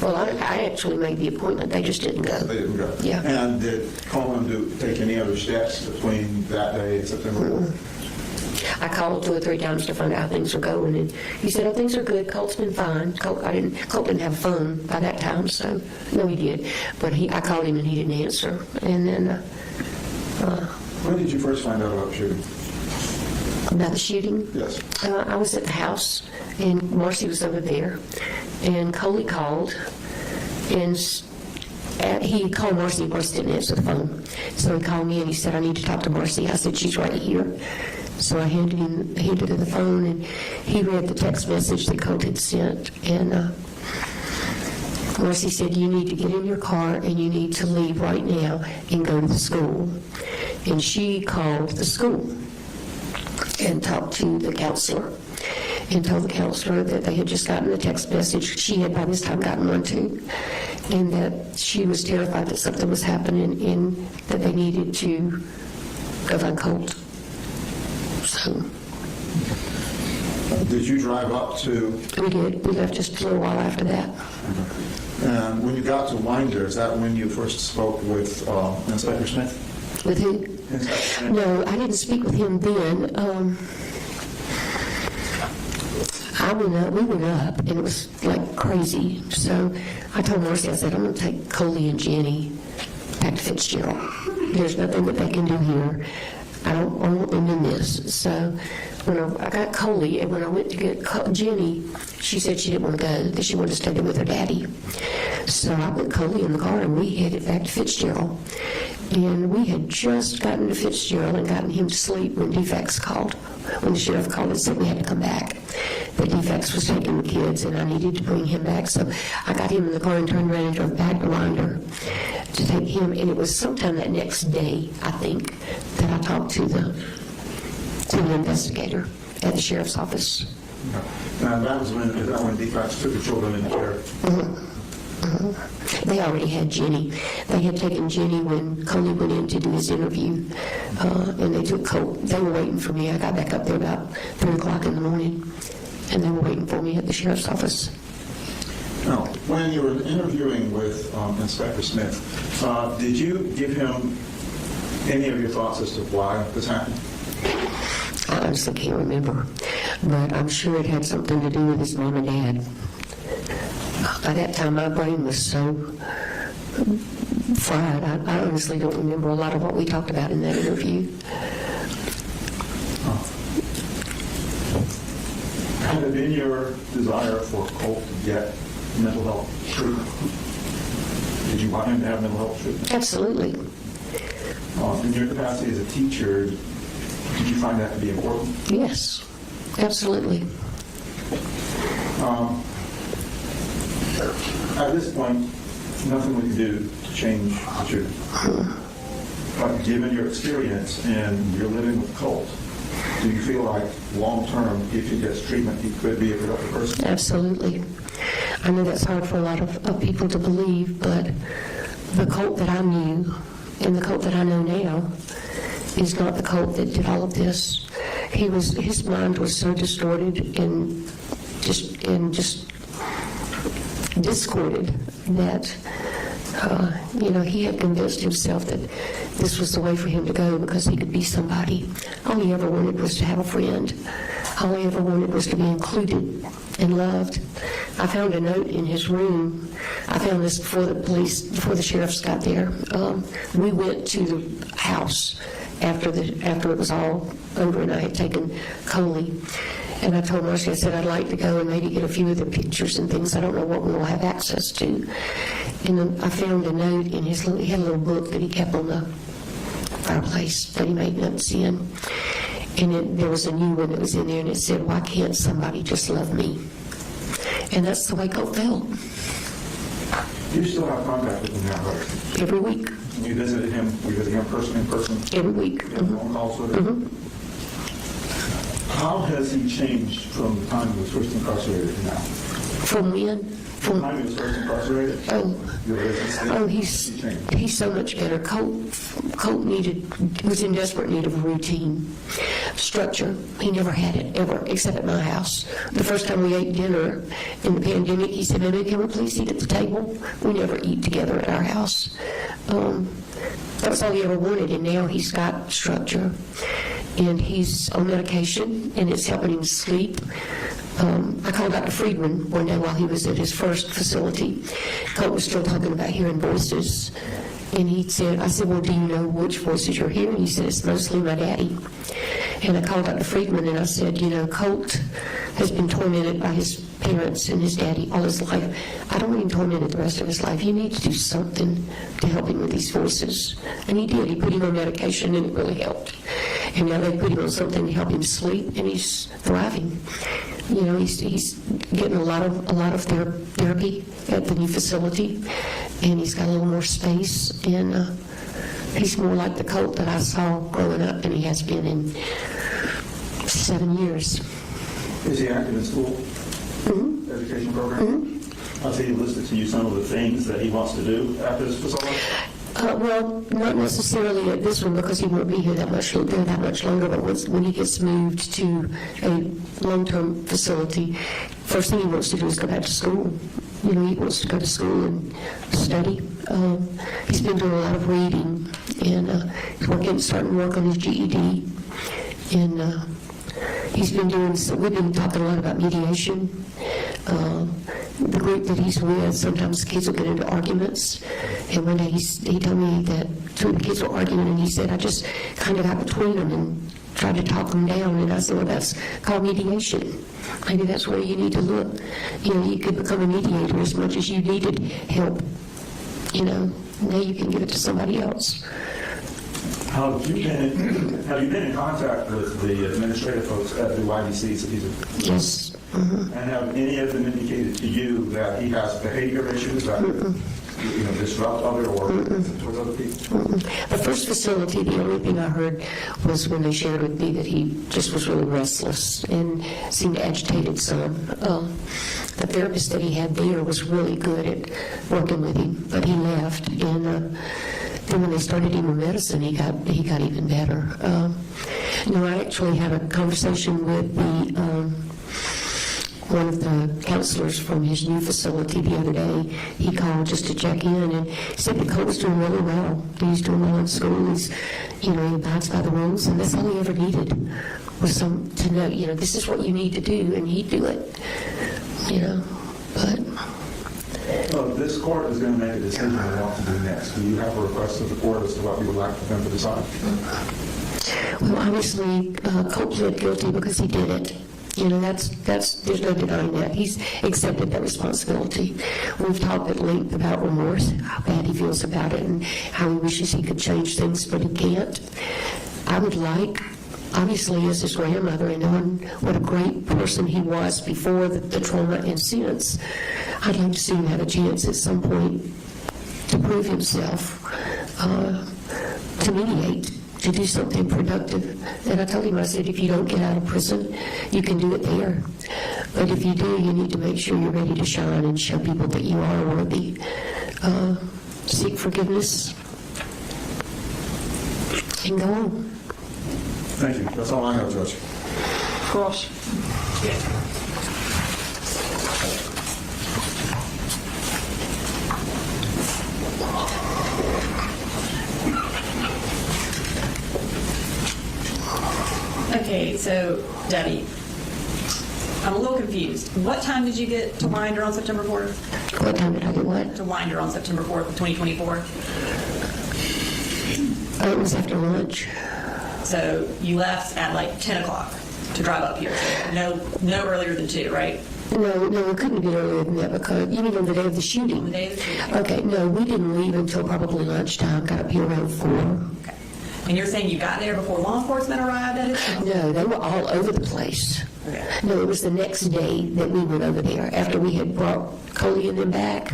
Well, I actually made the appointment. They just didn't go. They didn't go. Yeah. And did Coleman take any other steps between that day and September 4th? I called 2 or 3 times to find out how things were going, and he said, oh, things are good. Colt's been fine. Colt didn't have a phone by that time, so no, he did. But I called him and he didn't answer. And then when did you first find out about the shooting? About the shooting? Yes. I was at the house, and Marcy was over there, and Coley called, and he called Marcy. Marcy didn't answer the phone, so he called me and he said, I need to talk to Marcy. I said, she's right here. So I handed him the phone, and he read the text message that Colt had sent, and Marcy said, you need to get in your car and you need to leave right now and go to the school. And she called the school and talked to the counselor and told the counselor that they had just gotten a text message. She had by this time gotten one too, and that she was terrified that something was happening and that they needed to go find Colt. So Did you drive up to, we did. We left just a little while after that. and when you got to Winder, is that when you first spoke with Inspector Smith? With who? Inspector Smith? No, I didn't speak with him then. We went up, and it was like crazy. So I told Marcy, I said, I'm going to take Coley and Jenny back to Fitzgerald. There's nothing that they can do here. I want them in this. So when I got Coley, and when I went to get Jenny, she said she didn't want to go, that she wanted to stay there with her daddy. So I put Coley in the car, and we headed back to Fitzgerald. And we had just gotten to Fitzgerald and gotten him to sleep when DFAX called. When the sheriff called and said we had to come back. But DFAX was taking the kids, and I needed to bring him back. So I got him in the car and turned around and drove back to Winder to take him. And it was sometime that next day, I think, that I talked to the investigator at the sheriff's office. Now, that was when DFAX took the children in the care. Mm-hmm. They already had Jenny. They had taken Jenny when Coley went in to do his interview, and they took Colt. They were waiting for me. I got back up there about 3 o'clock in the morning, and they were waiting for me at the sheriff's office. Now, when you were interviewing with Inspector Smith, did you give him any of your thoughts as to why this happened? I honestly can't remember, but I'm sure it had something to do with his mom and dad. By that time, my brain was so fried. I honestly don't remember a lot of what we talked about in that interview. Had it been your desire for Colt to get mental health treatment? Did you want him to have mental health treatment? Absolutely. In your capacity as a teacher, did you find that to be important? Yes, absolutely. At this point, nothing we can do to change the truth. But given your experience and you're living with Colt, do you feel like long-term, if he gets treatment, he could be a productive person? Absolutely. I know that's hard for a lot of people to believe, but the Colt that I knew and the Colt that I know now is not the Colt that did all of this. His mind was so distorted and just discorded that he had convinced himself that this was the way for him to go because he could be somebody. All he ever wanted was to have a friend. All he ever wanted was to be included and loved. I found a note in his room. I found this before the sheriffs got there. We went to the house after it was all over, and I had taken Coley. And I told Marcy, I said, I'd like to go and maybe get a few of the pictures and things. I don't know what we will have access to. And then I found a note in he had a little book that he kept on the fireplace that he made notes in. And there was a new one that was in there, and it said, why can't somebody just love me? And that's the way Colt felt. Do you still have contact with him now, right? Every week. You visited him, in person? Every week. You have phone calls with him? How has he changed from the time he was first incarcerated to now? From when? From the time he was first incarcerated? He's so much better. Colt was in desperate need of a routine, structure. He never had it, ever, except at my house. The first time we ate dinner in the pandemic, he said, "Baby, can we please eat at the table?" We never eat together at our house. That was all he ever wanted, and now he's got structure. And he's on medication, and it's helping him sleep. I called Dr. Friedman one day while he was at his first facility. Colt was still talking about hearing voices. And I said, well, do you know which voices you're hearing? He said, it's mostly my daddy. And I called Dr. Friedman and I said, Colt has been tormented by his parents and his daddy all his life. I don't want him tormented the rest of his life. You need to do something to help him with these voices. And he did. He put him on medication and it really helped. And now they put him on something to help him sleep, and he's thriving. He's getting a lot of therapy at the new facility, and he's got a little more space, and he's more like the Colt that I saw growing up, and he has been in 7 years. Is he active in school? Mm-hmm. Education program? Mm-hmm. I see he listed to you some of the things that he wants to do after this facility. Well, not necessarily at this one, because he won't be here that much longer, but when he gets moved to a long-term facility, first thing he wants to do is go back to school. He wants to go to school and study. He's been doing a lot of reading, and he's starting to work on his GED, and we've been talking a lot about mediation. The group that he's with, sometimes kids will get into arguments, and one day he told me that two of the kids were arguing, and he said, I just kind of got between them and tried to talk them down, and I said, well, that's called mediation. Maybe that's where you need to look. You could become a mediator as much as you needed help. Now you can give it to somebody else. Have you been in contact with the administrative folks at the YDCs? Yes. Mm-hmm. And have any of them indicated to you that he has behavior issues that disrupt other or towards other people? The first facility, the only thing I heard was when they shared with me that he just was really restless and seemed agitated some. The therapist that he had there was really good at working with him, but he left, and then when they started him with medicine, he got even better. I actually had a conversation with one of the counselors from his new facility the other day. He called just to check in, and he said that Colt was doing really well. He's doing well in school. He abides by the rules, and that's all he ever needed was to know, this is what you need to do, and he'd do it. But this court is going to make a decision on what to do next. Do you have a request of the court as to what you would like for them to decide? Well, obviously, Colt pled guilty because he did it. There's no denying that. He's accepted that responsibility. We've talked at length about remorse, how bad he feels about it, and how he wishes he could change things, but he can't. I would like, obviously, as his grandmother, and knowing what a great person he was before the trauma and since, I'd like to see him have a chance at some point to prove himself, to mediate, to do something productive. And I told him, I said, if you don't get out of prison, you can do it there. But if you do, you need to make sure you're ready to shine and show people that you are worthy. Seek forgiveness and go on. Thank you. That's all I have, Judge. Cross. Okay, so Debbie, I'm a little confused. What time did you get to Winder on September 4th? What time did I get what? To Winder on September 4th of 2024. It was after lunch. So you left at like 10 o'clock to drive up here. So no earlier than 2, right? No, it couldn't be earlier than that, because you mean on the day of the shooting? On the day of the shooting. Okay, no, we didn't leave until probably lunchtime, got up here around 4. Okay. And you're saying you got there before law enforcement arrived at it? No, they were all over the place. Okay. No, it was the next day that we went over there, after we had brought Coley and them back.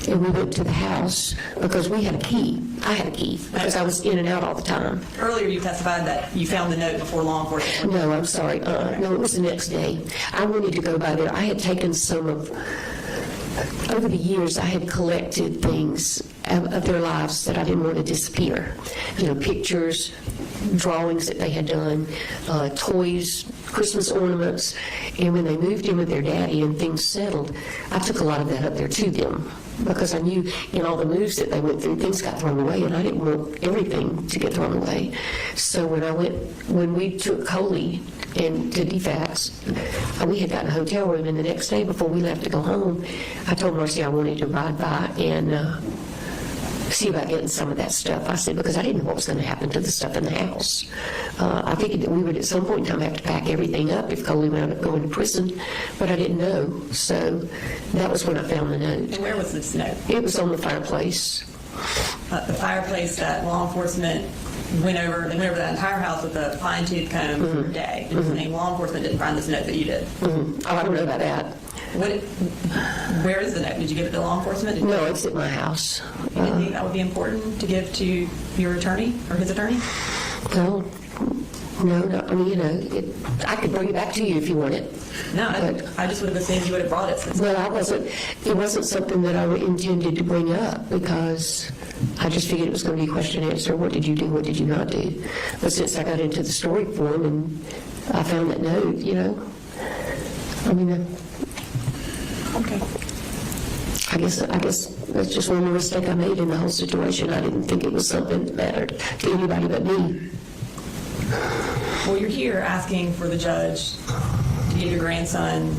And we went to the house because we had a key. I had a key because I was in and out all the time. Earlier you testified that you found the note before law enforcement. No, I'm sorry. No, it was the next day. I wanted to go by there. I had taken over the years, I had collected things of their lives that I didn't want to disappear. Pictures, drawings that they had done, toys, Christmas ornaments. And when they moved in with their daddy and things settled, I took a lot of that up there to them, because I knew in all the moves that they went through, things got thrown away, and I didn't want everything to get thrown away. So when we took Coley and to DFACS, we had gotten a hotel room, and the next day before we left to go home, I told Marcy I wanted to ride by and see about getting some of that stuff. I said, because I didn't know what was going to happen to the stuff in the house. I figured that we would at some point in time have to pack everything up if Coley wound up going to prison, but I didn't know. So that was when I found the note. And where was this note? It was on the fireplace. The fireplace that law enforcement went over that entire house with a fine-tooth comb for a day. And law enforcement didn't find this note that you did. Oh, I don't know about that. Where is the note? Did you give it to law enforcement? No, it's at my house. You didn't think that would be important to give to your attorney or his attorney? Well, no, I mean, I could bring it back to you if you want it. No, I just would have assumed you would have brought it. Well, it wasn't something that I intended to bring up, because I just figured it was going to be question and answer. What did you do? What did you not do? But since I got into the story form and I found that note, you know, I mean, Okay. I guess that's just one more mistake I made in the whole situation. I didn't think it was something that mattered to anybody but me. Well, you're here asking for the judge to give your grandson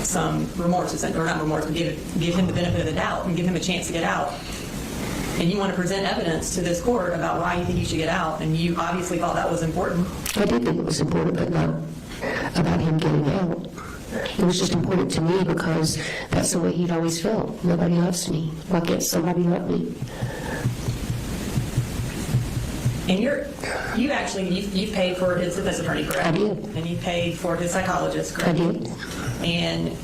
some remorse, or not remorse, but give him the benefit of the doubt and give him a chance to get out. And you want to present evidence to this court about why you think you should get out, and you obviously thought that was important. I did think it was important, but not about him getting out. It was just important to me because that's the way he'd always felt. Nobody loves me. Why can't somebody love me? And you paid for his defense attorney, correct? I did. And you paid for his psychologist, correct? I did. And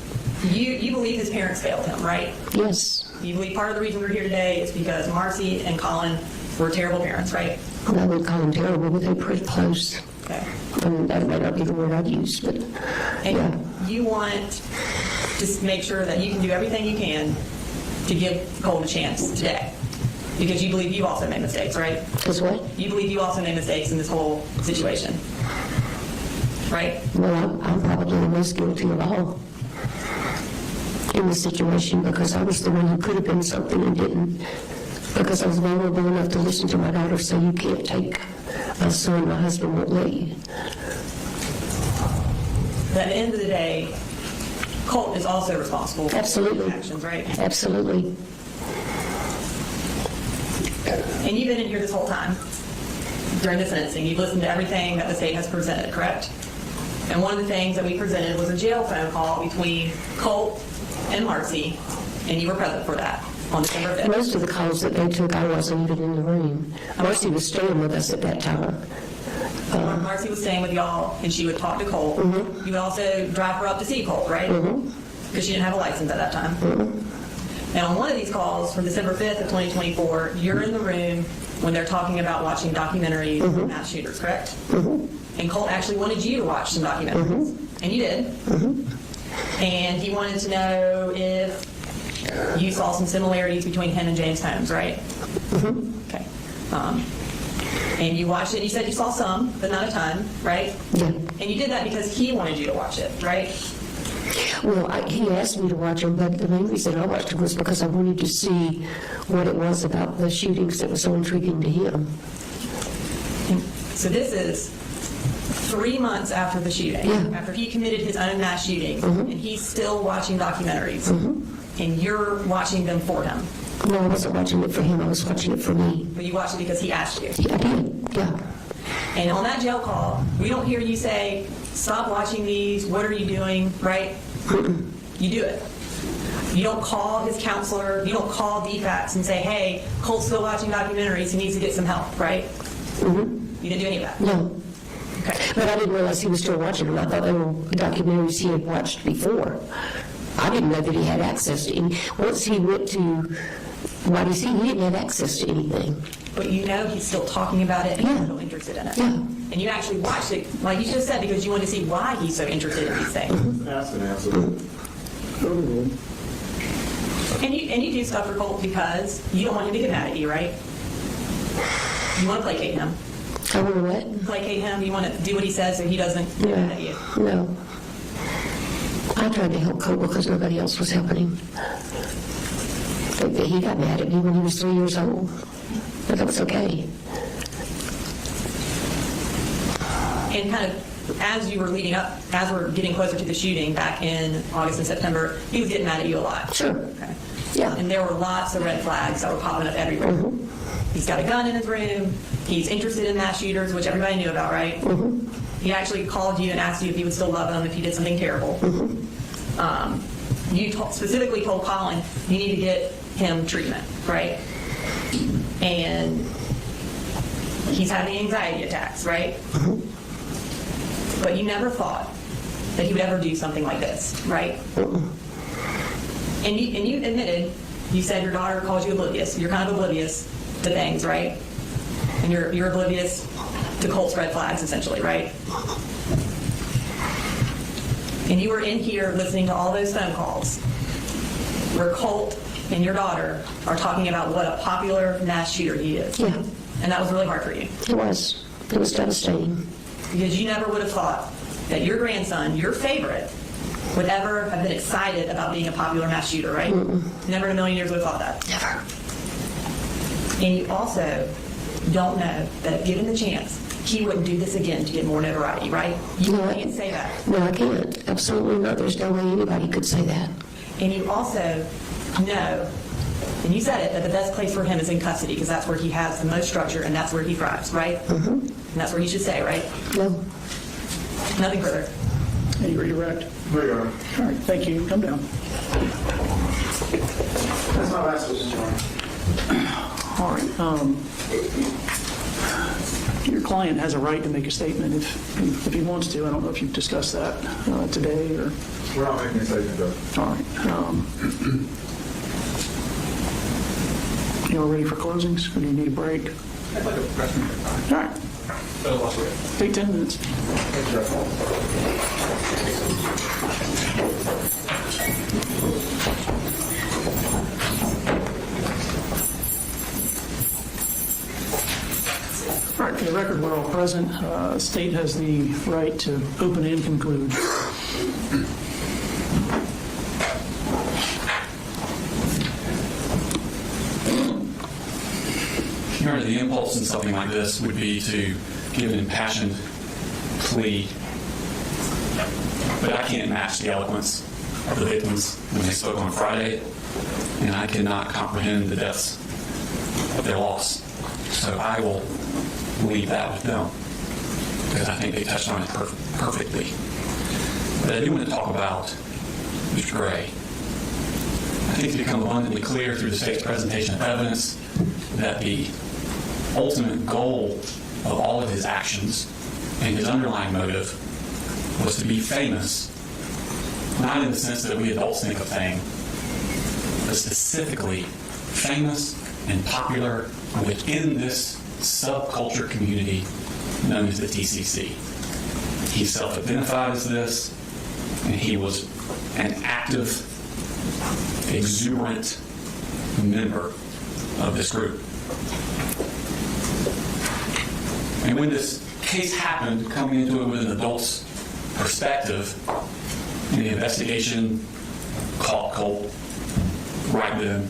you believe his parents failed him, right? Yes. You believe part of the reason we're here today is because Marcy and Colin were terrible parents, right? I wouldn't call them terrible, but they're pretty close. Okay. I mean, that might not be the word I'd use, but And yeah. you want to make sure that you can do everything you can to give Colt a chance today. Because you believe you also made mistakes, right? Because what? You believe you also made mistakes in this whole situation, right? Well, I'm probably the most guilty of all in this situation because I was the one who could have been something and didn't. Because I was vulnerable enough to listen to my daughter say, you can't take my son, my husband won't let you. But at the end of the day, Colt is also responsible for Absolutely. his actions, right? Absolutely. And you've been in here this whole time during the sentencing. You've listened to everything that the state has presented, correct? And one of the things that we presented was a jail phone call between Colt and Marcy, and you were present for that on December 5th. Most of the calls that they took, I wasn't even in the room. Marcy was staying with us at that time. Marcy was staying with y'all, and she would talk to Colt. Mm-hmm. You would also drive her up to see Colt, right? Because she didn't have a license at that time. And on one of these calls from December 5th of 2024, you're in the room when they're talking about watching documentaries of mass shooters, correct? And Colt actually wanted you to watch some documentaries. And you did. And he wanted to know if you saw some similarities between him and James Holmes, right? Okay. And you watched it, and you said you saw some, but not a ton, right? Yeah. And you did that because he wanted you to watch it, right? Well, he asked me to watch them, but the main reason I watched them was because I wanted to see what it was about the shootings that was so intriguing to him. And so this is 3 months after the shooting, Yeah. after he committed his own mass shooting, and he's still watching documentaries, and you're watching them for him. No, I wasn't watching it for him, I was watching it for me. But you watched it because he asked you. Yeah, I did, yeah. And on that jail call, we don't hear you say, stop watching these, what are you doing, right? You do it. You don't call his counselor, you don't call DFACS and say, hey, Colt's still watching documentaries, he needs to get some help, right? You didn't do any of that. No. Okay. But I didn't realize he was still watching them. I thought they were documentaries he had watched before. I didn't know that he had access to any. Once he went to YDC, he didn't have access to anything. But you know he's still talking about it and he's still interested in it. Yeah. And you actually watched it, like you just said, because you wanted to see why he's so interested in these things. Ask and answer. And you do stuff for Colt because you don't want him to get mad at you, right? You want to placate him. I want to what? Placate him. You want to do what he says so he doesn't get mad at you. No. I tried to help Colt because nobody else was helping him. He got mad at me when he was 3 years old. But that was okay. And kind of as you were leading up, as we're getting closer to the shooting back in August and September, he was getting mad at you a lot. Sure. Okay. Yeah. And there were lots of red flags that were popping up everywhere. He's got a gun in his room. He's interested in mass shooters, which everybody knew about, right? He actually called you and asked you if you would still love him if he did something terrible. You specifically told Colin you need to get him treatment, right? And he's having anxiety attacks, right? But you never thought that he would ever do something like this, right? And you admitted, you said your daughter calls you oblivious. You're kind of oblivious to things, right? And you're oblivious to Colt's red flags, essentially, right? And you were in here listening to all those phone calls where Colt and your daughter are talking about what a popular mass shooter he is. Yeah. And that was really hard for you. It was devastating. Because you never would have thought that your grandson, your favorite, would ever have been excited about being a popular mass shooter, right? Never in a million years would have thought that. Never. And you also don't know that if given the chance, he wouldn't do this again to get more notoriety, right? You can't say that. No, I can't. Absolutely not. There's no way anybody could say that. And you also know, and you said it, that the best place for him is in custody because that's where he has the most structure and that's where he thrives, right? And that's where he should stay, right? No. Nothing further. Any redirect? Very good. All right, thank you. Come down. That's my last question, John. All right. Your client has a right to make a statement if he wants to. I don't know if you've discussed that today or. We're not making a statement, Judge. All right. You all ready for closings, or do you need a break? I'd like a question. All right. Take 10 minutes. All right, for the record, we're all present. The state has the right to open and conclude. The impulse in something like this would be to give an impassioned plea, but I can't match the eloquence of the victims when they spoke on Friday, and I cannot comprehend the depths of their loss. So I will leave that with them, because I think they touched on it perfectly. But I do want to talk about Mr. Gray. I think it's become abundantly clear through the state's presentation of evidence that the ultimate goal of all of his actions and his underlying motive was to be famous, not in the sense that we adults think of fame, but specifically famous and popular within this subculture community known as the TCC. He self-identified as this, and he was an active, exuberant member of this group. And when this case happened, coming into it with an adult's perspective, and the investigation caught Colt right then,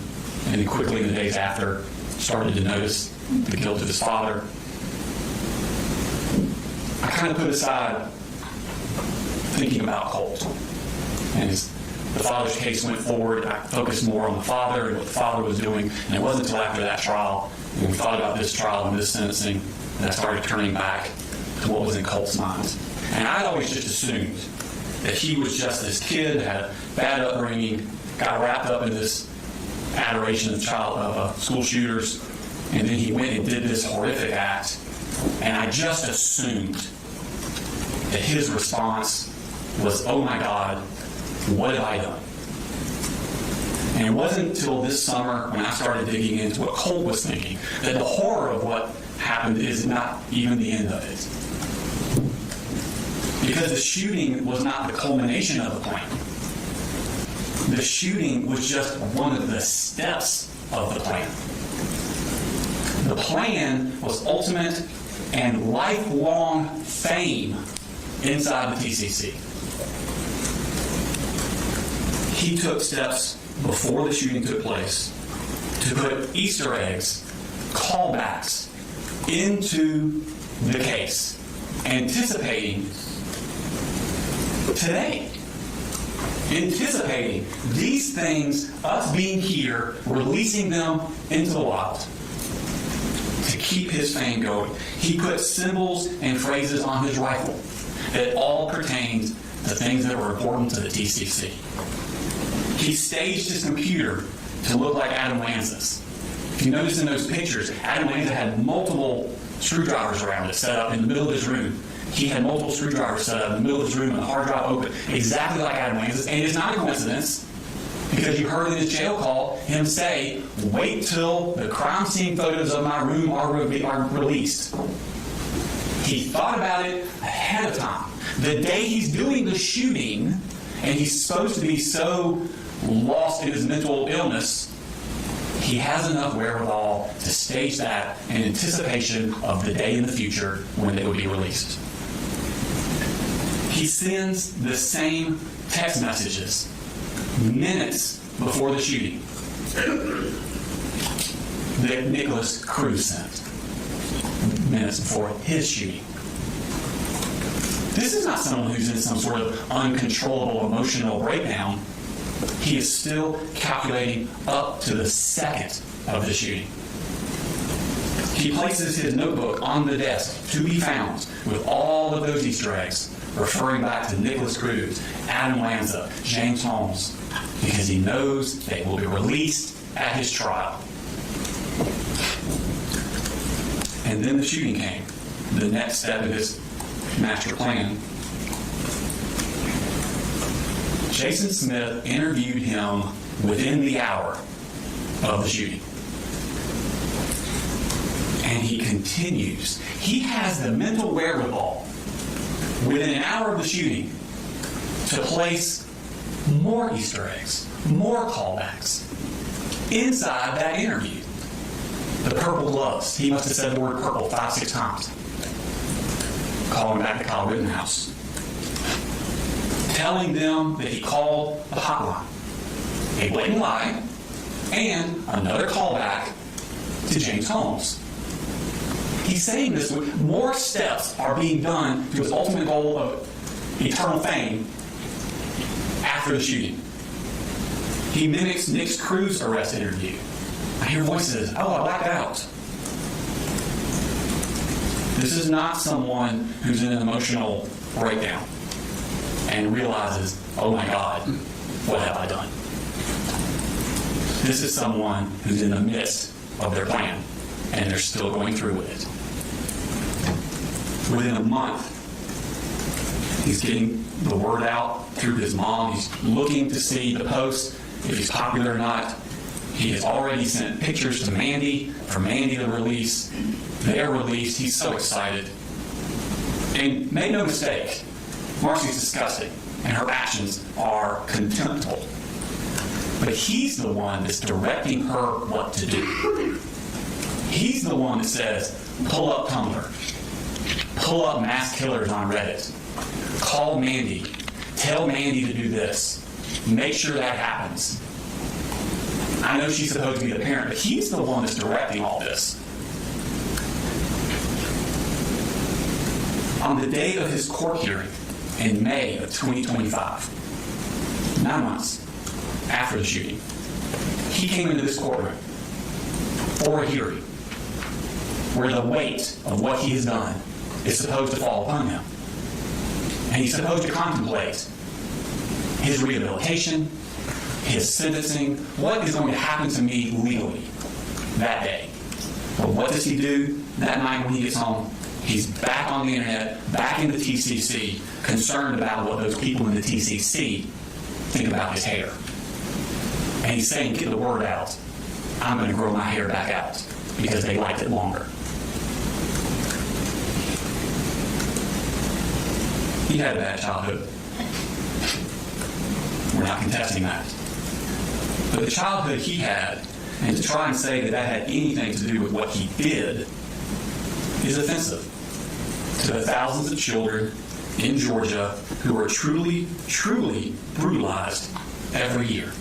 and then quickly in the days after, started to notice the guilt of his father, I kind of put aside thinking about Colt. And as the father's case went forward, I focused more on the father and what the father was doing, and it wasn't until after that trial, when we thought about this trial and this sentencing, that I started turning back to what was in Colt's mind. And I'd always just assumed that he was just this kid, had a bad upbringing, got wrapped up in this adoration of school shooters, and then he went and did this horrific act. And I just assumed that his response was, oh my God, what have I done? And it wasn't until this summer when I started digging into what Colt was thinking that the horror of what happened is not even the end of it. Because the shooting was not the culmination of the plan. The shooting was just one of the steps of the plan. The plan was ultimate and lifelong fame inside the TCC. He took steps before the shooting took place to put Easter eggs, callbacks, into the case, anticipating today, anticipating these things, us being here, releasing them into the wild to keep his fame going. He put symbols and phrases on his rifle that all pertained to things that were important to the TCC. He staged his computer to look like Adam Lanza's. If you notice in those pictures, Adam Lanza had multiple screwdrivers around it set up in the middle of his room. He had multiple screwdrivers set up in the middle of his room and the hard drive open, exactly like Adam Lanza's. And it's not a coincidence, because you heard in his jail call him say, wait till the crime scene photos of my room are released. He thought about it ahead of time. The day he's doing the shooting, and he's supposed to be so lost in his mental illness He has enough wherewithal to stage that in anticipation of the day in the future when they would be released. He sends the same text messages minutes before the shooting that Nicholas Cruz sent, minutes before his shooting. This is not someone who's in some sort of uncontrollable emotional breakdown. He is still calculating up to the second of the shooting. He places his notebook on the desk to be found with all of those Easter eggs, referring back to Nicholas Cruz, Adam Lanza, James Holmes, because he knows they will be released at his trial. And then the shooting came, the next step in his master plan. Jason Smith interviewed him within the hour of the shooting. And he continues. He has the mental wherewithal within an hour of the shooting to place more Easter eggs, more callbacks inside that interview. The purple gloves. He must have said the word purple 5-6 times. Calling back to Kyle Rittenhouse. Telling them that he called the hotline. A blatant lie and another callback to James Holmes. He's saying this with more steps are being done to his ultimate goal of eternal fame after the shooting. He mimics Nick Cruz's arrest interview. I hear voices, oh, I blacked out. This is not someone who's in an emotional breakdown and realizes, oh my God, what have I done? This is someone who's in the midst of their plan and they're still going through with it. Within a month, he's getting the word out through his mom. He's looking to see the post, if he's popular or not. He has already sent pictures to Mandy for Mandy to release. They're released. He's so excited. And make no mistake, Marcy's disgusting, and her actions are contemptible. But he's the one that's directing her what to do. He's the one that says, pull up Tumblr. Pull up mass killers on Reddit. Call Mandy. Tell Mandy to do this. Make sure that happens. I know she's supposed to be the parent, but he's the one that's directing all this. On the day of his court hearing in May of 2025, 9 months after the shooting, he came into this courtroom for a hearing where the weight of what he has done is supposed to fall upon him. And he's supposed to contemplate his rehabilitation, his sentencing, what is going to happen to me legally that day. But what does he do that night when he gets home? He's back on the internet, back in the TCC, concerned about what those people in the TCC think about his hair. And he's saying, get the word out. I'm going to grow my hair back out because they liked it longer. He had a bad childhood. We're not contesting that. But the childhood he had, and to try and say that that had anything to do with what he did, is offensive to the thousands of children in Georgia who are truly, truly brutalized every year.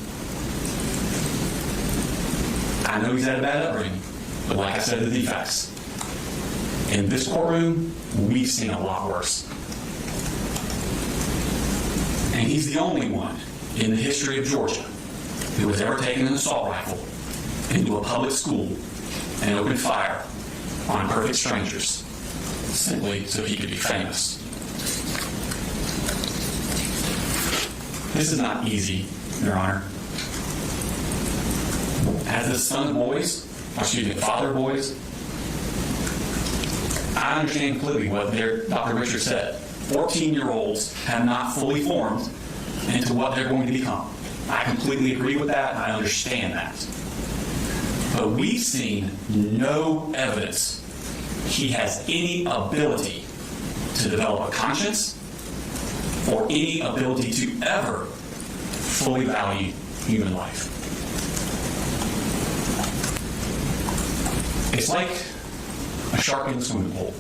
I know he's had a bad upbringing, but like I said, the defects. In this courtroom, we've seen a lot worse. And he's the only one in the history of Georgia who has ever taken an assault rifle into a public school and opened fire on perfect strangers simply so he could be famous. This is not easy, Your Honor. As the son of boys, father of boys, I understand clearly what Dr. Richard said. 14-year-olds have not fully formed into what they're going to become. I completely agree with that, and I understand that. But we've seen no evidence he has any ability to develop a conscience or any ability to ever fully value human life. It's like a shark in the swimming pool.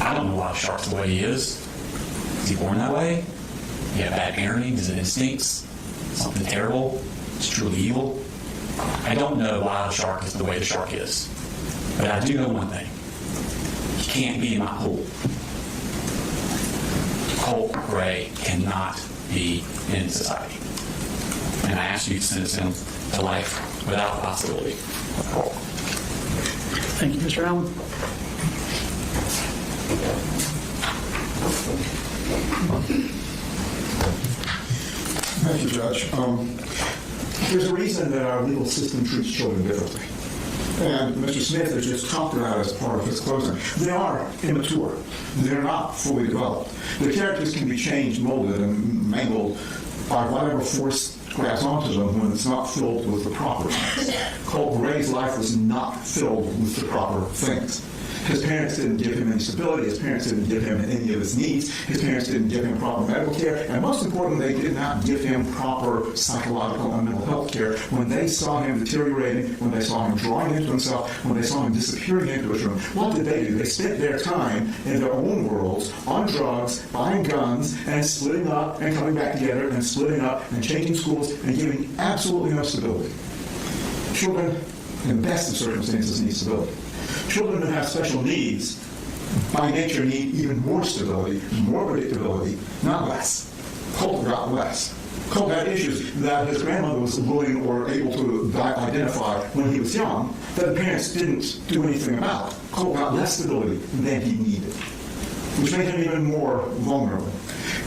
I don't know why a shark's the way he is. Is he born that way? He had bad parenting? Is it instincts? Something terrible? It's truly evil? I don't know why the shark is the way the shark is. But I do know one thing. He can't be in my pool. Colt Gray cannot be in society. And I ask you to sentence him to life without the possibility of parole. Thank you, Mr. Allen. Thank you, Judge. There's a reason that our legal system treats children differently. And Mr. Smith has just talked about it as part of his closing. They are immature. They're not fully developed. Their characters can be changed, molded, and mangled by whatever force grabs onto them when it's not filled with the proper things. Colt Gray's life was not filled with the proper things. His parents didn't give him any stability. His parents didn't give him any of his needs. His parents didn't give him proper medical care. And most importantly, they did not give him proper psychological and mental health care. When they saw him deteriorating, when they saw him drawing into himself, when they saw him disappearing into his room, what did they do? They spent their time in their own worlds, on drugs, buying guns, and splitting up and coming back together and splitting up and changing schools and giving absolutely no stability. Children, in the best of circumstances, need stability. Children who have special needs, by nature, need even more stability, more predictability, not less. Colt got less. Colt had issues that his grandmother was willing or able to identify when he was young that the parents didn't do anything about. Colt got less stability than he needed, which made him even more vulnerable.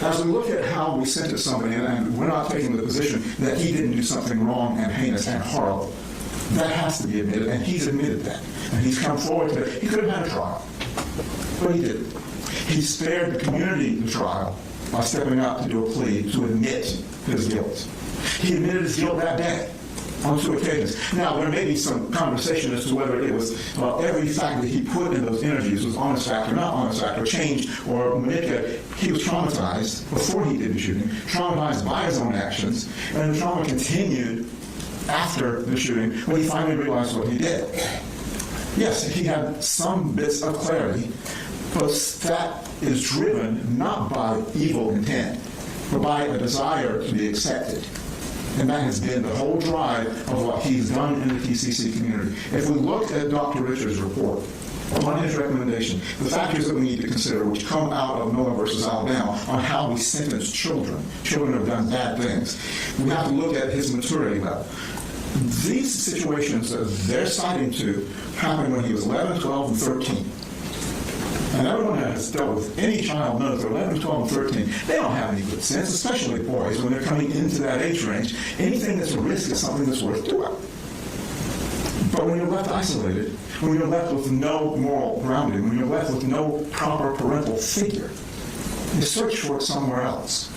As we look at how we sentence somebody, and we're not taking the position that he didn't do something wrong and heinous and horrible, that has to be admitted, and he's admitted that. And he's come forward to it. He could have had a trial, but he didn't. He spared the community the trial by stepping up to do a plea to admit his guilt. He admitted his guilt that day on 2 occasions. Now, there may be some conversation as to whether it was every fact that he put in those interviews was honest fact or not honest fact, or changed or manipulated. He was traumatized before he did the shooting, traumatized by his own actions, and the trauma continued after the shooting when he finally realized what he did. Yes, he had some bits of clarity, but that is driven not by evil intent, but by a desire to be accepted. And that has been the whole drive of what he's done in the TCC community. If we look at Dr. Richards' report, on his recommendation, the factors that we need to consider, which come out of Miller versus Alabama, on how we sentence children. Children have done bad things. We have to look at his maturity level. These situations that they're citing to happened when he was 11, 12, and 13. And everyone that has dealt with any child knows that 11, 12, and 13, they don't have any good sense, especially boys, when they're coming into that age range. Anything that's a risk is something that's worth doing. But when you're left isolated, when you're left with no moral grounding, when you're left with no proper parental figure, you search for it somewhere else.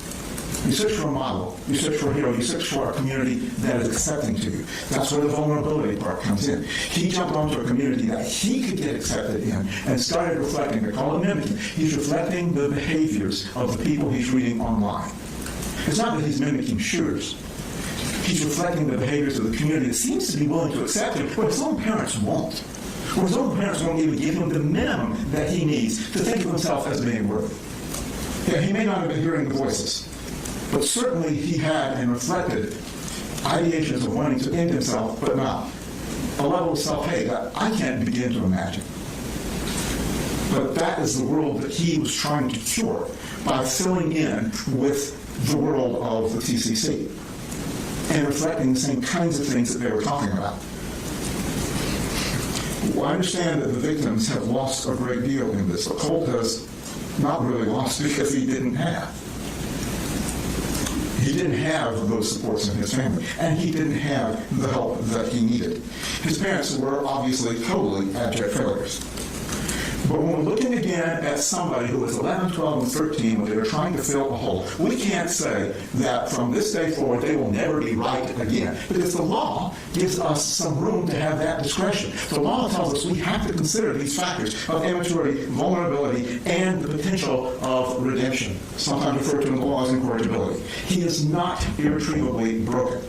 You search for a model. You search for a hero. You search for a community that is accepting to you. That's where the vulnerability part comes in. He jumped onto a community that he could get accepted in and started reflecting. They call it mimicking. He's reflecting the behaviors of the people he's reading online. It's not that he's mimicking shooters. He's reflecting the behaviors of the community that seems to be willing to accept him, but his own parents won't. Or his own parents won't even give him the minimum that he needs to think of himself as being worthy. Yeah, he may not have been hearing the voices, but certainly he had and reflected ideations of wanting to end himself, but not. A level of self-hate that I can't begin to imagine. But that is the world that he was trying to cure by filling in with the world of the TCC and reflecting the same kinds of things that they were talking about. Well, I understand that the victims have lost a great deal in this. Colt has not really lost because he didn't have. He didn't have those supports in his family, and he didn't have the help that he needed. His parents were obviously totally abject failures. But when we're looking again at somebody who was 11, 12, and 13 when they were trying to fill a hole, we can't say that from this day forward they will never be right again, because the law gives us some room to have that discretion. The law tells us we have to consider these factors of immaturity, vulnerability, and the potential of redemption, sometimes referred to in the law as incorrigibility. He is not irretrievably broken.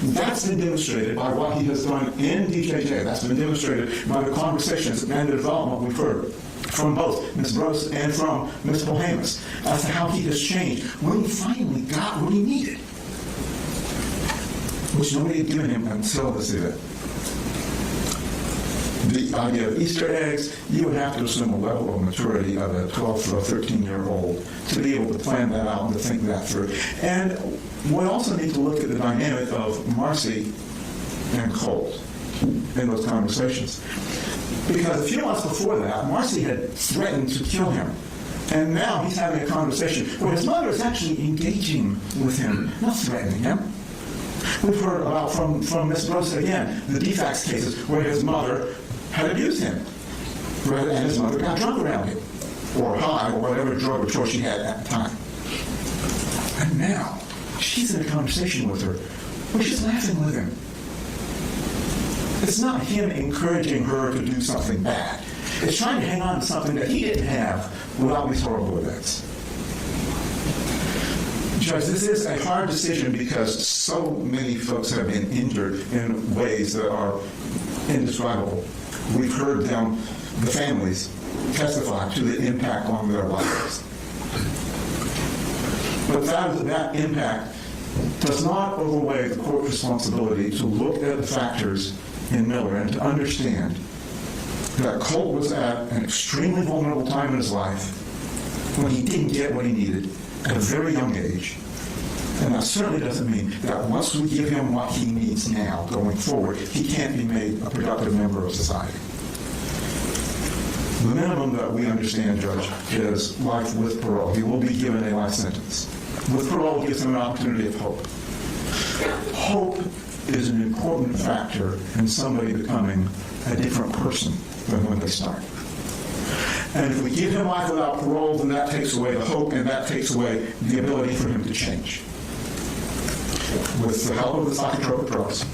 That's been demonstrated by what he has done in DJJ. That's been demonstrated by the conversations and the development we've heard from both Ms. Gross and from Ms. Bohemus as to how he has changed when he finally got what he needed, which nobody had given him until this event. The idea of Easter eggs, you would have to assume a level of maturity of a 12 to a 13-year-old to be able to plan that out and to think that through. And we also need to look at the dynamic of Marcy and Colt in those conversations. Because a few months before that, Marcy had threatened to kill him. And now he's having a conversation where his mother is actually engaging with him, not threatening him. We've heard about from Ms. Gross again, the defects cases where his mother had abused him, and his mother got drunk around him, or high, or whatever drug of choice she had at the time. And now, she's in a conversation with her where she's laughing with him. It's not him encouraging her to do something bad. It's trying to hang on to something that he didn't have without these horrible events. Judge, this is a hard decision because so many folks have been injured in ways that are indescribable. We've heard them, the families, testify to the impact on their lives. But that impact does not overweigh the court's responsibility to look at the factors in Miller and to understand that Colt was at an extremely vulnerable time in his life when he didn't get what he needed at a very young age. And that certainly doesn't mean that once we give him what he needs now, going forward, he can't be made a productive member of society. The minimum that we understand, Judge, is life with parole. He will be given a life sentence. With parole, it gives him an opportunity of hope. Hope is an important factor in somebody becoming a different person than when they start. And if we give him life without parole, then that takes away the hope and that takes away the ability for him to change. With the help of the psychotropic drugs,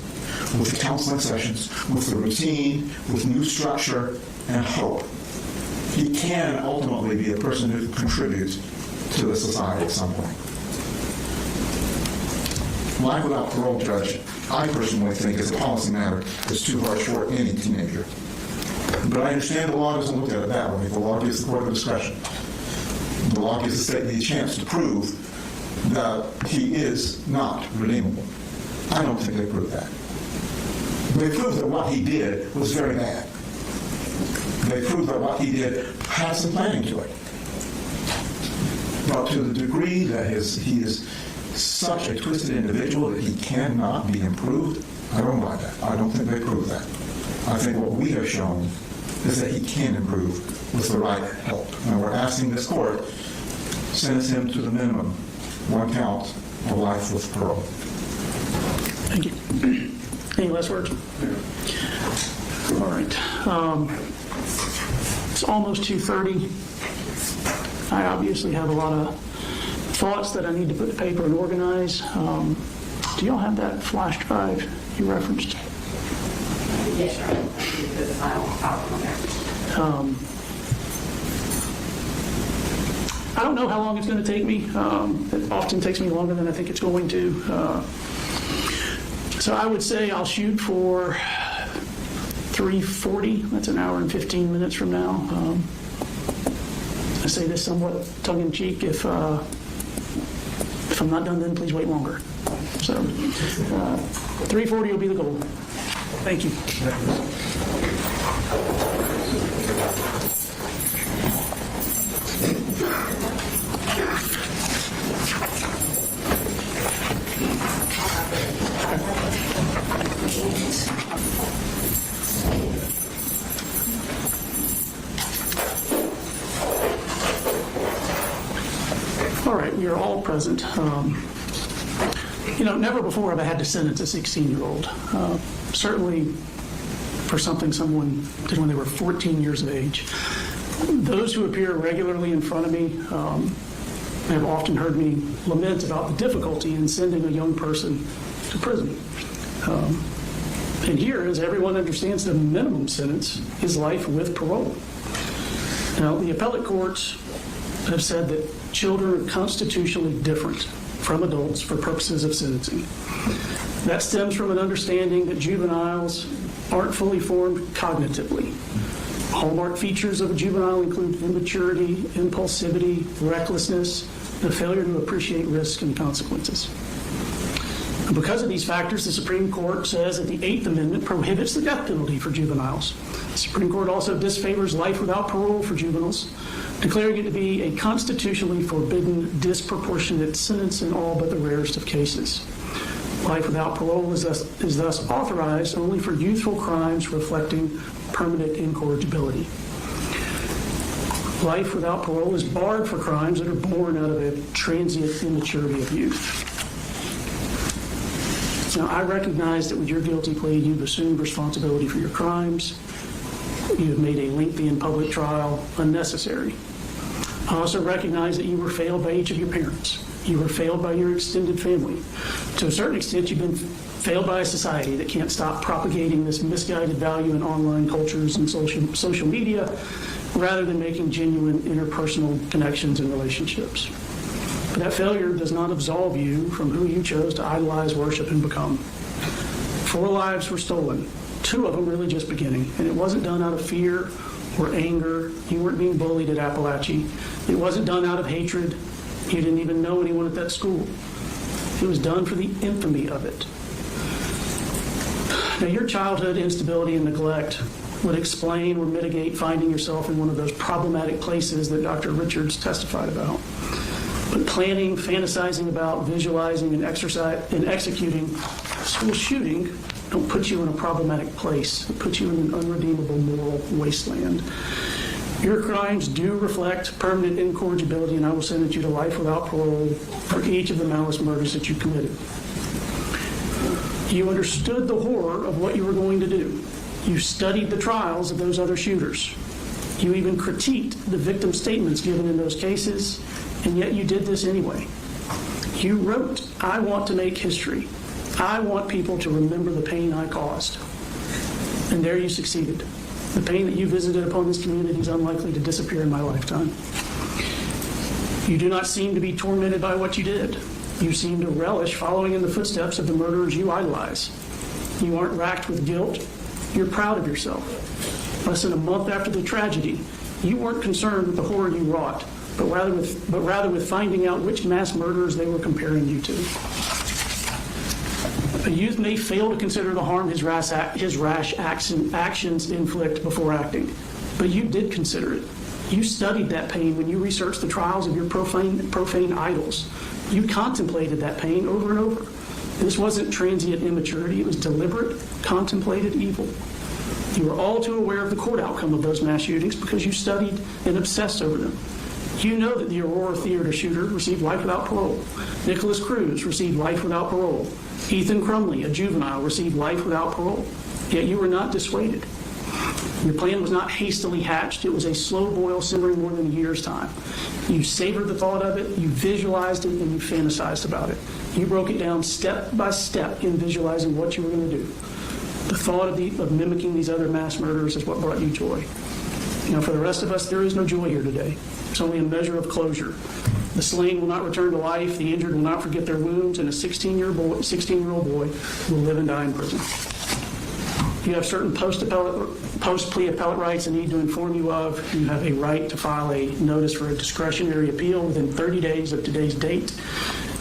with the counseling sessions, with the routine, with new structure and hope, he can ultimately be a person who contributes to the society at some point. Life without parole, Judge, I personally think as a policy matter is too harsh for any teenager. But I understand the law doesn't look at it that way. The law gives the court a discretion. The law gives the state the chance to prove that he is not redeemable. I don't think they proved that. They proved that what he did was very bad. They proved that what he did had some planning to it. But to the degree that he is such a twisted individual that he cannot be improved, I don't buy that. I don't think they proved that. I think what we have shown is that he can improve with the right help. And we're asking this court, sentence him to the minimum, 1 count of life with parole. Thank you. Any last words? All right. It's almost 2:30. I obviously have a lot of thoughts that I need to put to paper and organize. Do y'all have that flash drive you referenced? Yes, sir. I don't know how long it's going to take me. It often takes me longer than I think it's going to. So I would say I'll shoot for 3:40. That's an hour and 15 minutes from now. I say this somewhat tongue-in-cheek. If I'm not done, then please wait longer. So 3:40 will be the goal. Thank you. All right, we are all present. Never before have I had to sentence a 16-year-old. Certainly for something someone did when they were 14 years of age. Those who appear regularly in front of me have often heard me lament about the difficulty in sending a young person to prison. And here, as everyone understands, the minimum sentence is life with parole. Now, the appellate courts have said that children are constitutionally different from adults for purposes of sentencing. That stems from an understanding that juveniles aren't fully formed cognitively. Hallmark features of a juvenile include immaturity, impulsivity, recklessness, and a failure to appreciate risk and consequences. And because of these factors, the Supreme Court says that the Eighth Amendment prohibits the death penalty for juveniles. The Supreme Court also disfavors life without parole for juveniles, declaring it to be a constitutionally forbidden disproportionate sentence in all but the rarest of cases. Life without parole is thus authorized only for youthful crimes reflecting permanent incorrigibility. Life without parole is barred for crimes that are born out of a transient immaturity of youth. Now, I recognize that with your guilty plea, you've assumed responsibility for your crimes. You have made a lengthy and public trial unnecessary. I also recognize that you were failed by each of your parents. You were failed by your extended family. To a certain extent, you've been failed by a society that can't stop propagating this misguided value in online cultures and social media, rather than making genuine interpersonal connections and relationships. But that failure does not absolve you from who you chose to idolize, worship, and become. 4 lives were stolen, 2 of them really just beginning, and it wasn't done out of fear or anger. You weren't being bullied at Apalachee. It wasn't done out of hatred. You didn't even know anyone at that school. It was done for the infamy of it. Now, your childhood instability and neglect would explain or mitigate finding yourself in one of those problematic places that Dr. Richards testified about. But planning, fantasizing about, visualizing, and executing a school shooting don't put you in a problematic place. It puts you in an unredeemable moral wasteland. Your crimes do reflect permanent incorrigibility, and I will sentence you to life without parole for each of the malice murders that you committed. You understood the horror of what you were going to do. You studied the trials of those other shooters. You even critiqued the victim statements given in those cases, and yet you did this anyway. You wrote, "I want to make history. I want people to remember the pain I caused." And there you succeeded. The pain that you visited upon this community is unlikely to disappear in my lifetime. You do not seem to be tormented by what you did. You seem to relish following in the footsteps of the murderers you idolize. You aren't racked with guilt. You're proud of yourself. Less than a month after the tragedy, you weren't concerned with the horror you wrought, but rather with finding out which mass murderers they were comparing you to. A youth may fail to consider the harm his rash actions inflict before acting, but you did consider it. You studied that pain when you researched the trials of your profane idols. You contemplated that pain over and over. This wasn't transient immaturity, it was deliberate, contemplated evil. You were all too aware of the court outcome of those mass shootings because you studied and obsessed over them. You know that the Aurora Theater shooter received life without parole. Nicholas Cruz received life without parole. Ethan Crumley, a juvenile, received life without parole. Yet you were not dissuaded. Your plan was not hastily hatched. It was a slow boil simmering more than a year's time. You savored the thought of it, you visualized it, and you fantasized about it. You broke it down step by step in visualizing what you were going to do. The thought of mimicking these other mass murderers is what brought you joy. Now, for the rest of us, there is no joy here today. It's only a measure of closure. The slain will not return to life, the injured will not forget their wounds, and a 16-year-old boy will live and die in prison. You have certain post-plea appellate rights I need to inform you of. You have a right to file a notice for a discretionary appeal within 30 days of today's date.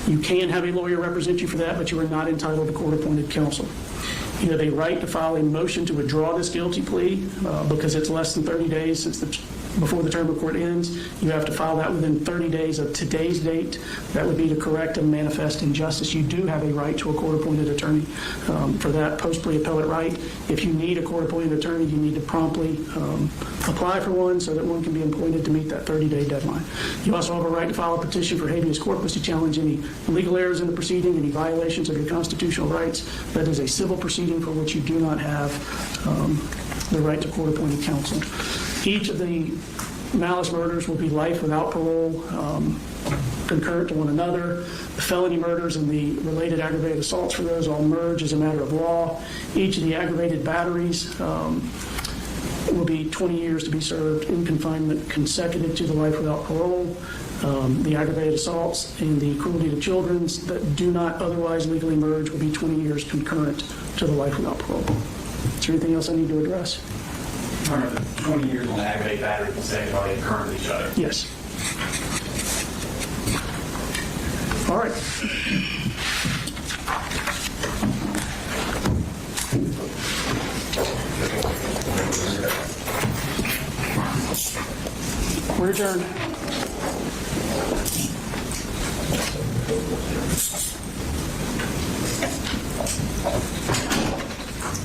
You can have a lawyer represent you for that, but you are not entitled to court-appointed counsel. You have a right to file a motion to withdraw this guilty plea because it's less than 30 days before the term of court ends. You have to file that within 30 days of today's date. That would be to correct a manifest injustice. You do have a right to a court-appointed attorney for that post-plea appellate right. If you need a court-appointed attorney, you need to promptly apply for one so that one can be appointed to meet that 30-day deadline. You also have a right to file a petition for habeas corpus to challenge any legal errors in the proceeding, any violations of your constitutional rights. That is a civil proceeding for which you do not have the right to court-appointed counsel. Each of the malice murders will be life without parole, concurrent to one another. The felony murders and the related aggravated assaults for those all merge as a matter of law. Each of the aggravated batteries will be 20 years to be served in confinement consecutive to the life without parole. The aggravated assaults and the cruelty to children that do not otherwise legally merge will be 20 years concurrent to the life without parole. Is there anything else I need to address? Remember, the 20 years on the aggravated battery consecutive are they concurrent with each other? Yes. All right. We're adjourned.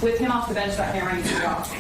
With him off the bench, that hammer needs to go off.